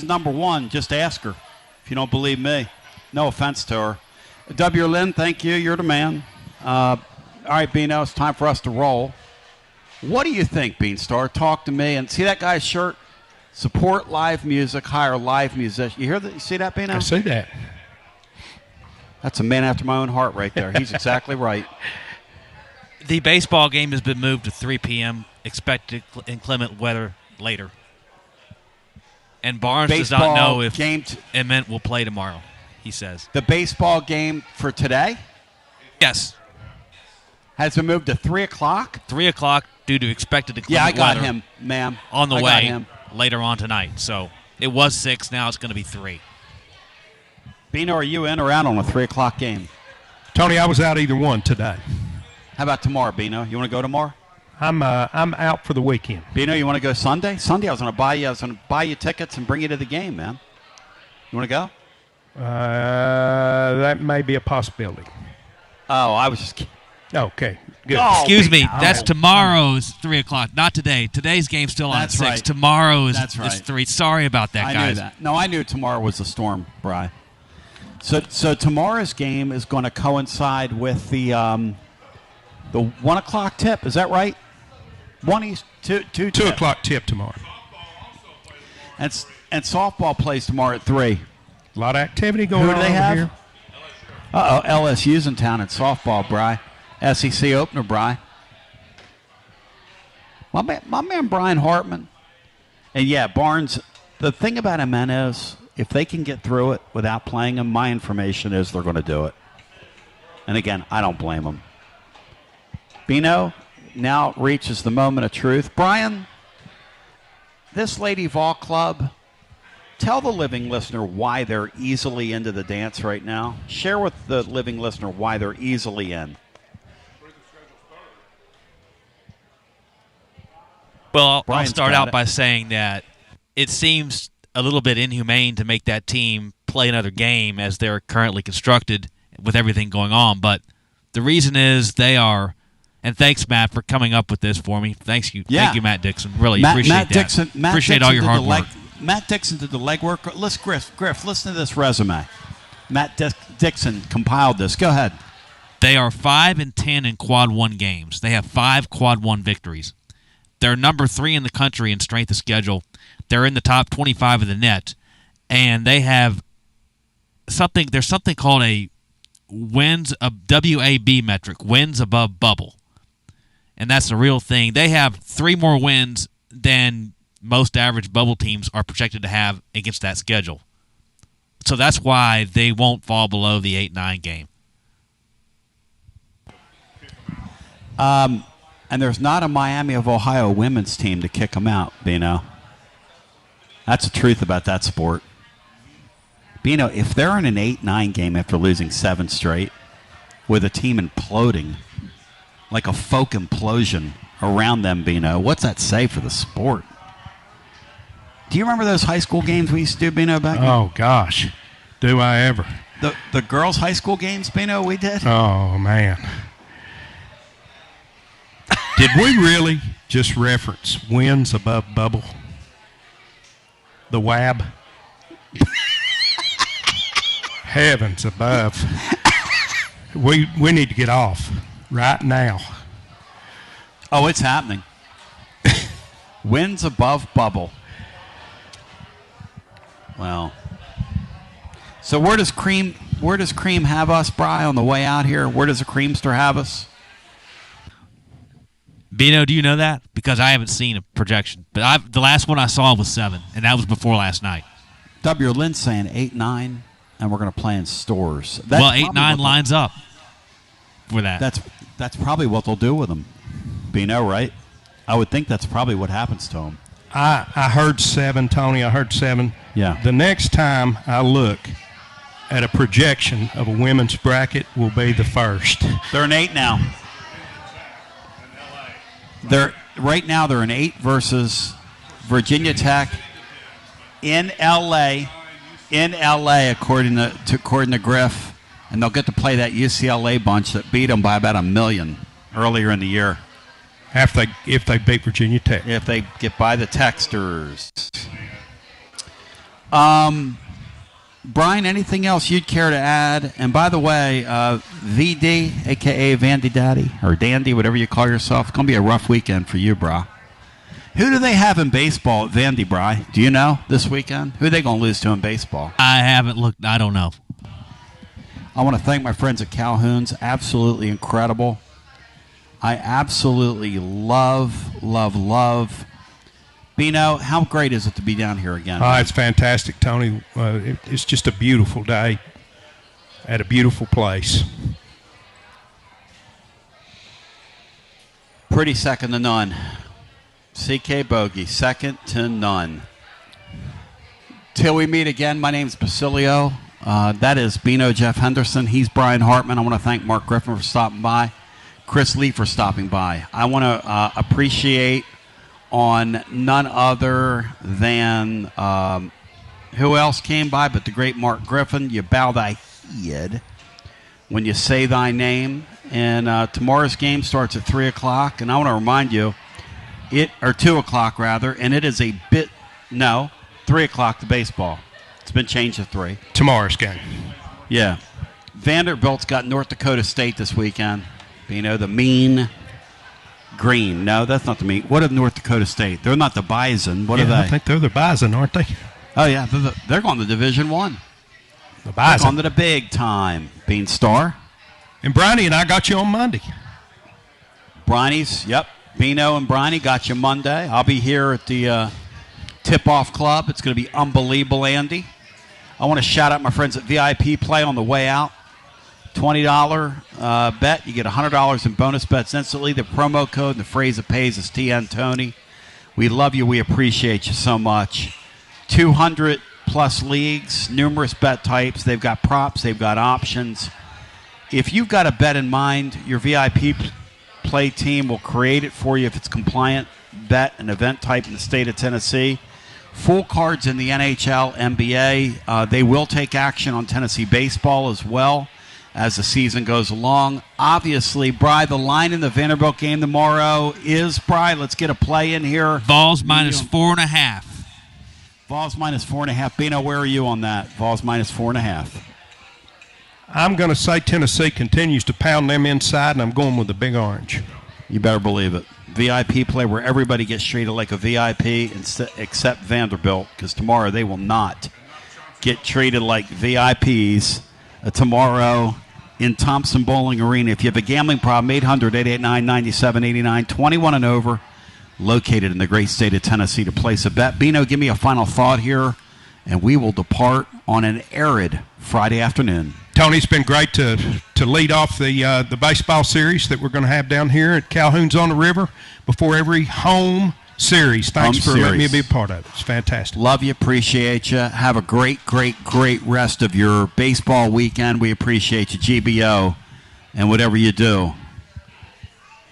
B: number one. Just ask her if you don't believe me. No offense to her. W. Lynn, thank you. You're the man. All right, Beano, it's time for us to roll. What do you think, Beanstar? Talk to me. And see that guy's shirt? Support live music, hire live musicians. You hear that? You see that, Beano?
C: I see that.
B: That's a man after my own heart right there. He's exactly right.
M: The baseball game has been moved to 3 p.m., expected inclement weather later. And Barnes does not know if Ement will play tomorrow, he says.
B: The baseball game for today?
M: Yes.
B: Has been moved to 3 o'clock?
M: 3 o'clock due to expected inclement
B: weather. Yeah, I got
M: weather
B: him, ma'am.
M: On the way later on tonight. So it was 6, now it's going to be 3.
B: Bino, are you in or out on a 3 o'clock game?
C: Tony, I was out either one today.
B: How about tomorrow, Bino? You want to go tomorrow?
C: I'm out for the weekend.
B: Bino, you want to go Sunday? Sunday, I was going to buy you tickets and bring you to the game, man. You want to go?
C: That may be a possibility.
B: Oh, I was just kidding.
C: Okay, good.
M: Oh, excuse me, that's tomorrow's 3 o'clock, not today. Today's game's still on at 6.
B: Right.
M: Tomorrow is 3.
B: Right.
M: Sorry about that,
B: I
M: guys.
B: knew that. No, I knew tomorrow was the storm, Bri. So tomorrow's game is going to coincide with the 1 o'clock tip. Is that right? 2
C: o'clock tip tomorrow.
B: And softball plays tomorrow at 3.
C: A lot of activity going on
B: over
C: here.
B: Here. Uh-oh, LSU's in town at softball, Bri. SEC opener, Bri. My man Brian Hartman. And, yeah, Barnes, the thing about him, man, is if they can get through it without playing him, my information is they're going to do it. And, again, I don't blame them. Bino now reaches the moment of truth. Brian, this Lady Vol Club, tell the living listener why they're easily into the dance right now. Share with the living listener why they're easily in.
M: Well,
B: Brian's
M: I'll start
B: got
M: out
B: it.
M: by saying that it seems a little bit inhumane to make that team play another game as they're currently constructed with everything going on. But the reason is they are, and thanks, Matt, for coming up with this for me. Thank you, Matt Dixon. Really appreciate that. Appreciate all your hard work.
B: Matt Dixon did the legwork. Griff, listen to this resume. Matt Dixon compiled this. Go ahead.
M: They are 5-10 in Quad 1 games. They have 5 Quad 1 victories. They're number 3 in the country in strength of schedule. They're in the top 25 of the net, and they have something. There's something called a WAB metric, wins above bubble, and that's the real thing. They have 3 more wins than most average bubble teams are projected to have against that schedule. So that's why they won't fall below the 8-9 game.
B: And there's not a Miami of Ohio women's team to kick them out, Bino. That's the truth about that sport. Bino, if they're in an 8-9 game after losing 7 straight, with a team imploding, like a folk implosion around them, Bino, what's that say for the sport? Do you remember those high school games we used to do, Bino, back then?
C: Oh, gosh. Do I ever.
B: The girls' high school games, Bino, we did?
C: Oh, man. Did we really just reference wins above bubble? The WAB? Heavens above. We need to get off right now.
B: Oh, it's happening. Wins above bubble. Well, so where does Cream have us, Bri, on the way out here? Where does the Creamster have us?
M: Bino, do you know that? Because I haven't seen a projection. But the last one I saw was 7, and that was before last night.
B: W. Lynn's saying 8-9, and we're going to play in stores.
M: Well, 8-9 lines up for that.
B: That's probably what they'll do with them. Bino, right? I would think that's probably what happens to them.
C: I heard 7, Tony. I heard 7.
B: Yeah.
C: The next time I look at a projection of a women's bracket will be the first.
B: They're an 8 now. Right now they're an 8 versus Virginia Tech in LA. In LA, according to Griff, and they'll get to play that UCLA bunch that beat them by about 1 million earlier in the year.
C: If they beat Virginia Tech.
B: If they get by the Texters. Brian, anything else you'd care to add? And by the way, VD, a.k.a. Vandy Daddy, or Dandy, whatever you call yourself, it's going to be a rough weekend for you, brah. Who do they have in baseball at Vandy, Bri? Do you know this weekend? Who are they going to lose to in baseball?
M: I haven't looked. I don't know.
B: I want to thank my friends at Calhoun's. Absolutely incredible. I absolutely love. Bino, how great is it to be down here again?
C: It's fantastic, Tony. It's just a beautiful day at a beautiful place.
B: Pretty second to none. CK Bogey, second to none. Till we meet again, my name's Basilio. That is Bino Jeff Henderson. He's Brian Hartman. I want to thank Mark Griffin for stopping by. Chris Lee for stopping by. I want to appreciate on none other than who else came by but the great Mark Griffin. You bow thy head when you say thy name. And tomorrow's game starts at 3 o'clock. And I want to remind you, 2 o'clock rather, and it is 3 o'clock to baseball. It's been changed to 3.
C: Tomorrow's game.
B: Yeah. Vanderbilt's got North Dakota State this weekend. The Mean Green. No, that's not the Mean. What is North Dakota State? They're not the Bison. What are they?
C: I think they're the Bison, aren't they?
B: Oh, yeah. They're going to Division I.
C: The Bison.
B: They're going to the big time. Beanstar.
C: And Briney and I got you on Monday.
B: Briney's, yep. Bino and Briney got you Monday. I'll be here at the Tip-Off Club. It's going to be unbelievable, Andy. I want to shout out my friends at VIP Play on the way out. $20 bet. You get $100 in bonus bets instantly. The promo code and the phrase that pays is TN Tony. We love you. We appreciate you so much. 200-plus leagues, numerous bet types. They've got props. They've got options. If you've got a bet in mind, your VIP Play team will create it for you if it's compliant bet and event type in the state of Tennessee. Full cards in the NHL, NBA. They will take action on Tennessee baseball as well as the season goes along. Obviously, Bri, the line in the Vanderbilt game tomorrow is, Bri, let's get a play in here.
M: Vols minus 4.5.
B: Vols minus 4.5. Bino, where are you on that? Vols minus 4.5.
C: I'm going to say Tennessee continues to pound them inside, and I'm going with the Big Orange.
B: You better believe it. VIP Play where everybody gets treated like a VIP except Vanderbilt, because tomorrow they will not get treated like VIPs tomorrow in Thompson Bowling Arena. If you have a gambling problem, 800-889-9789, 21 and over, located in the great state of Tennessee to place a bet. Bino, give me a final thought here, and we will depart on an arid Friday afternoon.
C: Tony, it's been great to lead off the baseball series that we're going to have down here at Calhoun's on the River before every home series. Thanks for letting me be a part of it. It's fantastic.
B: Love you. Appreciate you. Have a great rest of your baseball weekend. We appreciate you, GBO. And whatever you do,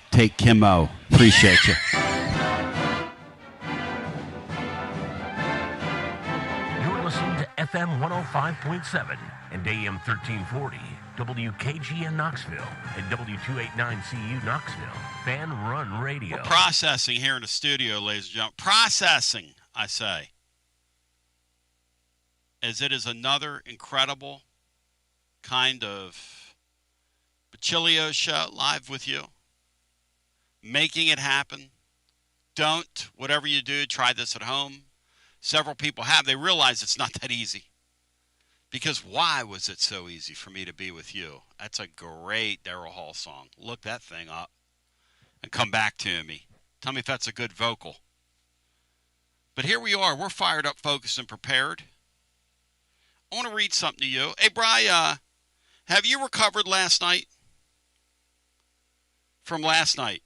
B: take Kim O. Appreciate you.
A: You're listening to FM 105.7 and AM 1340, WKGN Knoxville, and W289CU Knoxville, Fan Run Radio.
E: We're processing here in the studio, ladies and gentlemen. Processing, I say. As it is another incredible kind of Basilio show live with you. Making it happen. Don't, whatever you do, try this at home. Several people have. They realize it's not that easy. Because why was it so easy for me to be with you? That's a great Daryl Hall song. Look that thing up and come back to me. Tell me if that's a good vocal. But here we are. We're fired up, focused, and prepared. I want to read something to you. Hey, Bri, have you recovered last night? From last night?